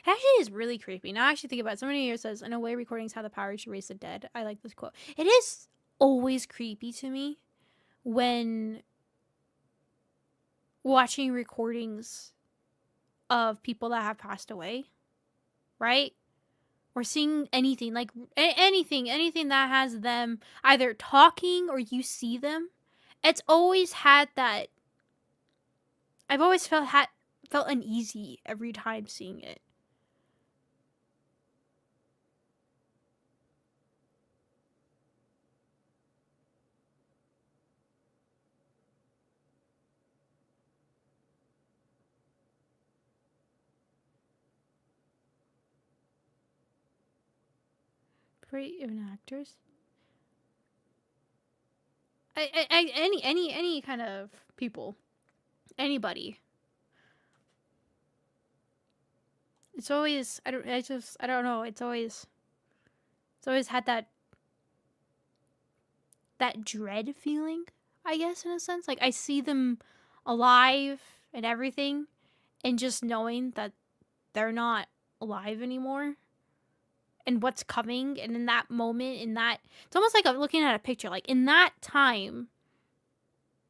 It actually is really creepy. Now I actually think about it. Somebody here says, in a way, recordings have the power to raise the dead. I like this quote. It is always creepy to me when watching recordings of people that have passed away, right? Or seeing anything, like anything that has them either talking or you see them. It's always had that. I've always felt uneasy every time seeing it. Even actors. Any kind of people, anybody. It's always I don't know. It's always had that dread feeling, I guess, in a sense. Like I see them alive and everything, and just knowing that they're not alive anymore. And what's coming, and in that moment, it's almost like I'm looking at a picture. Like in that time,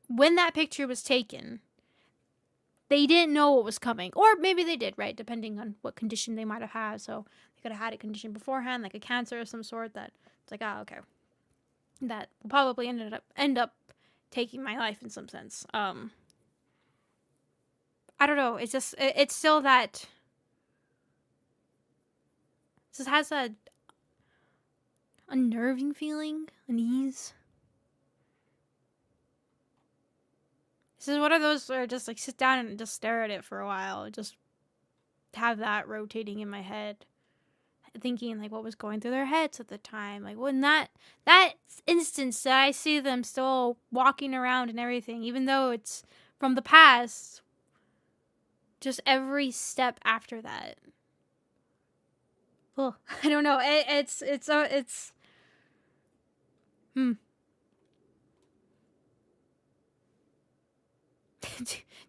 when that picture was taken, they didn't know what was coming. Or maybe they did, right? Depending on what condition they might have had. So they could have had a condition beforehand, like a cancer of some sort, that it's like, ah, okay. That will probably end up taking my life in some sense. I don't know. It's just, it's still that, it just has a unnerving feeling, unease. This is one of those where I just like sit down and just stare at it for a while. Just have that rotating in my head. Thinking like what was going through their heads at the time. Like when that instance that I see them still walking around and everything, even though it's from the past, just every step after that. Well, I don't know. It's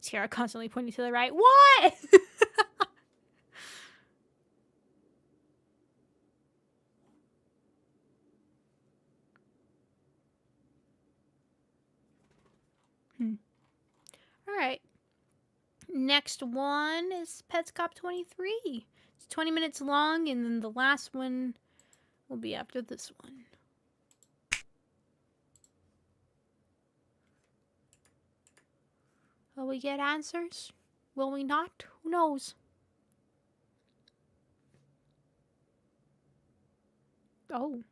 Tiara constantly pointing to the right. What? All right. Next one is Petscop 23. It's 20 minutes long, and then the last one will be after this one. Will we get answers? Will we not? Who knows? Oh.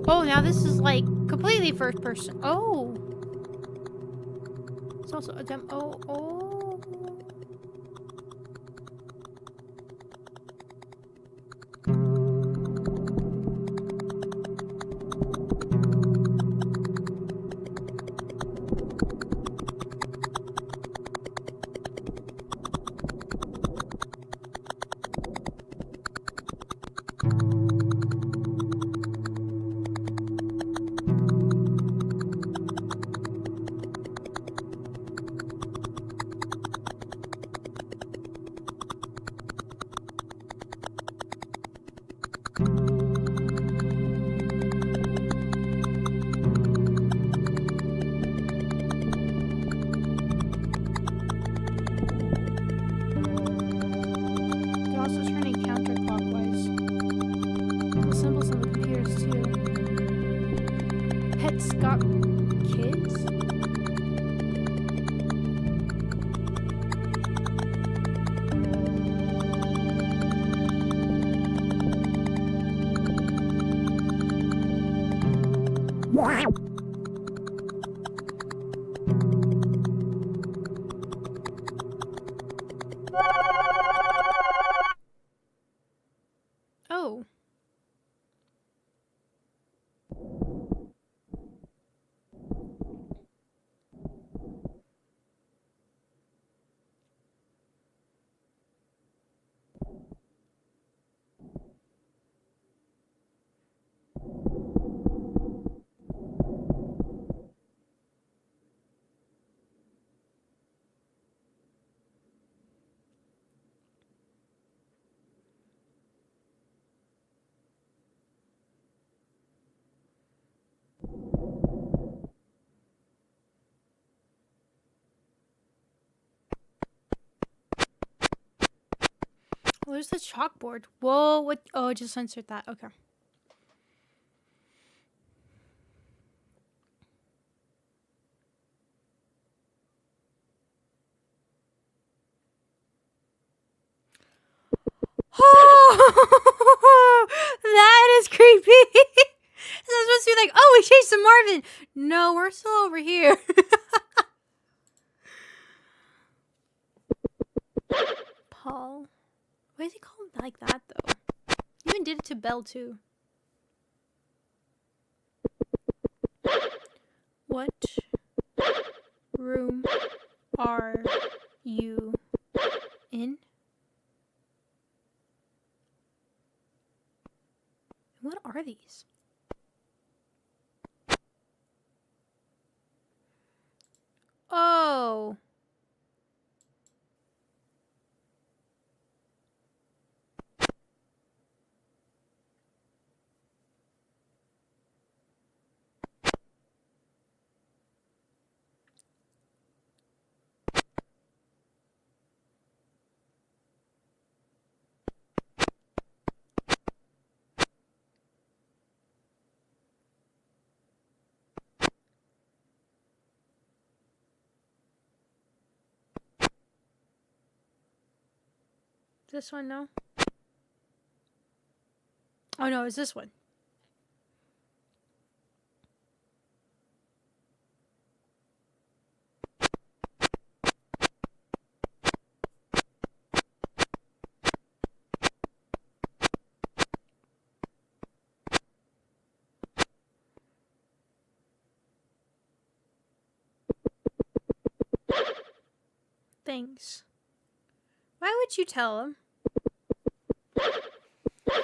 Oh, now this is like completely first person. Oh. It's also a demo. Oh. Petscop kids? Wow. Oh. Where's the chalkboard? Whoa, what? Oh, I just censored that. Okay. Oh, that is creepy. It's supposed to be like, oh, we chased some Marvin. No, we're still over here. Paul. Why is he called like that, though? He even did it to Belle, too. What room are you This one, no? Oh no, it's this one. Thanks. Why would you tell him?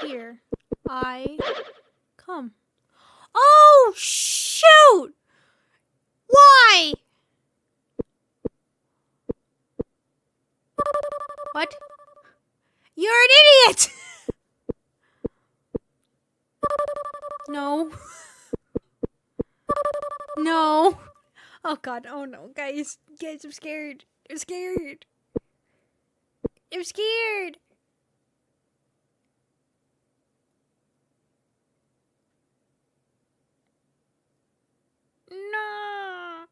Here, I come. Oh, shoot! Why? What? You're an idiot! No. No. Oh god, oh no, guys. Guys, I'm scared. I'm scared. I'm scared. No.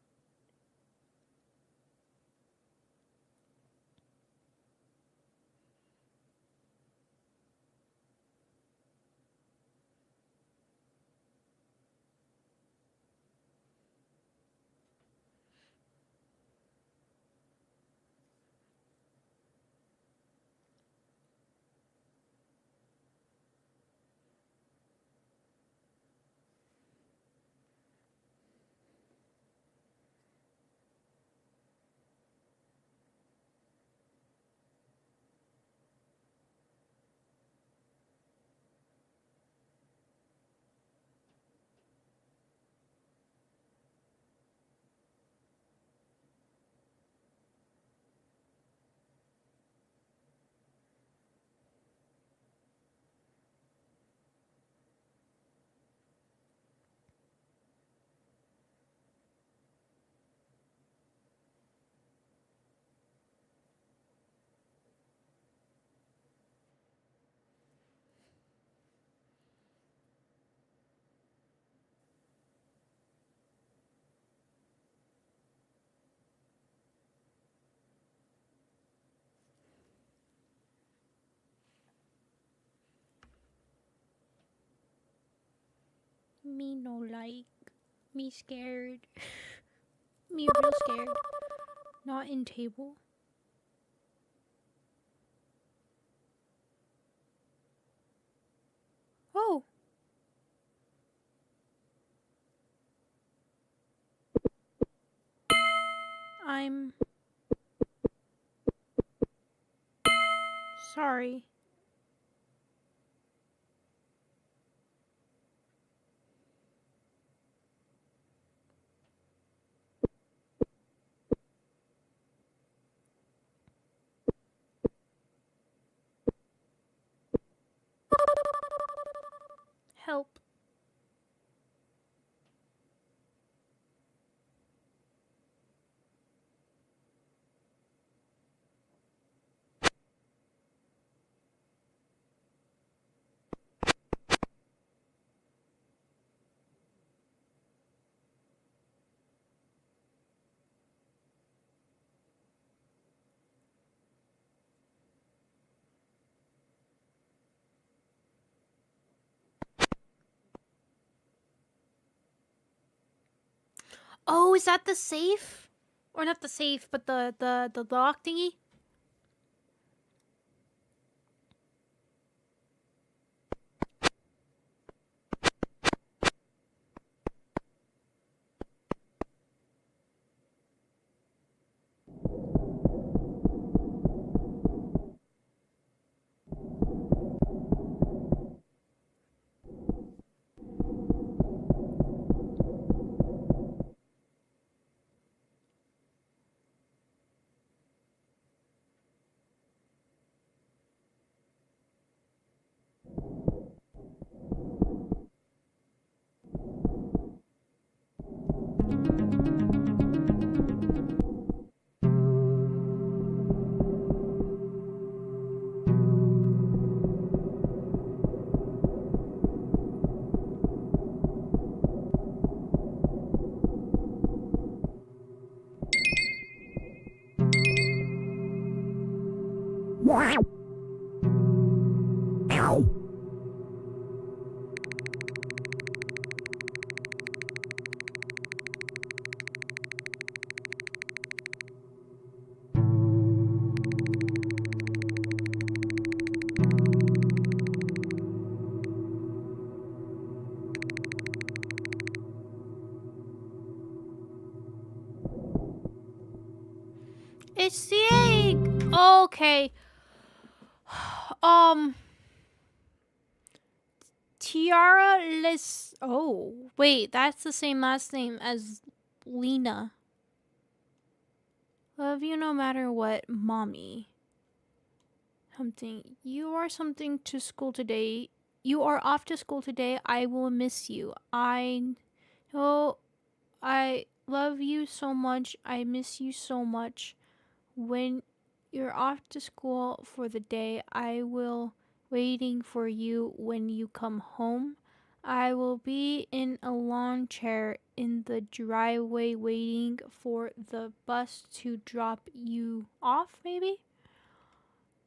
Me no like. Me scared. Me real scared. Not in table. Oh. I'm sorry. Help. Oh, is that the safe? Or not the safe, but the lock thingy? okay. Tiara Les. Oh, wait, that's the same last name as Lena. Love you no matter what, mommy. Something. You are something to school today. You are off to school today. I will miss you. I know. I love you so much. I miss you so much. When you're off to school for the day, I will waiting for you when you come home. I will be in a lawn chair in the driveway waiting for the bus to drop you off, maybe?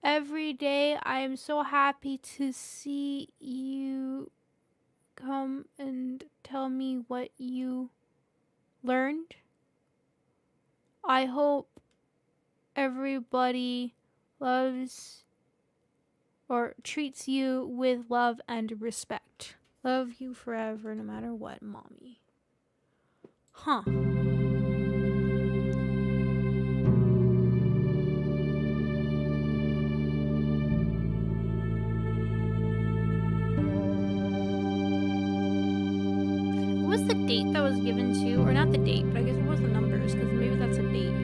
Every day I am so happy to see you come and tell me what you learned. I hope everybody loves or treats you with love and respect. Love you forever, no matter what, mommy. Huh. What was the date that was given to? Or not the date, but I guess what was the numbers? Because maybe that's a date.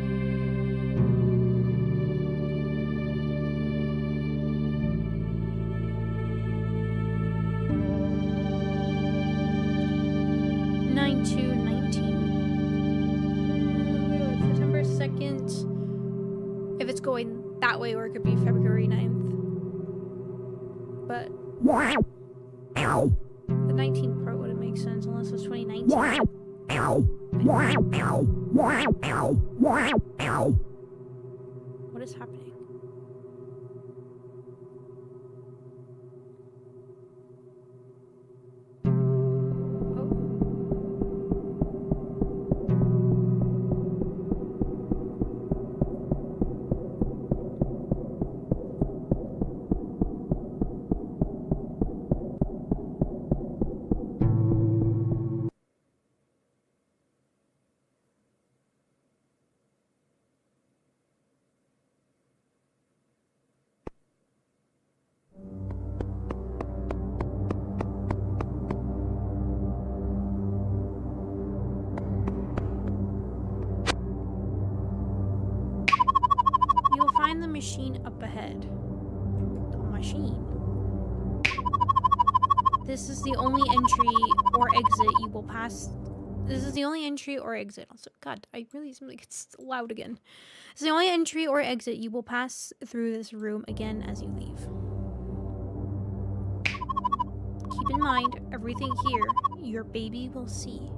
September 2nd. If it's going that way, or it could be February 9th. But the 19th part wouldn't make sense unless it's 2019. What is happening? Find the machine up ahead. The machine. This is the only entry or exit you will pass. This is the only entry or exit. Also, God, I really seem like it's loud again. It's the only entry or exit you will pass through this room again as you leave. Keep in mind, everything here, your baby will see.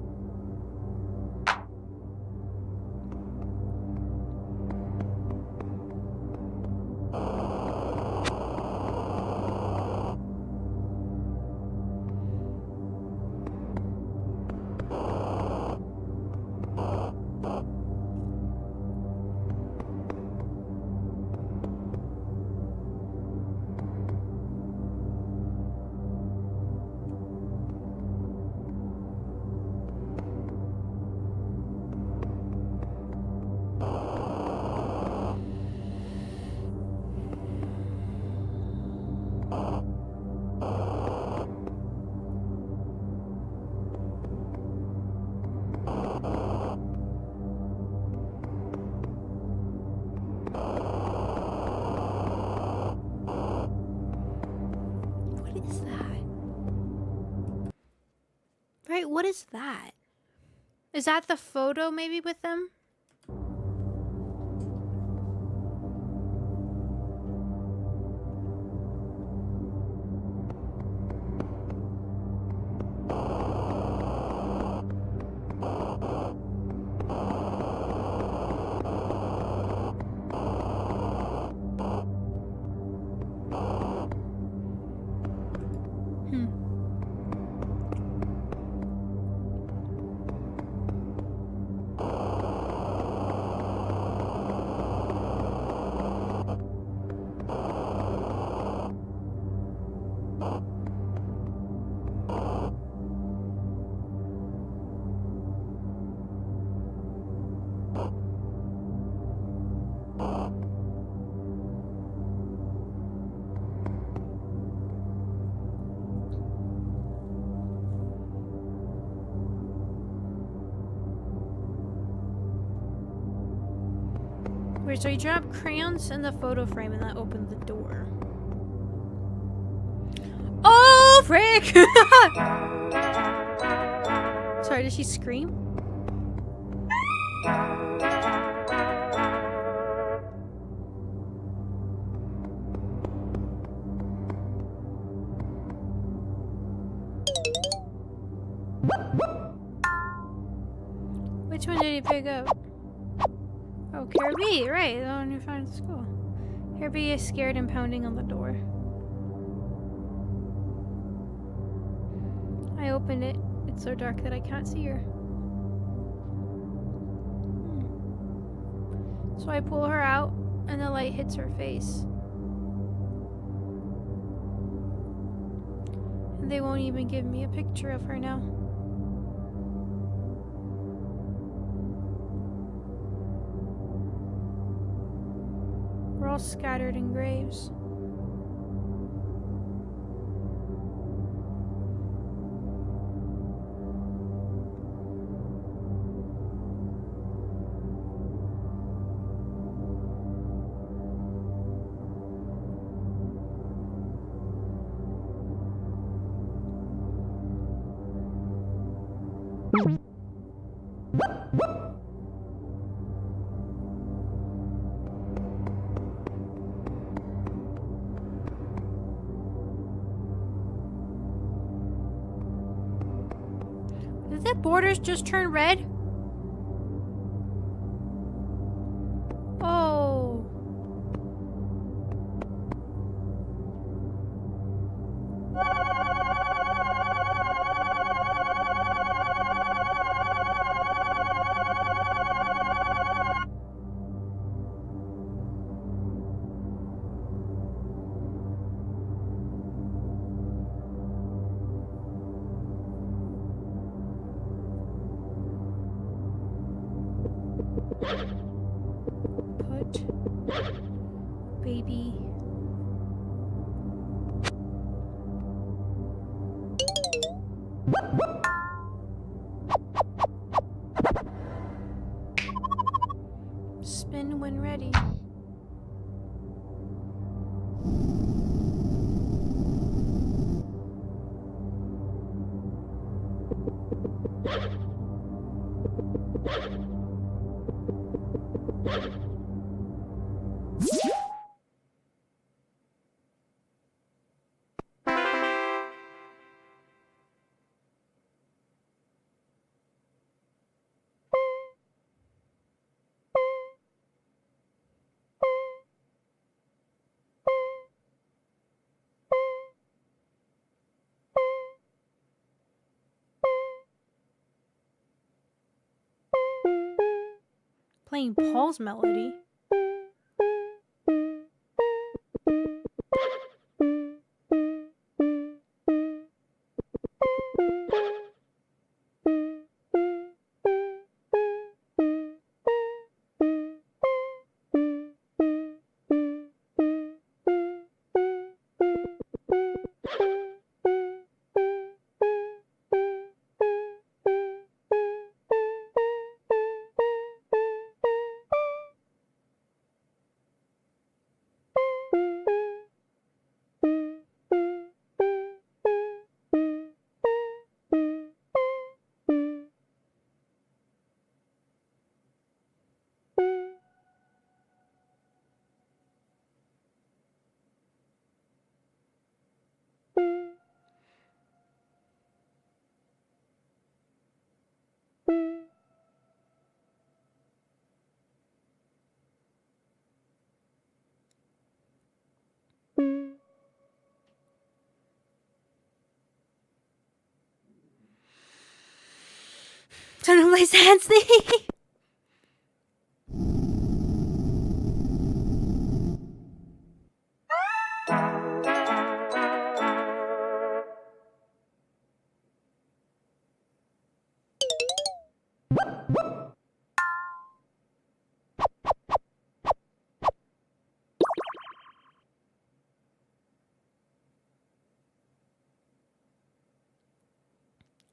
What is that? Is that the photo maybe with them? Wait, so you dropped crayons in the photo frame and that opened the door. Oh, frick! Sorry, did she scream? Which one did he pick up? Oh, Kirby, right, the one you found at school. Kirby is scared and pounding on the door. I opened it. It's so dark that I can't see her. So I pull her out, and the light hits her face. And they won't even give me a picture of her now. We're all scattered in graves. Did the borders just turn red? Oh. Put baby spin when ready. Playing Paul's melody. Turn on my dance thing.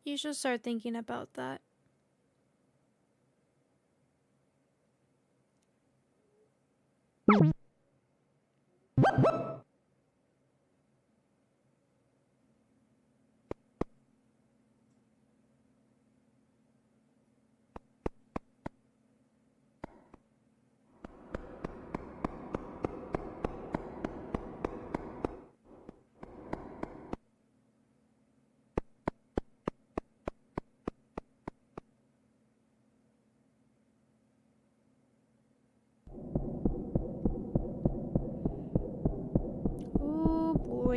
You should start thinking about that.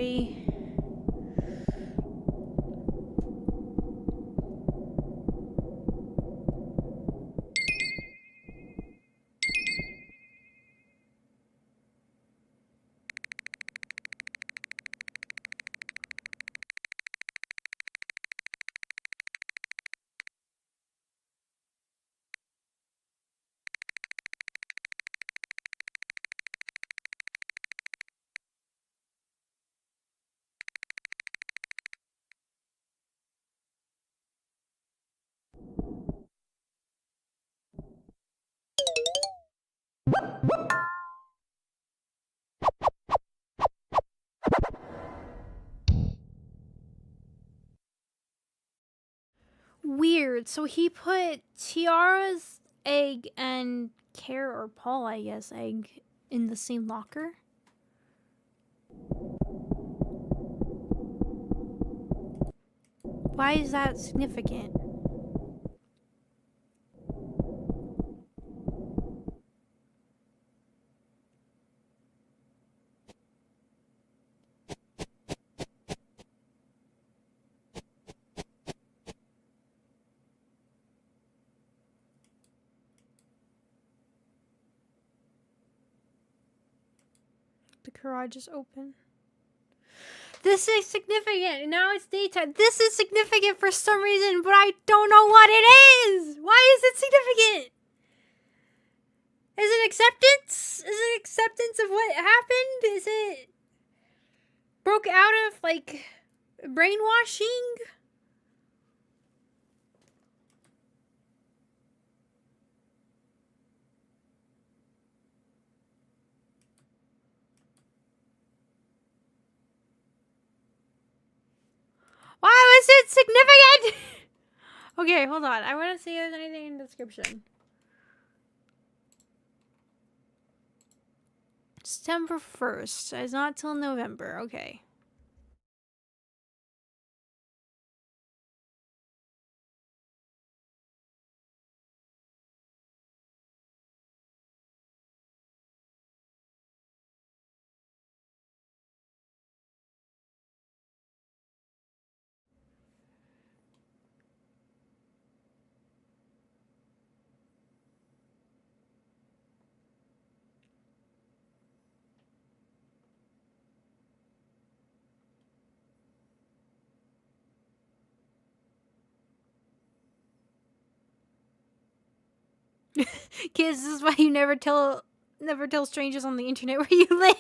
we? Weird. So he put Tiara's egg and Care or Paul, I guess, egg in the same locker. Why is that significant? The garage is open. This is significant. Now it's daytime. This is significant for some reason, but I don't know what it is. Why is it significant? Is it acceptance? Is it acceptance of what happened? Is it broke out of, like, brainwashing? Why was it significant? Okay, hold on. I want to see if there's anything in the description. September 1st. It's not till November. Okay. Kids, this is why you never tell strangers on the internet where you live.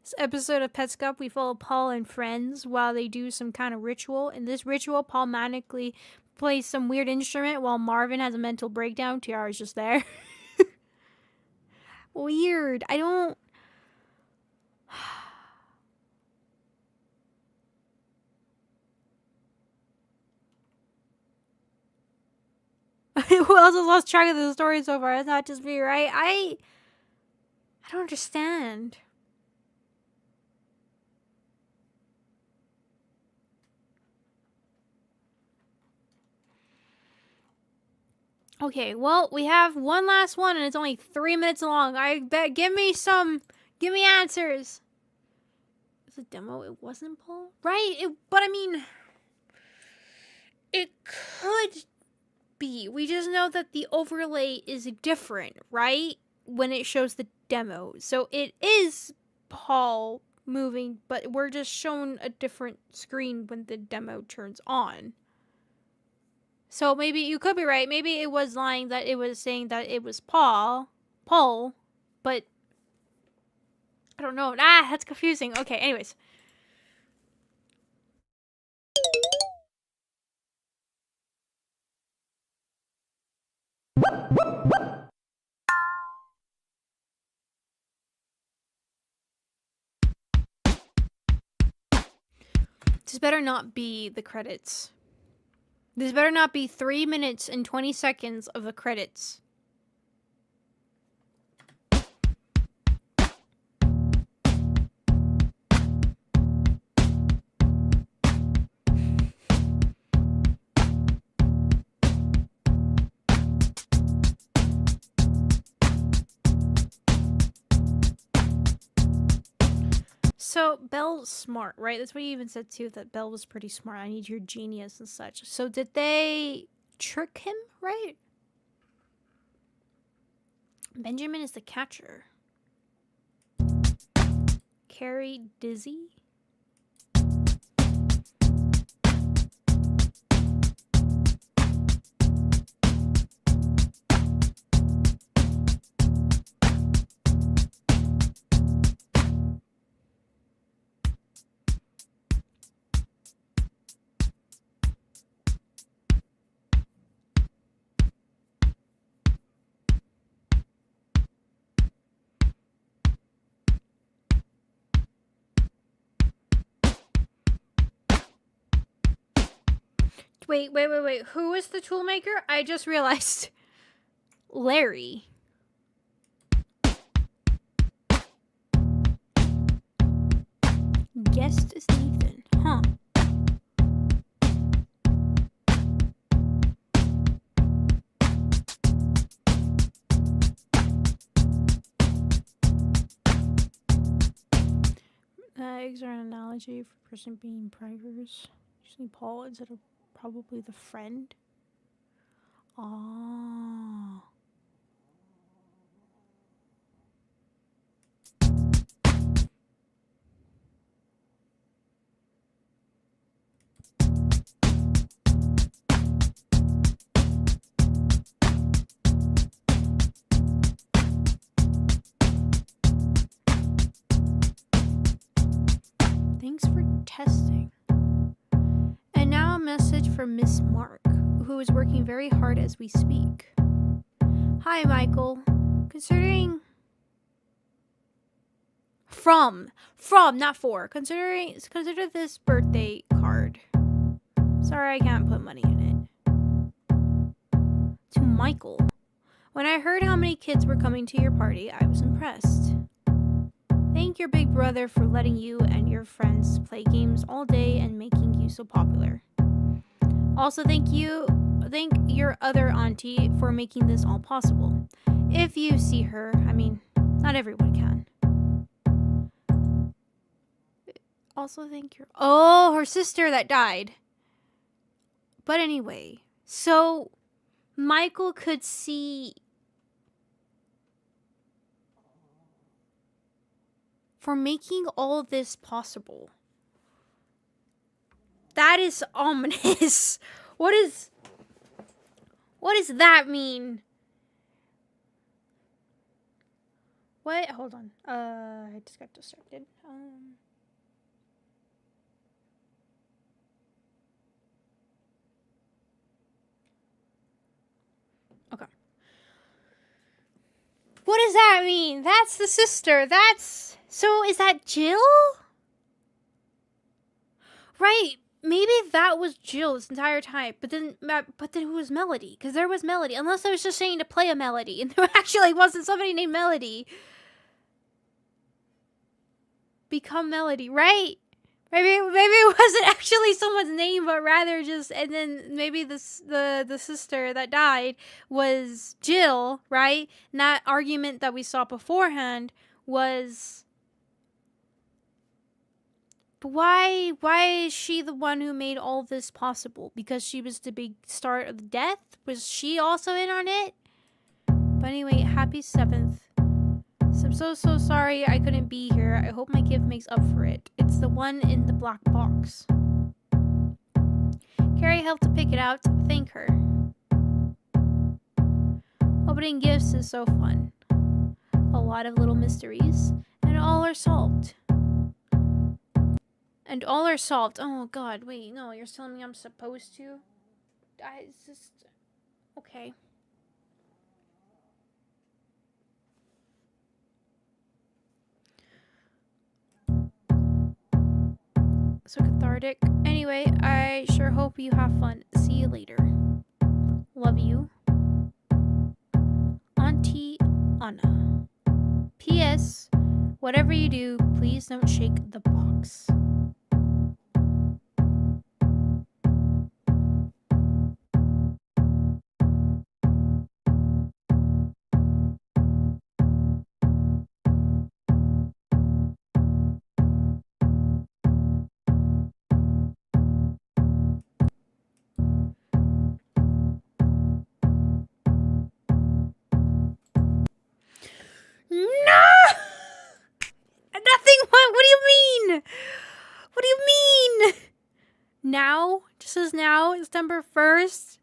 This episode of Petscop, we follow Paul and friends while they do some kind of ritual. In this ritual, Paul manically plays some weird instrument while Marvin has a mental breakdown. Tiara's just there. Weird. I don't... Who else has lost track of the story so far? It's not just me, right? I don't understand. Okay, well, we have one last one, and it's only 3 minutes long. I bet. Give me answers. It's a demo. It wasn't Paul, right? But I mean, it could be. We just know that the overlay is different, right? When it shows the demo, so it is Paul moving, but we're just shown a different screen when the demo turns on. So maybe you could be right. Maybe it was lying that it was saying that it was Paul, but I don't know. That's confusing. Okay, anyways. This better not be the credits. This better not be 3 minutes and 20 seconds of the credits. So Belle's smart, right? That's what you even said too, that Belle was pretty smart. I need your genius and such. So did they trick him, right? Benjamin is the catcher. Carrie Dizzy? Wait. Who is the toolmaker? I just realized. Larry. Guest is Nathan. Huh. Eggs are an analogy for a person being privers. Usually Paul instead of probably the friend. Ah. Thanks for testing. And now a message for Miss Mark, who is working very hard as we speak. Hi, Michael. Considering... not for. Consider this birthday card. Sorry I can't put money in it. To Michael. When I heard how many kids were coming to your party, I was impressed. Thank your big brother for letting you and your friends play games all day and making you so popular. Also, thank your other auntie for making this all possible. If you see her, I mean, not everyone can. Also, her sister that died. But anyway, so Michael could see for making all this possible. That is ominous. What does that mean? What? Hold on. I just got distracted. Okay. What does that mean? That's the sister. So is that Jill? Right. Maybe that was Jill this entire time. But then who was Melody? Because there was Melody. Unless I was just saying to play a Melody. And there actually wasn't somebody named Melody. Become Melody, right? Maybe it wasn't actually someone's name, but rather just, and then maybe the sister that died was Jill, right? And that argument that we saw beforehand was, but why is she the one who made all this possible? Because she was the big start of the death? Was she also in on it? But anyway, happy 7th. I'm so sorry I couldn't be here. I hope my gift makes up for it. It's the one in the black box. Carrie helped to pick it out. Thank her. Opening gifts is so fun. A lot of little mysteries. And all are solved. Oh god, wait, no, you're telling me I'm supposed to? It's just... Okay. So cathartic. Anyway, I sure hope you have fun. See you later. Love you. Auntie Anna. P.S. Whatever you do, please don't shake the box. No! Nothing. What? What do you mean? What do you mean? Now? Just as now? September 1st?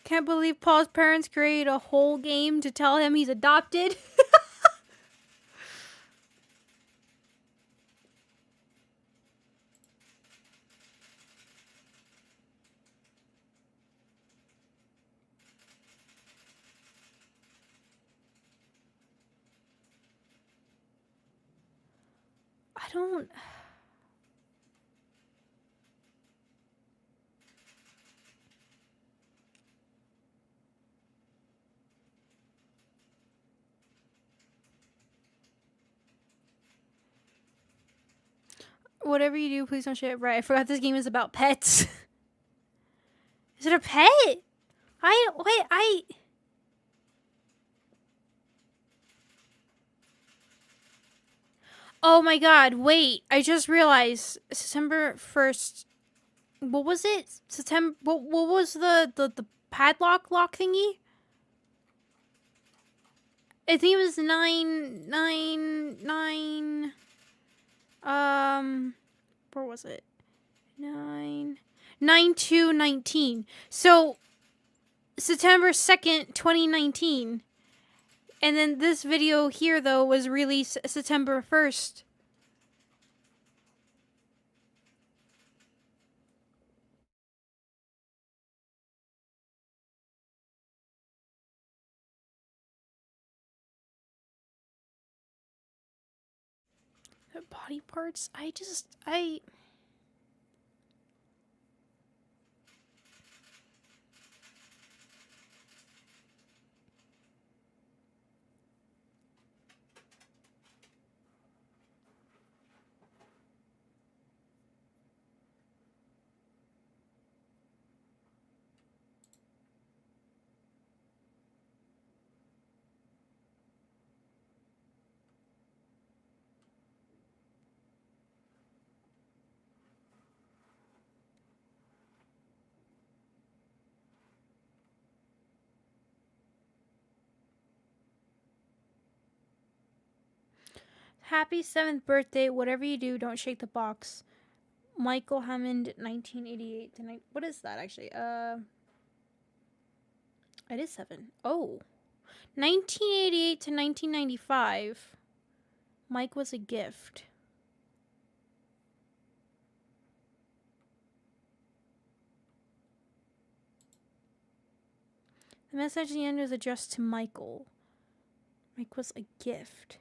Can't believe Paul's parents created a whole game to tell him he's adopted. I don't... Whatever you do, please don't shit. Right, I forgot this game is about pets. Is it a pet? Oh my god, wait. I just realized September 1st. What was it? September. What was the padlock lock thingy? I think it was 999. Where was it? 9/2/19. So September 2nd, 2019. And then this video here though was released September 1st. Body parts? I Happy 7th birthday. Whatever you do, don't shake the box. Michael Hammond, 1988 to what is that actually? It is 7. Oh. 1988 to 1995. Mike was a gift. The message at the end was addressed to Michael. Mike was a gift.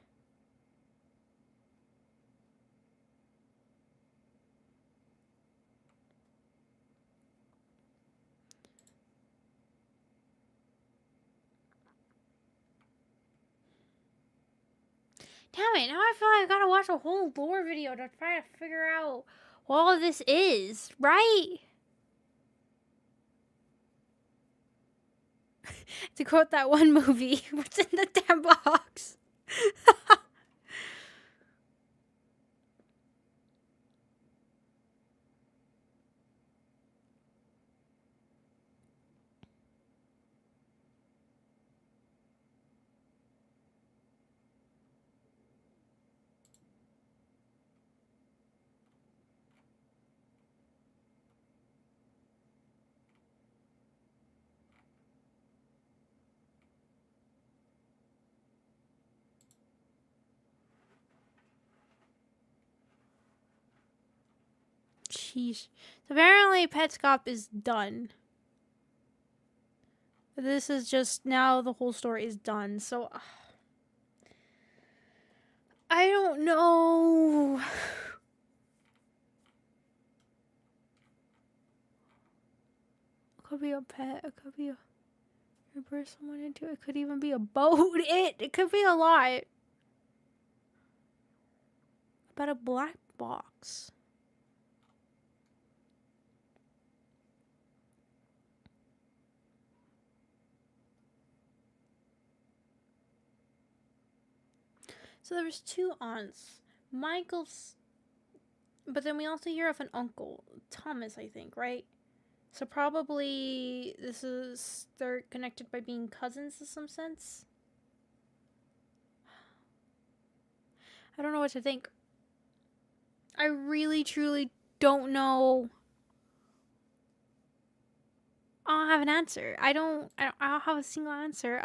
Damn it, now I feel like I gotta watch a whole lore video to try to figure out what all of this is, right? To quote that one movie, what's in the damn box? Sheesh. So apparently Petscop is done. This is just, now the whole story is done, so... I don't know. It could be a pet, it could be a... Reverse someone into it, could even be a boat. It could be a lot. About a black box. So there was 2 aunts. Michael's... But then we also hear of an uncle. Thomas, I think, right? So probably they're connected by being cousins in some sense. I don't know what to think. I really, truly don't know. I don't have an answer. I don't have a single answer.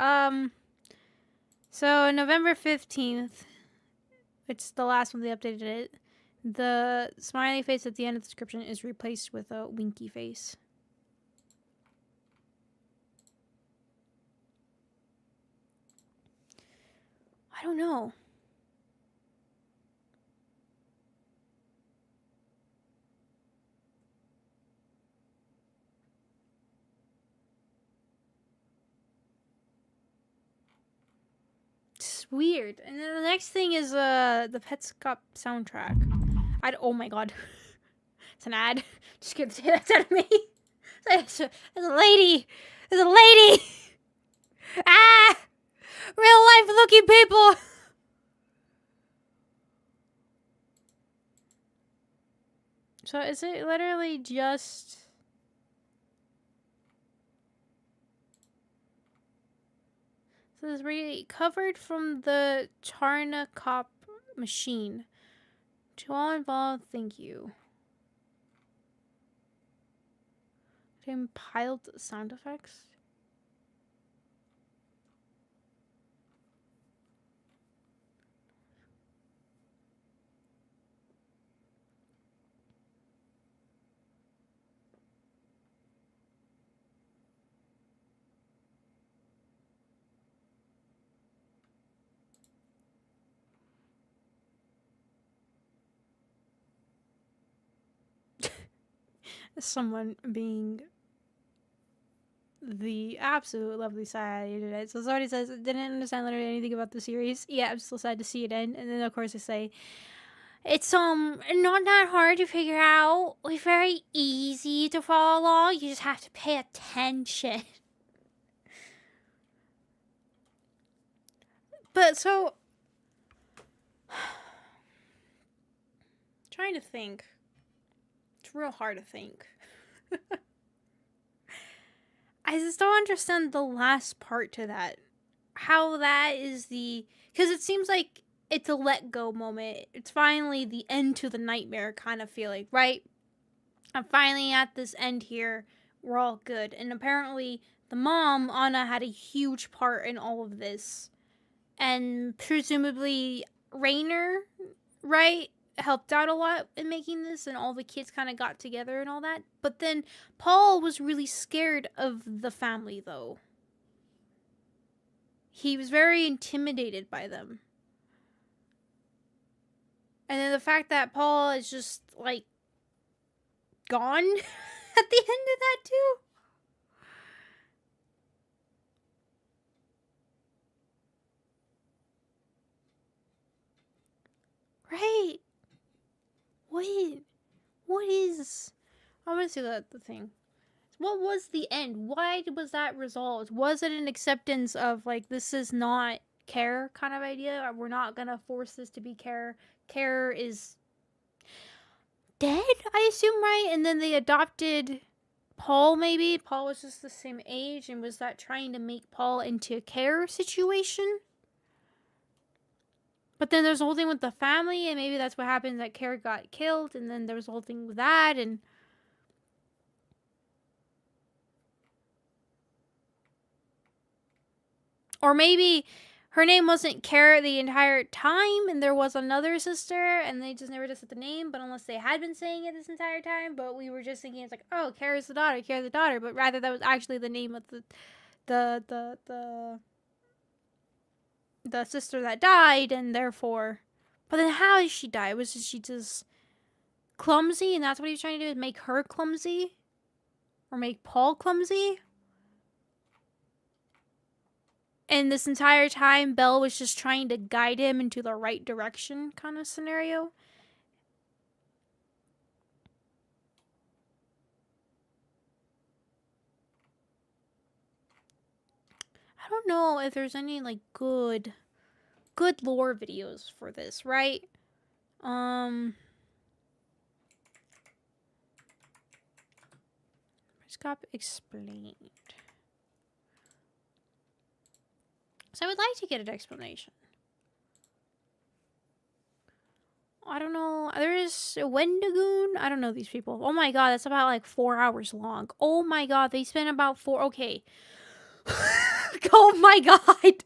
So November 15th, it's the last one they updated it. The smiley face at the end of the description is replaced with a winky face. I don't know. It's weird. And then the next thing is the Petscop soundtrack. Oh my god. It's an ad. Just kidding, say that out of me. There's a lady. There's a lady. Ah! Real life looking people. So is it literally just... So this recovered from the Charnakop machine. To all involved, thank you. Compiled sound effects. Someone being the absolute lovely side internet. So somebody says, didn't understand literally anything about the series. Yeah, I'm still sad to see it end. And then of course I say, it's not that hard to figure out. It's very easy to follow along. You just have to pay attention. But so trying to think. It's real hard to think. I just don't understand the last part to that. How that is because it seems like it's a let go moment. It's finally the end to the nightmare kind of feeling, right? I'm finally at this end here. We're all good. And apparently the mom, Anna, had a huge part in all of this. And presumably Rainer, right? Helped out a lot in making this, and all the kids kind of got together and all that. But then Paul was really scared of the family, though. He was very intimidated by them. And then the fact that Paul is just, like, gone at the end of that, too. Right. What is... I want to see the thing. What was the end? Why was that resolved? Was it an acceptance of, like, this is not care kind of idea? Or we're not gonna force this to be care. Care is dead, I assume, right? And then they adopted Paul, maybe? Paul was just the same age, and was that trying to make Paul into a care situation? But then there's the whole thing with the family, and maybe that's what happened, that Care got killed, and then there was the whole thing with that, and... Or maybe her name wasn't Care the entire time, and there was another sister, and they just never just said the name, but unless they had been saying it this entire time, but we were just thinking it's like, oh, Care's the daughter, but rather that was actually the name of the sister that died, and therefore... But then how did she die? Was she just clumsy, and that's what he was trying to do, is make her clumsy? Or make Paul clumsy? And this entire time, Belle was just trying to guide him into the right direction kind of scenario. I don't know if there's any, like, good lore videos for this, right? Petscop explained. So I would like to get an explanation. I don't know. There is a Wendigoon. I don't know these people. Oh my god, that's about like 4 hours long. Oh my god, they spent about 4. Okay. Oh my god.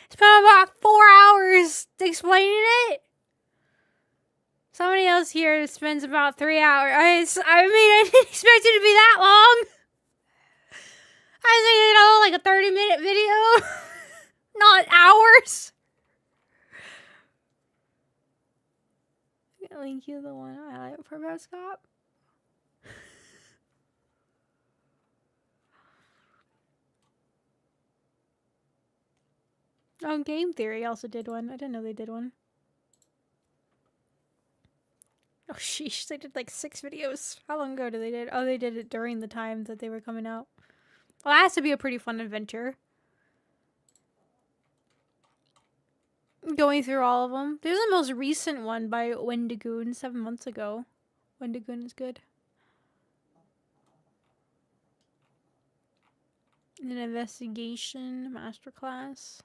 Spent about 4 hours explaining it. Somebody else here spends about 3 hours. I mean, I didn't expect it to be that long. I was thinking, like a 30-minute video. Not hours. I'll link you the one I like for Petscop. Oh, Game Theory also did one. I didn't know they did one. Oh, sheesh. They did like 6 videos. How long ago did they did? Oh, they did it during the time that they were coming out. Well, that has to be a pretty fun adventure. Going through all of them. There's the most recent one by Wendigoon 7 months ago. Wendigoon is good. An investigation masterclass.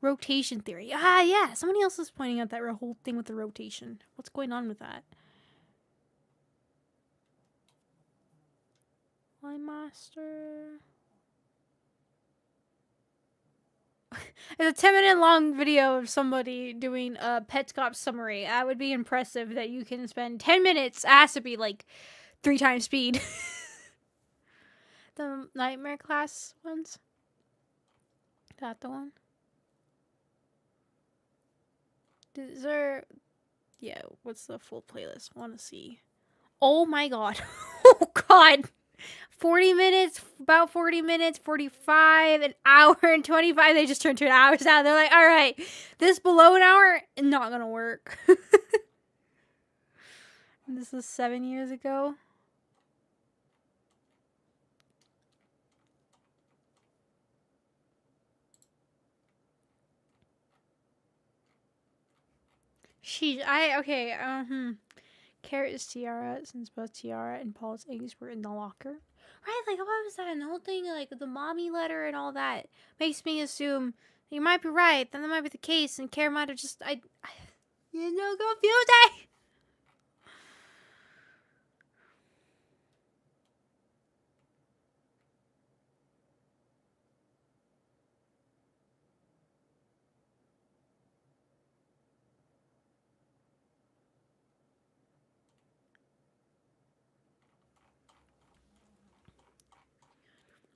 Rotation theory. Ah, yeah. Somebody else is pointing out that whole thing with the rotation. What's going on with that? Fly Master. It's a 10-minute long video of somebody doing a Petscop summary. That would be impressive that you can spend 10 minutes. It has to be like 3 times speed. The Nightmare class ones. Is that the one? Is there... Yeah, what's the full playlist? I want to see. Oh my god. Oh god. 40 minutes, about 40 minutes, 45, an hour and 25. They just turned 2 hours out. They're like, all right, this below an hour, not gonna work. This was 7 years ago. Sheesh, okay, Carrot's tiara, since both Tiara and Paul's eggs were in the locker. Right, like, what was that? And the whole thing, like, the mommy letter and all that makes me assume you might be right. Then that might be the case, and Carrot might have just, you know, confusing.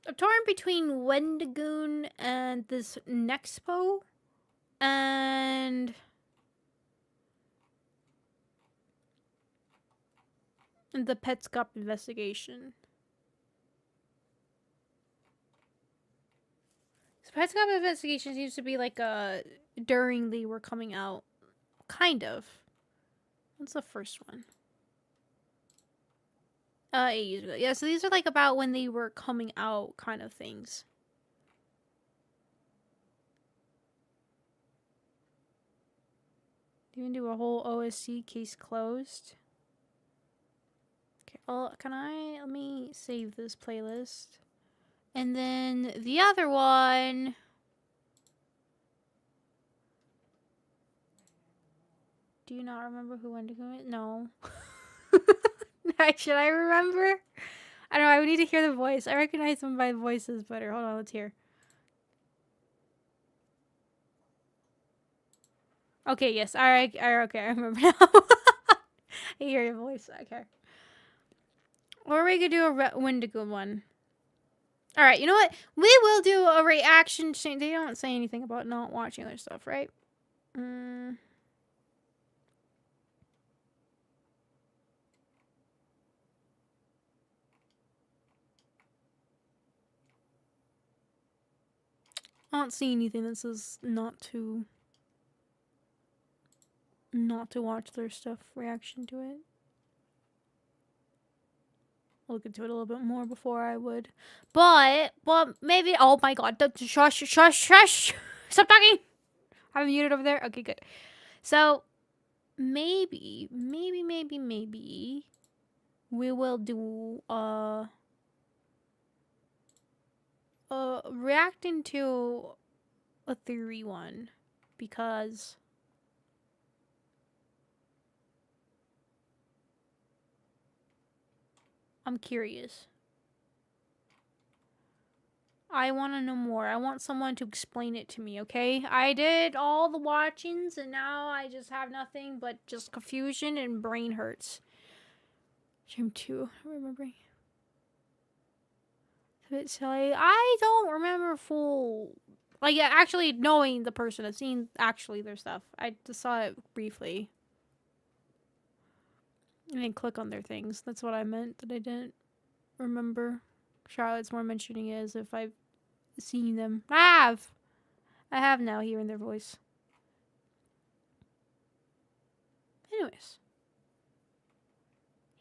I'm torn between Wendigoon and this Nexpo and the Petscop investigation. So Petscop investigation seems to be like during they were coming out. Kind of. What's the first one? 8 years ago. Yeah, so these are like about when they were coming out kind of things. Even do a whole OSC case closed. Okay, well, let me save this playlist. And then the other one. Do you not remember who Wendigo is? No. Should I remember? I don't know. I would need to hear the voice. I recognize them by voices better. Hold on, let's hear. Okay, yes. Okay, I remember now. I hear your voice. Okay. Or we could do a Wendigo one. Alright, you know what? We will do a reaction. They don't say anything about not watching other stuff, right? I don't see anything that says not to watch their stuff reaction to it. I'll look into it a little bit more before I would. But maybe, oh my god, shush. Stop talking. I'm muted over there? Okay, good. So, maybe we will do, reacting to a theory one. Because I'm curious. I want to know more. I want someone to explain it to me, okay? I did all the watchings and now I just have nothing but just confusion and brain hurts. Gym 2, remembering. It's a bit silly. I don't remember full... Like, actually knowing the person. I've seen actually their stuff. I just saw it briefly. I didn't click on their things. That's what I meant, that I didn't remember. Charlotte's more mentioning it as if I've seen them. I have now, hearing their voice. Anyways.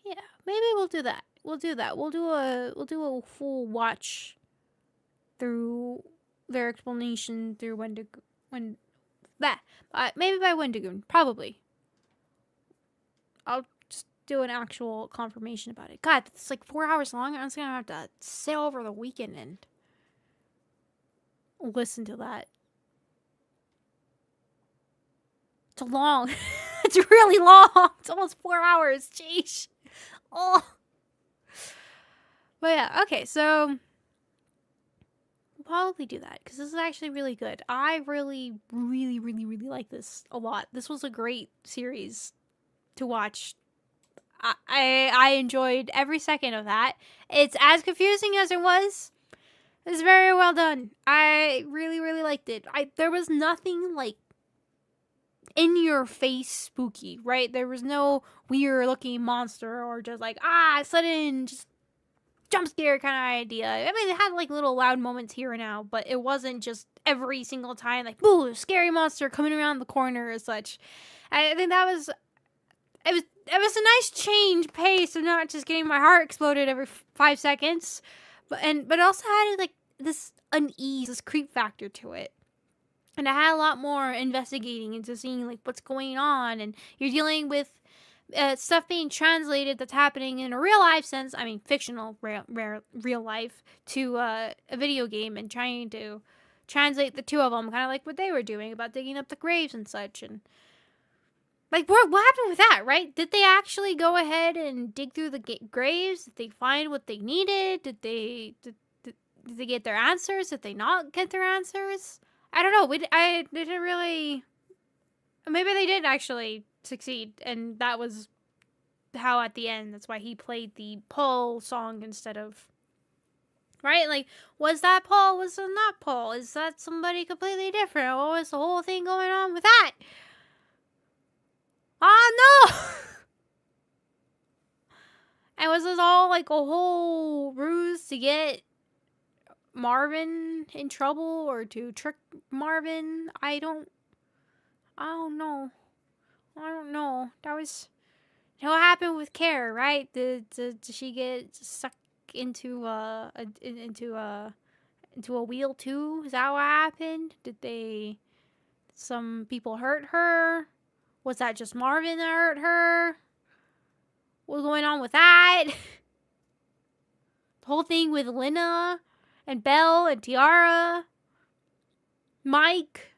Yeah, maybe we'll do that. We'll do a full watch through their explanation through maybe by Wendigoon. Probably. I'll just do an actual confirmation about it. God, it's like 4 hours long. I'm just gonna have to sit over the weekend and listen to that. It's long. It's really long. It's almost 4 hours. Jeez. Oh. But yeah, okay, so we'll probably do that because this is actually really good. I really like this a lot. This was a great series to watch. I enjoyed every second of that. It's as confusing as it was. It's very well done. I really liked it. There was nothing like in your face spooky, right? There was no weird looking monster or just like sudden just jump scare kind of idea. I mean, it had like little loud moments here and now, but it wasn't just every single time like boo, scary monster coming around the corner or such. I think that was it was a nice change pace of not just getting my heart exploded every 5 seconds, but also had like this unease, this creep factor to it. And I had a lot more investigating into seeing like what's going on, and you're dealing with stuff being translated that's happening in a real life sense. I mean, fictional real life to a video game, and trying to translate the two of them, kind of like what they were doing about digging up the graves and such. And like, what happened with that, right? Did they actually go ahead and dig through the graves? Did they find what they needed? Did they get their answers? Did they not get their answers? I don't know. I didn't really... Maybe they did actually succeed, and that was how at the end, that's why he played the Paul song instead of... Right? Like, was that Paul? Was it not Paul? Is that somebody completely different? What was the whole thing going on with that? Oh, no! And was this all like a whole ruse to get Marvin in trouble or to trick Marvin? I don't know. That was what happened with Care, right? Did she get sucked into a wheel too? Is that what happened? Did some people hurt her? Was that just Marvin that hurt her? What's going on with that? The whole thing with Lena and Belle and Tiara, Mike.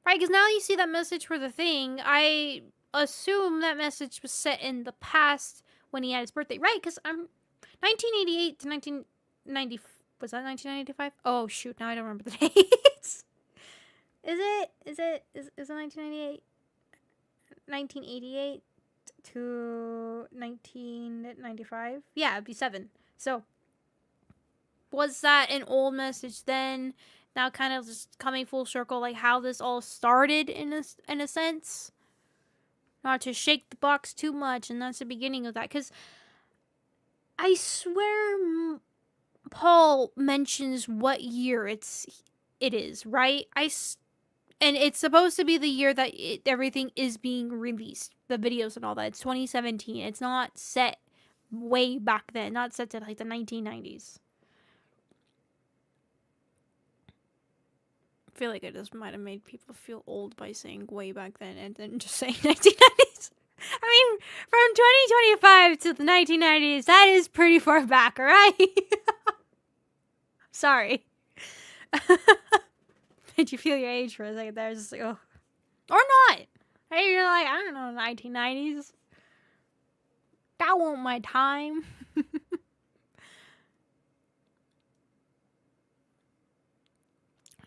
Right, because now you see that message for the thing. I assume that message was set in the past when he had his birthday. Right, because I'm 1988 to 1990. Was that 1995? Oh, shoot. Now I don't remember the dates. Is it 1998? 1988 to 1995? Yeah, it'd be 7. So, was that an old message then? Now kind of just coming full circle, like how this all started in a sense? Not to shake the box too much, and that's the beginning of that. Because I swear Paul mentions what year it is, right? And it's supposed to be the year that everything is being released, the videos and all that. It's 2017. It's not set way back then. Not set to like the 1990s. I feel like I just might have made people feel old by saying way back then and then just saying 1990s. I mean, from 2025 to the 1990s, that is pretty far back, alright? Sorry. Made you feel your age for a second there. Just like, oh. Or not. Hey, you're like, I don't know, 1990s. That wasn't my time.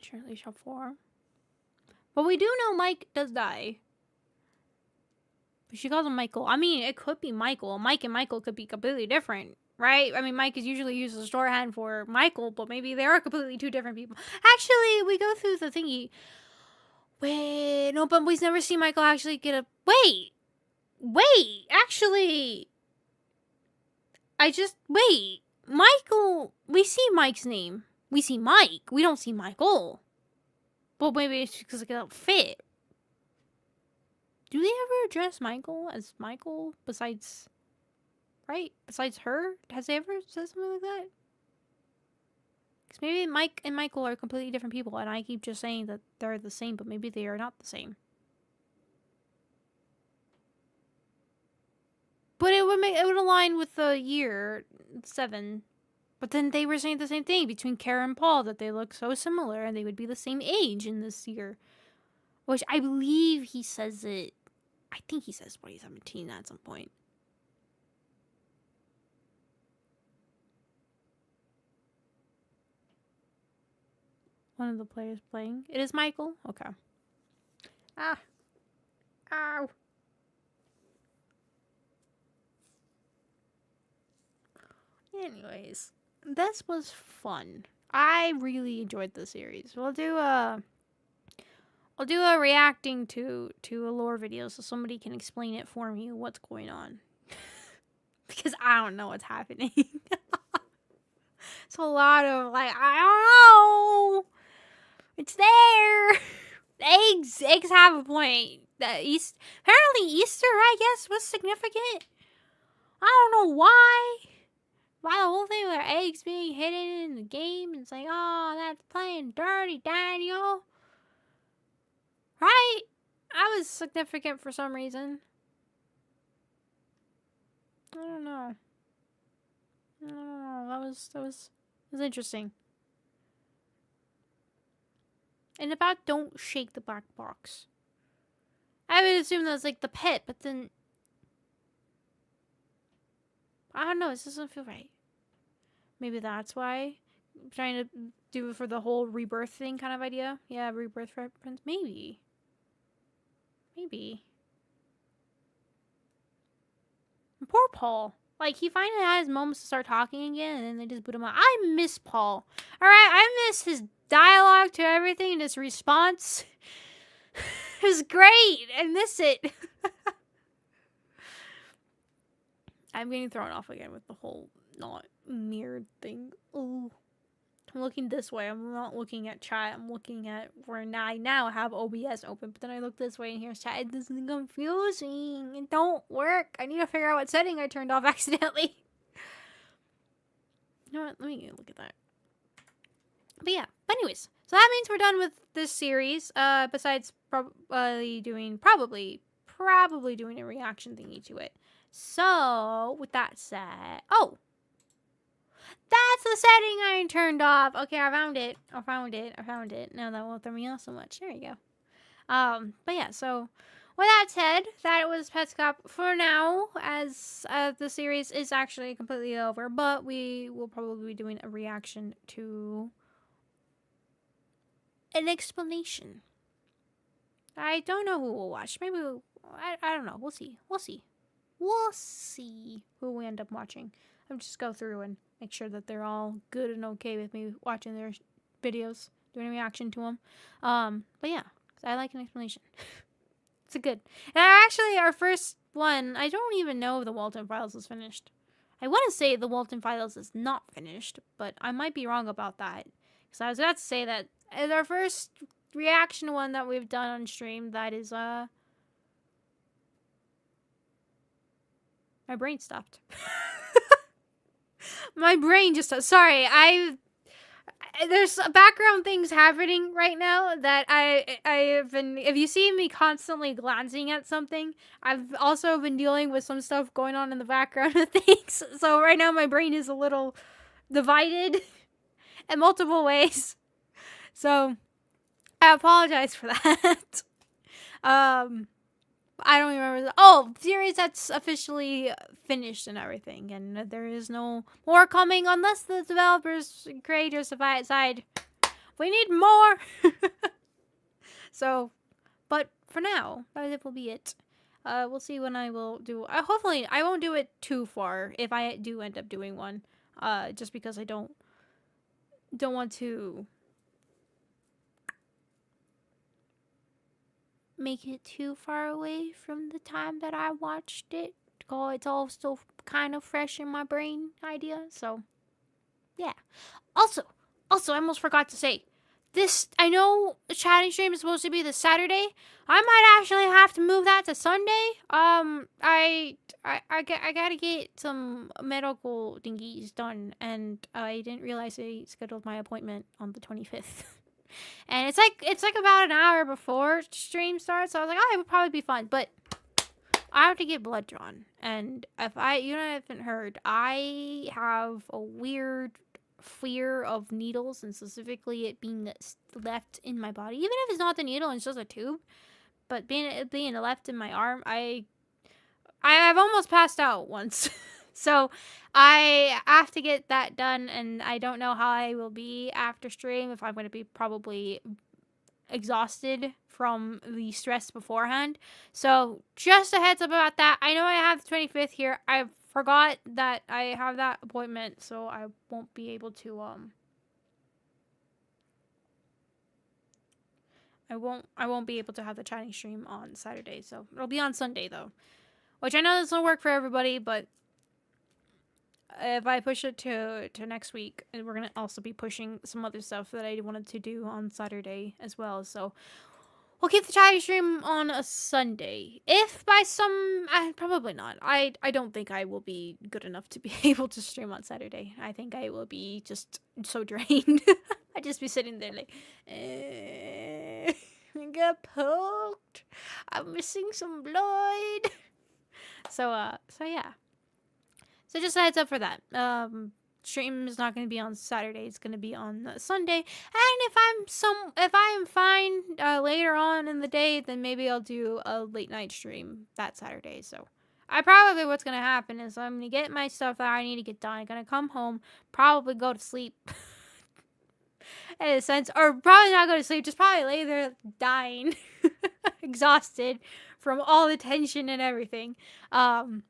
Surely shall form. But we do know Mike does die. But she calls him Michael. I mean, it could be Michael. Mike and Michael could be completely different, right? I mean, Mike is usually used as a shorthand for Michael, but maybe they are completely two different people. Actually, we go through the thingy. Wait, no, but we've never seen Michael actually get a... Wait, actually... Wait. Michael... We see Mike's name. We see Mike. We don't see Michael. But maybe it's because it don't fit. Do they ever address Michael as Michael besides... Right? Besides her? Has they ever said something like that? Because maybe Mike and Michael are completely different people, and I keep just saying that they're the same, but maybe they are not the same. But it would align with the year 7. But then they were saying the same thing between Kara and Paul, that they look so similar and they would be the same age in this year. Which I believe he says it. I think he says 2017 at some point. One of the players playing. It is Michael? Okay. Ah. Ow. Anyways, this was fun. I really enjoyed the series. We'll do a reacting to a lore video so somebody can explain it for me what's going on. Because I don't know what's happening. It's a lot of like, I don't know. It's there. Eggs have a point. Apparently Easter, I guess, was significant. I don't know why. Why the whole thing with eggs being hidden in the game and it's like, oh, that's playing dirty, Daniel. Right? That was significant for some reason. I don't know. That was interesting. And about don't shake the black box. I would assume that was like the pet, but then I don't know, this doesn't feel right. Maybe that's why I'm trying to do it for the whole rebirth thing kind of idea. Yeah, rebirth reference. Maybe. And poor Paul. Like, he finally had his moments to start talking again, and then they just boot him out. I miss Paul. Alright, I miss his dialogue to everything and his response. It was great. I miss it. I'm getting thrown off again with the whole not mirrored thing. Ooh. I'm looking this way. I'm not looking at chat. I'm looking at where I now have OBS open. But then I look this way and here's chat. This is confusing. It don't work. I need to figure out what setting I turned off accidentally. You know what? Let me look at that. But yeah. But anyways. So that means we're done with this series. Besides probably doing a reaction thingy to it. So, with that said... Oh! That's the setting I turned off. Okay, I found it. Now that won't throw me off so much. There you go. But yeah, so... With that said, that was Petscop for now, as the series is actually completely over. But we will probably be doing a reaction to... an explanation. I don't know who we'll watch. Maybe we'll... I don't know. We'll see. We'll see who we end up watching. I'll just go through and make sure that they're all good and okay with me watching their videos, doing a reaction to them. But yeah, I like an explanation. It's a good. And actually, our first one, I don't even know if the Walton Files is finished. I want to say the Walton Files is not finished, but I might be wrong about that. Because I was about to say that as our first reaction one that we've done on stream, that is, my brain stopped. My brain just... Sorry, there's background things happening right now that I have been. If you see me constantly glancing at something, I've also been dealing with some stuff going on in the background of things. So right now my brain is a little divided in multiple ways. So I apologize for that. I don't remember. Oh, series that's officially finished and everything, and there is no more coming unless the developers, creators decide we need more. So, but for now, that will be it. We'll see when I will do. Hopefully, I won't do it too far if I do end up doing one. Just because I don't want to make it too far away from the time that I watched it. Oh, it's all still kind of fresh in my brain idea. So, yeah. Also, I almost forgot to say this. I know the chatting stream is supposed to be this Saturday. I might actually have to move that to Sunday. I gotta get some medical thingies done, and I didn't realize I scheduled my appointment on the 25th. And it's like about an hour before stream starts, so I was like, oh, it would probably be fun, but I have to get blood drawn. And if you haven't heard, I have a weird fear of needles, and specifically it being left in my body. Even if it's not the needle, it's just a tube. But being left in my arm, I've almost passed out once. So I have to get that done, and I don't know how I will be after stream, if I'm going to be probably exhausted from the stress beforehand. So just a heads up about that. I know I have the 25th here. I forgot that I have that appointment, so I won't be able to I won't be able to have the chatting stream on Saturday, so it'll be on Sunday though. Which I know this will work for everybody, but if I push it to next week, we're going to also be pushing some other stuff that I wanted to do on Saturday as well. So we'll keep the chatting stream on a Sunday. If by probably not. I don't think I will be good enough to be able to stream on Saturday. I think I will be just so drained. I'd just be sitting there like, I got poked. I'm missing some blood. So yeah. So just a heads up for that. Stream is not going to be on Saturday. It's going to be on Sunday. And if I'm fine later on in the day, then maybe I'll do a late night stream that Saturday. So what's going to happen is I'm going to get my stuff that I need to get done. I'm going to come home, probably go to sleep. In a sense, or probably not go to sleep, just probably lay there dying, exhausted from all the tension and everything. And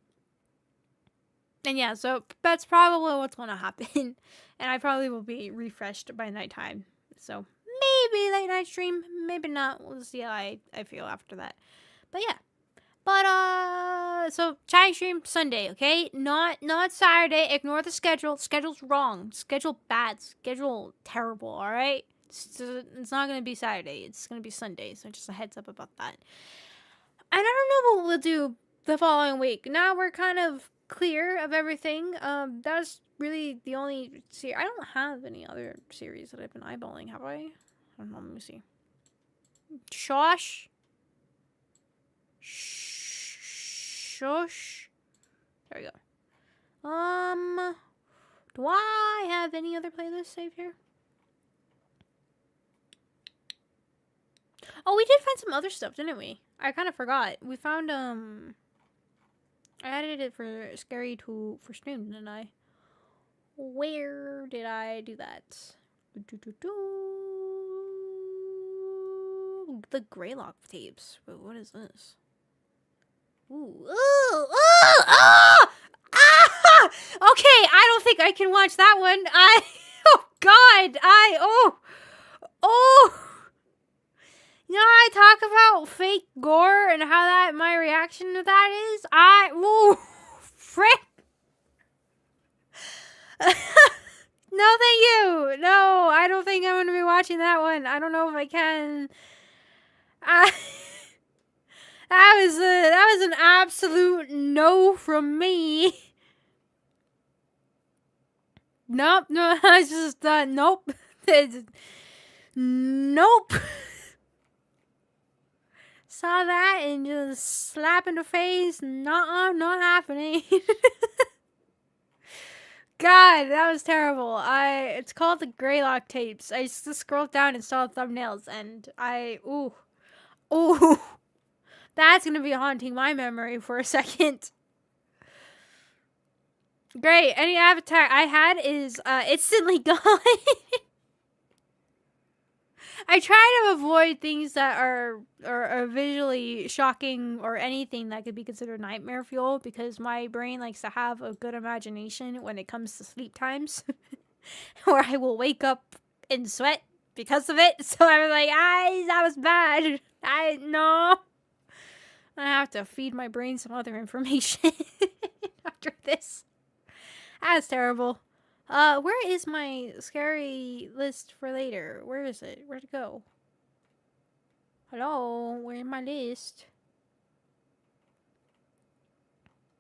yeah, so that's probably what's going to happen. And I probably will be refreshed by nighttime. So maybe late night stream, maybe not. We'll see how I feel after that. But yeah. But so chatting stream Sunday, okay? Not Saturday. Ignore the schedule. Schedule's wrong. Schedule bad. Schedule terrible, alright? It's not gonna be Saturday. It's gonna be Sunday. So just a heads up about that. And I don't know what we'll do the following week. Now we're kind of clear of everything. That's really the only series. I don't have any other series that I've been eyeballing, have I? I don't know. Let me see. Shush. There we go. Do I have any other playlists saved here? Oh, we did find some other stuff, didn't we? I kind of forgot. We found, I added it for Scary for stream, didn't I? Where did I do that? The Greylock tapes. Wait, what is this? Ooh. Okay, I don't think I can watch that one. Oh God, you know how I talk about fake gore and how that my reaction to that is? Frick. No, thank you. No, I don't think I'm going to be watching that one. I don't know if I can. That was an absolute no from me. Nope, no, I just, nope. Nope. Saw that and just slap in the face. Nuh-uh, not happening. God, that was terrible. It's called the Greylock tapes. I just scrolled down and saw thumbnails, and ooh, that's gonna be haunting my memory for a second. Great. Any avatar I had is instantly gone. I try to avoid things that are visually shocking or anything that could be considered nightmare fuel, because my brain likes to have a good imagination when it comes to sleep times, where I will wake up in sweat because of it. So I'm like, that was bad. No. I have to feed my brain some other information after this. That's terrible. Where is my scary list for later? Where is it? Where'd it go? Hello? Where's my list?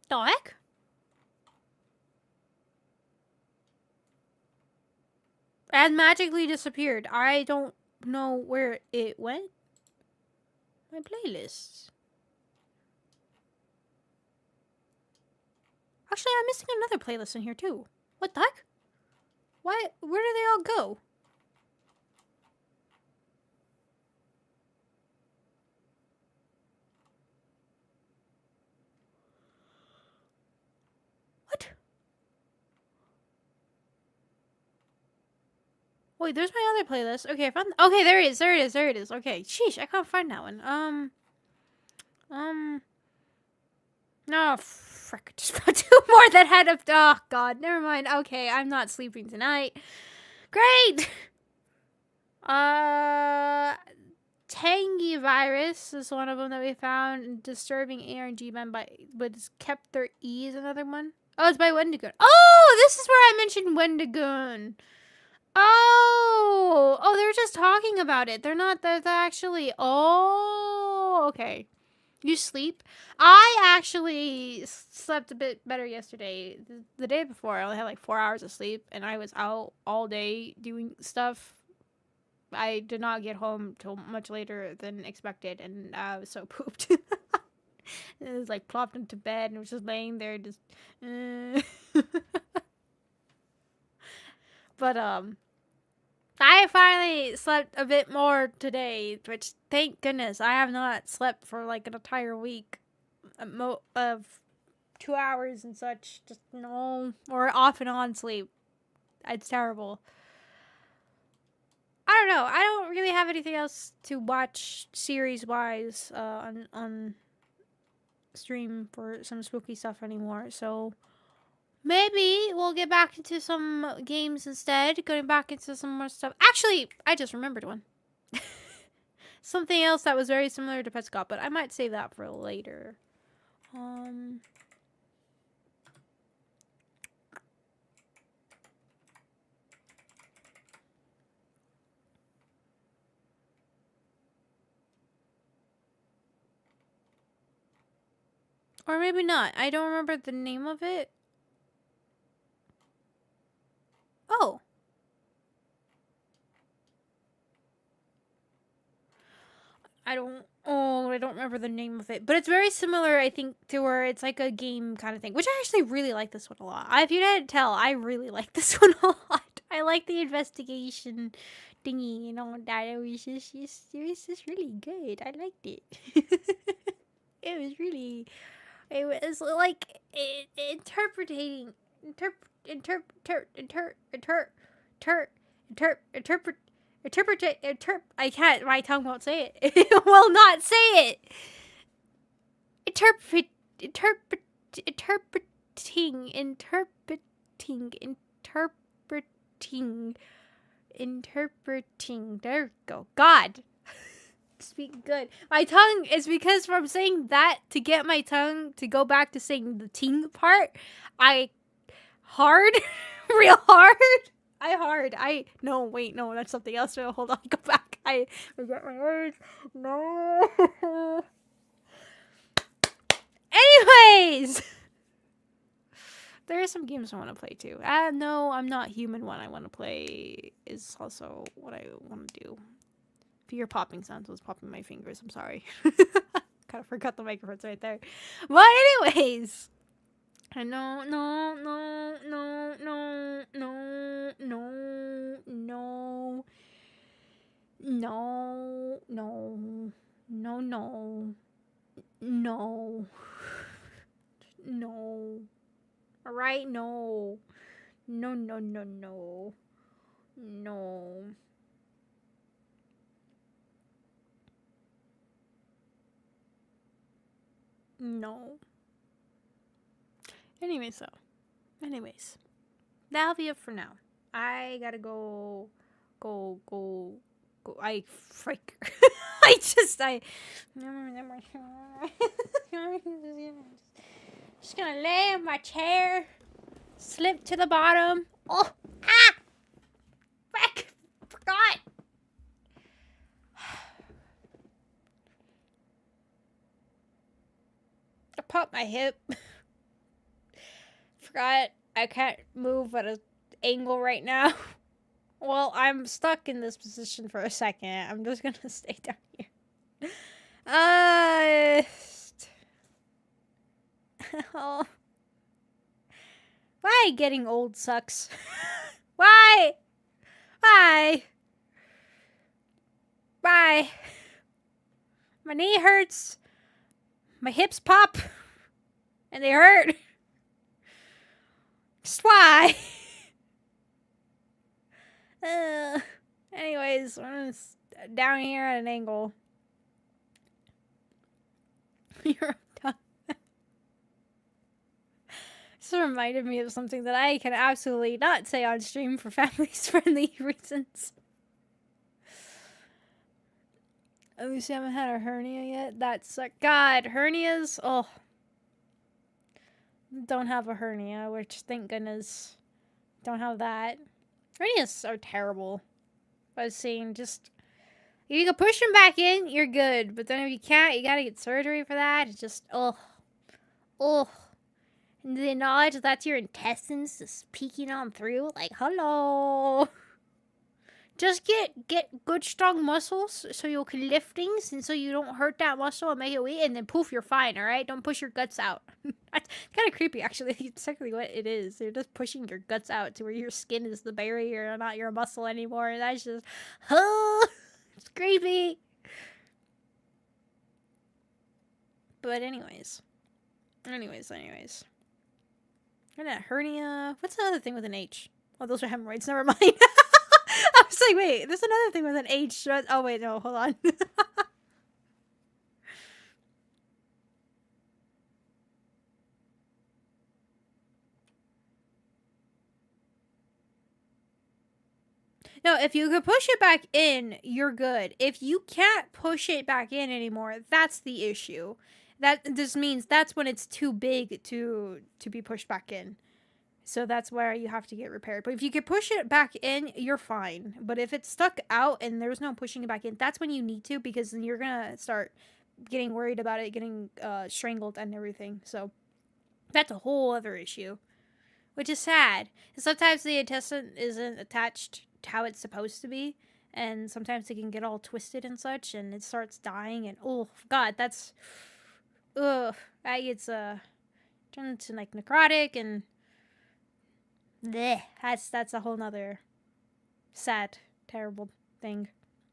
The heck? It has magically disappeared. I don't know where it went. My playlists. Actually, I'm missing another playlist in here too. What the heck? Why? Where do they all go? What? Wait, there's my other playlist. Okay, I found. Okay, there it is. There it is. There it is. Okay, sheesh, I can't find that one. No, frick! Just got two more that had a. Oh God, never mind. Okay, I'm not sleeping tonight. Great. Tangy virus is one of them that we found. Disturbing ARG men but it's kept their E is another one. Oh, it's by Wendigoon. Oh, this is where I mentioned Wendigoon. Oh, they were just talking about it. They're actually. Oh, okay. You sleep? I actually slept a bit better yesterday. The day before, I only had like 4 hours of sleep, and I was out all day doing stuff. I did not get home till much later than expected, and I was so pooped. It was like plopped into bed and was just laying there, just. But I finally slept a bit more today, which thank goodness. I have not slept for like an entire week of 2 hours and such. Just no, or off and on sleep. It's terrible. I don't know. I don't really have anything else to watch series-wise on stream for some spooky stuff anymore, so maybe we'll get back into some games instead, going back into some more stuff. Actually, I just remembered one. Something else that was very similar to Petscop, but I might save that for later. Or maybe not. I don't remember the name of it. Oh. I don't remember the name of it. But it's very similar, I think, to where it's like a game kind of thing. Which I actually really like this one a lot. If you didn't tell, I really like this one a lot. I like the investigation thingy and all that. It was just really good. I liked it. It was like interpreting I can't, my tongue won't say it. It will not say it. Interpreting. There we go. God. Speak good. My tongue is because from saying that to get my tongue to go back to saying the ting part, real hard. No, that's something else. No, hold on, go back. I forget my words. No. Anyways. there are some games I want to play too. No, I'm Not Human one I want to play is also what I want to do. If you hear popping sounds, I was popping my fingers. I'm sorry. Kind of forgot the microphone's right there. But anyways, no, no, no, no, no, no, no, no, no, no, no, no, no, no. All right, no, no, no, no, no, no. No. Anyways, that'll be it for now. I gotta go. I freak. Just gonna lay in my chair, slip to the bottom. Oh, frick, forgot. I popped my hip. Forgot I can't move at an angle right now. Well, I'm stuck in this position for a second. I'm just gonna stay down here. Oh. Why getting old sucks? Why? Why? Why? My knee hurts. My hips pop. And they hurt. Just why? Anyways, I'm down here at an angle. You're done. This reminded me of something that I can absolutely not say on stream for family-friendly reasons. At least I haven't had a hernia yet. That's God, hernias. Oh, don't have a hernia, which thank goodness don't have that. Hernias are terrible. I was saying, just if you can push them back in, you're good. But then if you can't, you gotta get surgery for that. It's just oh. And the knowledge that that's your intestines just peeking on through, like hello. Just get good strong muscles so you can lift things and so you don't hurt that muscle and make it weak, and then poof, you're fine, alright? Don't push your guts out. That's kind of creepy, actually. It's technically what it is. You're just pushing your guts out to where your skin is the barrier, not your muscle anymore. And that's just, it's creepy. But anyways. And that hernia. What's the other thing with an H? Oh, those are hemorrhoids. Never mind. I was like, wait, there's another thing with an H. Oh, wait, no, hold on. No, if you could push it back in, you're good. If you can't push it back in anymore, that's the issue. That just means that's when it's too big to be pushed back in. So that's where you have to get repaired. But if you could push it back in, you're fine. But if it's stuck out and there's no pushing it back in, that's when you need to, because then you're going to start getting worried about it getting strangled and everything. So that's a whole other issue, which is sad. Sometimes the intestine isn't attached to how it's supposed to be. And sometimes it can get all twisted and such, and it starts dying. And oh, God, that's... Ugh. It's turned into like necrotic and... Blech. That's a whole nother sad, terrible thing.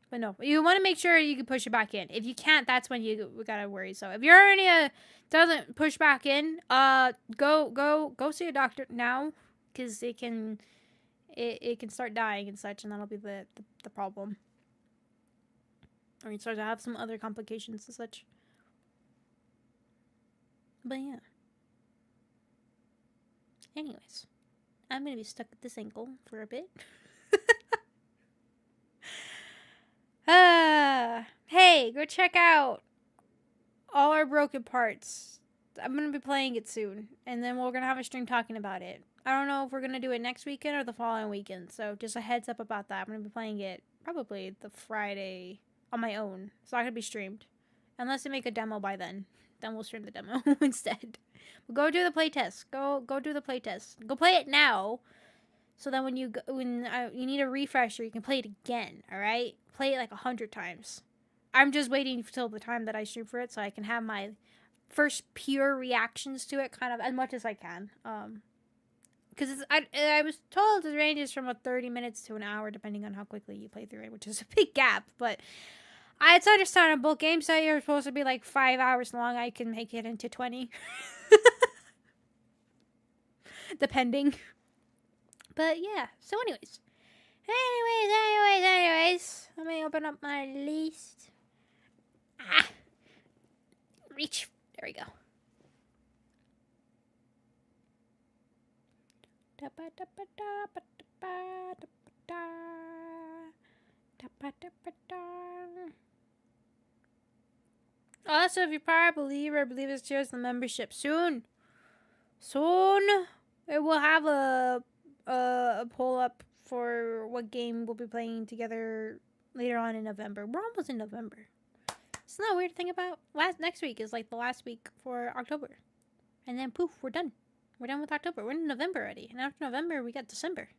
But no, you want to make sure you can push it back in. If you can't, that's when we gotta worry. So if your hernia doesn't push back in, go see a doctor now, because it can start dying and such, and that'll be the problem. Or you start to have some other complications and such. But yeah. Anyways. I'm going to be stuck at this ankle for a bit. Hey, go check out all our broken parts. I'm going to be playing it soon. And then we're going to have a stream talking about it. I don't know if we're going to do it next weekend or the following weekend. So just a heads up about that. I'm going to be playing it probably the Friday on my own. It's not going to be streamed. Unless they make a demo by then. then we'll stream the demo instead. We'll go do the playtest. Go do the playtest. Go play it now. So then when you you need a refresher, you can play it again. All right, play it like 100 times. I'm just waiting till the time that I stream for it, so I can have my first pure reactions to it, kind of as much as I can. Because I was told it ranges from 30 minutes to an hour, depending on how quickly you play through it, which is a big gap. But it's understandable. Games that are supposed to be like 5 hours long, I can make it into 20, depending. But yeah. So, anyways, let me open up my list. Reach. There we go. Also, if you're part of Believer, I believe it's just the membership soon. It will have a poll up for what game we'll be playing together later on in November. We're almost in November. Isn't that weird to think about? Next week is like the last week for October. And then poof, we're done. We're done with October. We're in November already. And after November, we got December.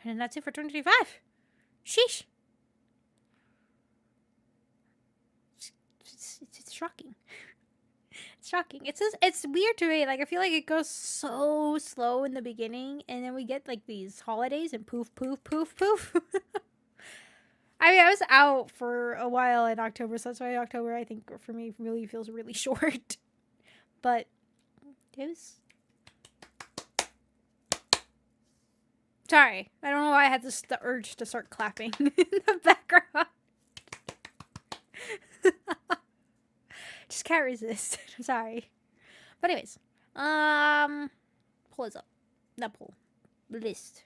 And then that's it for 2025. Sheesh. It's shocking. It's shocking. It's weird to me. Like, I feel like it goes so slow in the beginning. And then we get, like, these holidays and poof, poof, poof, poof. I mean, I was out for a while in October. So that's why October, I think, for me, really feels really short. But it was... Sorry, I don't know why I had this urge to start clapping in the background. Just can't resist. I'm sorry. But anyways, pull this up. Not pull. List.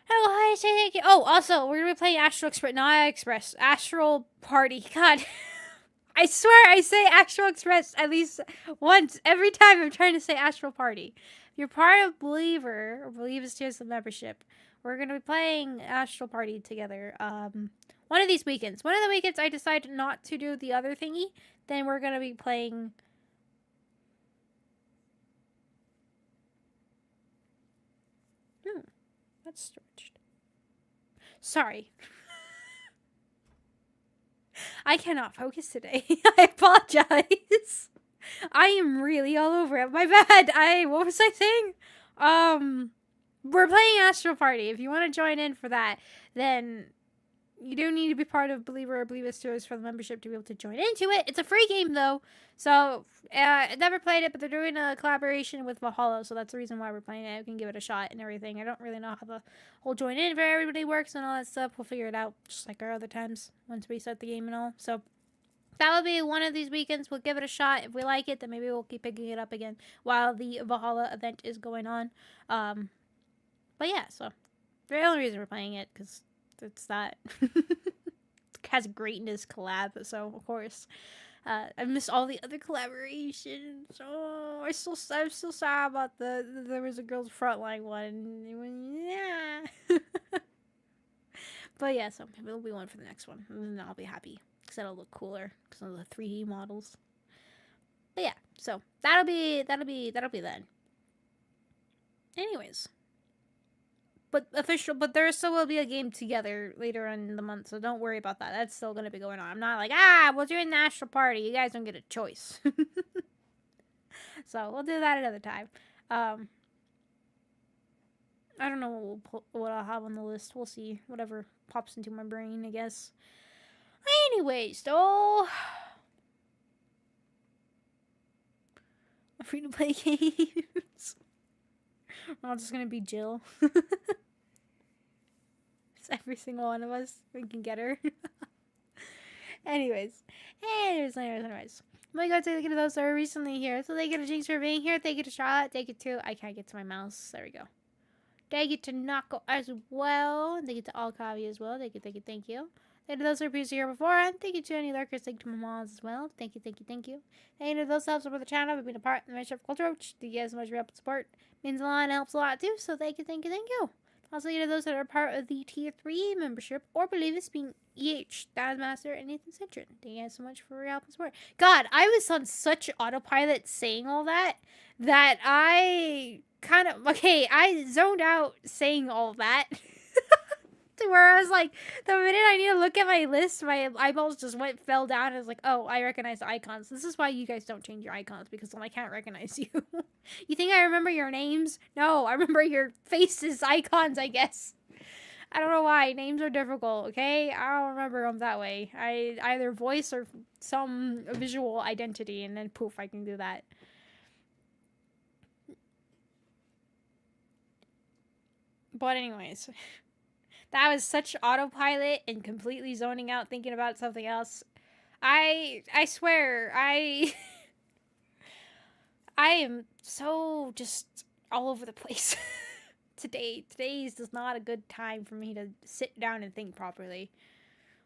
Oh, I say thank you. Oh, also, we're gonna be playing Astral Express. Not Express. Astral Party. God. I swear I say Astral Express at least once every time I'm trying to say Astral Party. You're part of Believer, or Believe is just the membership. We're going to be playing Astral Party together. One of these weekends. One of the weekends I decide not to do the other thingy. Then we're going to be playing... that's stretched. Sorry. I cannot focus today. I apologize. I am really all over it. My bad. What was I saying? We're playing Astral Party. If you want to join in for that, then you do need to be part of Believer or Believe Us Tours for the membership to be able to join into it. It's a free game though. So, I never played it, but they're doing a collaboration with Valhalla, so that's the reason why we're playing it. We can give it a shot and everything. I don't really know how the whole join in for everybody works and all that stuff. We'll figure it out just like our other times once we start the game and all. So, that will be one of these weekends. We'll give it a shot. If we like it, then maybe we'll keep picking it up again while the Valhalla event is going on. But yeah, so the only reason we're playing it, because it's that. It has Greatness collab, so of course. I miss all the other collaborations. Oh, I'm so sad about there was a Girls Frontline one. Yeah. But yeah, so maybe there'll be one for the next one, and then I'll be happy. Because that'll look cooler because of the 3D models. But yeah, so that'll be then. Anyways, but there still will be a game together later on in the month, so don't worry about that. That's still gonna be going on. I'm not like we're doing the Astral Party. You guys don't get a choice. So we'll do that another time. I don't know what I'll have on the list. We'll see. Whatever pops into my brain, I guess. Anyways, though, I'm free to play games. We're all just gonna be Jill. It's every single one of us. We can get her. Anyways. I'm gonna thank you to those that are recently here. So thank you to Jinx for being here. Thank you to Charlotte. Thank you to... I can't get to my mouse. There we go. Thank you to Nako as well. Thank you to Alkavi as well. Thank you. Thank you to those who are here before. And thank you to any lurkers. Thank you to my moms as well. Thank you. Thank you to those who help support the channel. We've been a part of the membership culture, which thank you guys so much for your help and support. Means a lot and helps a lot too. So thank you. Also, either those that are part of the Tier 3 membership or believe it's being EH, Master, and Nathan Citron. Thank you guys so much for your help and support. God, I was on such autopilot saying all that I kind of... Okay, I zoned out saying all that. To where I was like, the minute I need to look at my list, my eyeballs just fell down. I was like, oh, I recognize the icons. This is why you guys don't change your icons, because then I can't recognize you. You think I remember your names? No, I remember your faces, icons, I guess. I don't know why. Names are difficult, okay? I don't remember them that way. I either voice or some visual identity, and then poof, I can do that. But anyways... That was such autopilot and completely zoning out, thinking about something else. I swear, I am so just all over the place today. Today is just not a good time for me to sit down and think properly.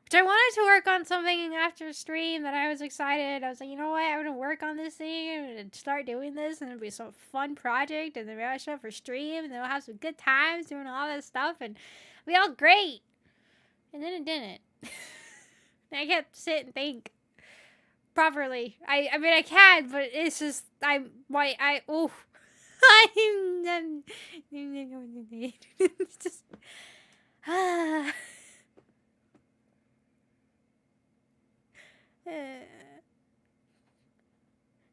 Which I wanted to work on something after stream that I was excited. I was like, you know what? I'm going to work on this thing. I'm going to start doing this, and it'll be some fun project, and then we'll show up for stream, and then we'll have some good times doing all this stuff, and it'll be all great. And then it didn't. I can't sit and think properly. I mean, I can, but it's just, it's just,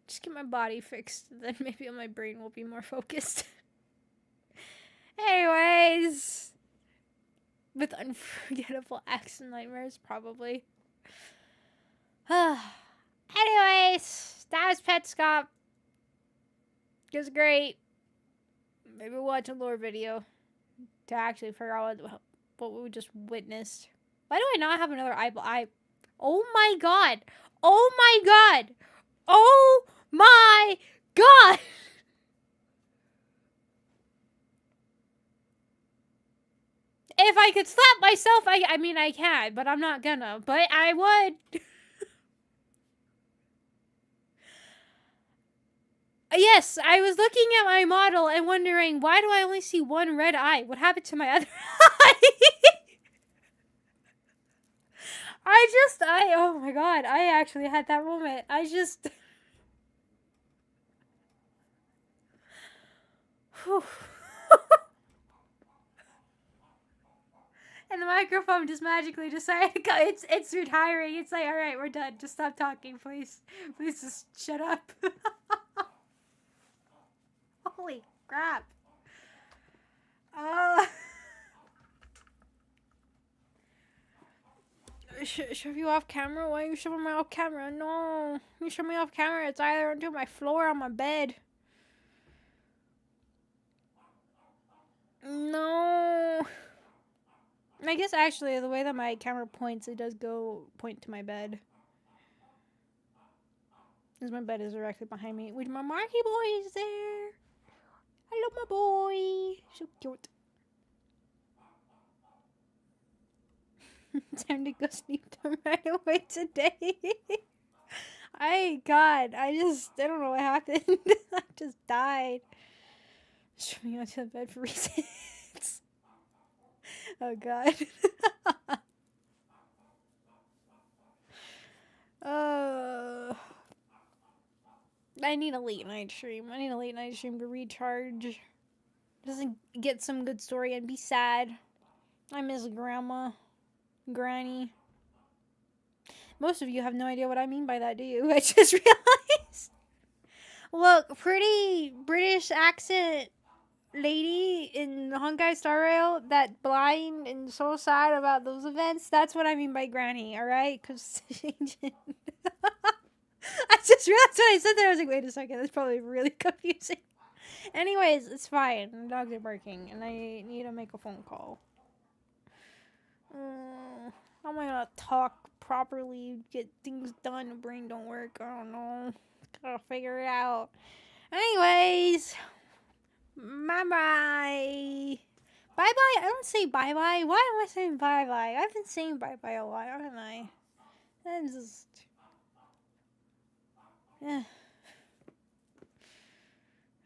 just get my body fixed, then maybe my brain will be more focused. Anyways, with unforgettable acts and nightmares, probably. Anyways, that was Petscop. It was great. Maybe we'll watch a lore video to actually figure out what we just witnessed. Why do I not have another eyeball? Oh my god! Oh my god! Oh my god! If I could slap myself, I mean, I can, but I'm not gonna. But I would. Yes, I was looking at my model and wondering, why do I only see one red eye? What happened to my other eye? Oh my god, I actually had that moment. Whew. And the microphone just magically decided it's retiring. It's like, all right, we're done. Just stop talking, please. Please just shut up. Holy crap. Shove you off camera? Why are you shoving me off camera? No. You shove me off camera, it's either onto my floor or on my bed. No. I guess actually the way that my camera points, it does point to my bed. Because my bed is directly behind me. With my Marky boy is there. I love my boy. So cute. Time to go sleep right away today. God, I don't know what happened. I just died. Just me onto the bed for reasons. Oh god. I need a late night stream. I need a late night stream to recharge. Just get some good story and be sad. I miss Grandma. Granny. Most of you have no idea what I mean by that, do you? I just realized. Look, pretty British accent lady in Honkai Star Rail that blind and so sad about those events. That's what I mean by Granny, alright? Because I just realized when I said that, I was like, wait a second, that's probably really confusing. Anyways, it's fine. The dogs are barking, and I need to make a phone call. How am I gonna talk properly, get things done, the brain don't work? I don't know. Gotta figure it out. Anyways, bye-bye. Bye-bye? I don't say bye-bye. Why am I saying bye-bye? I've been saying bye-bye a lot, haven't I? I'm just...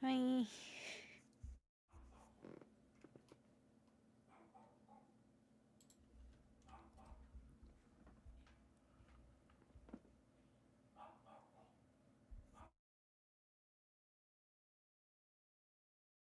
Bye.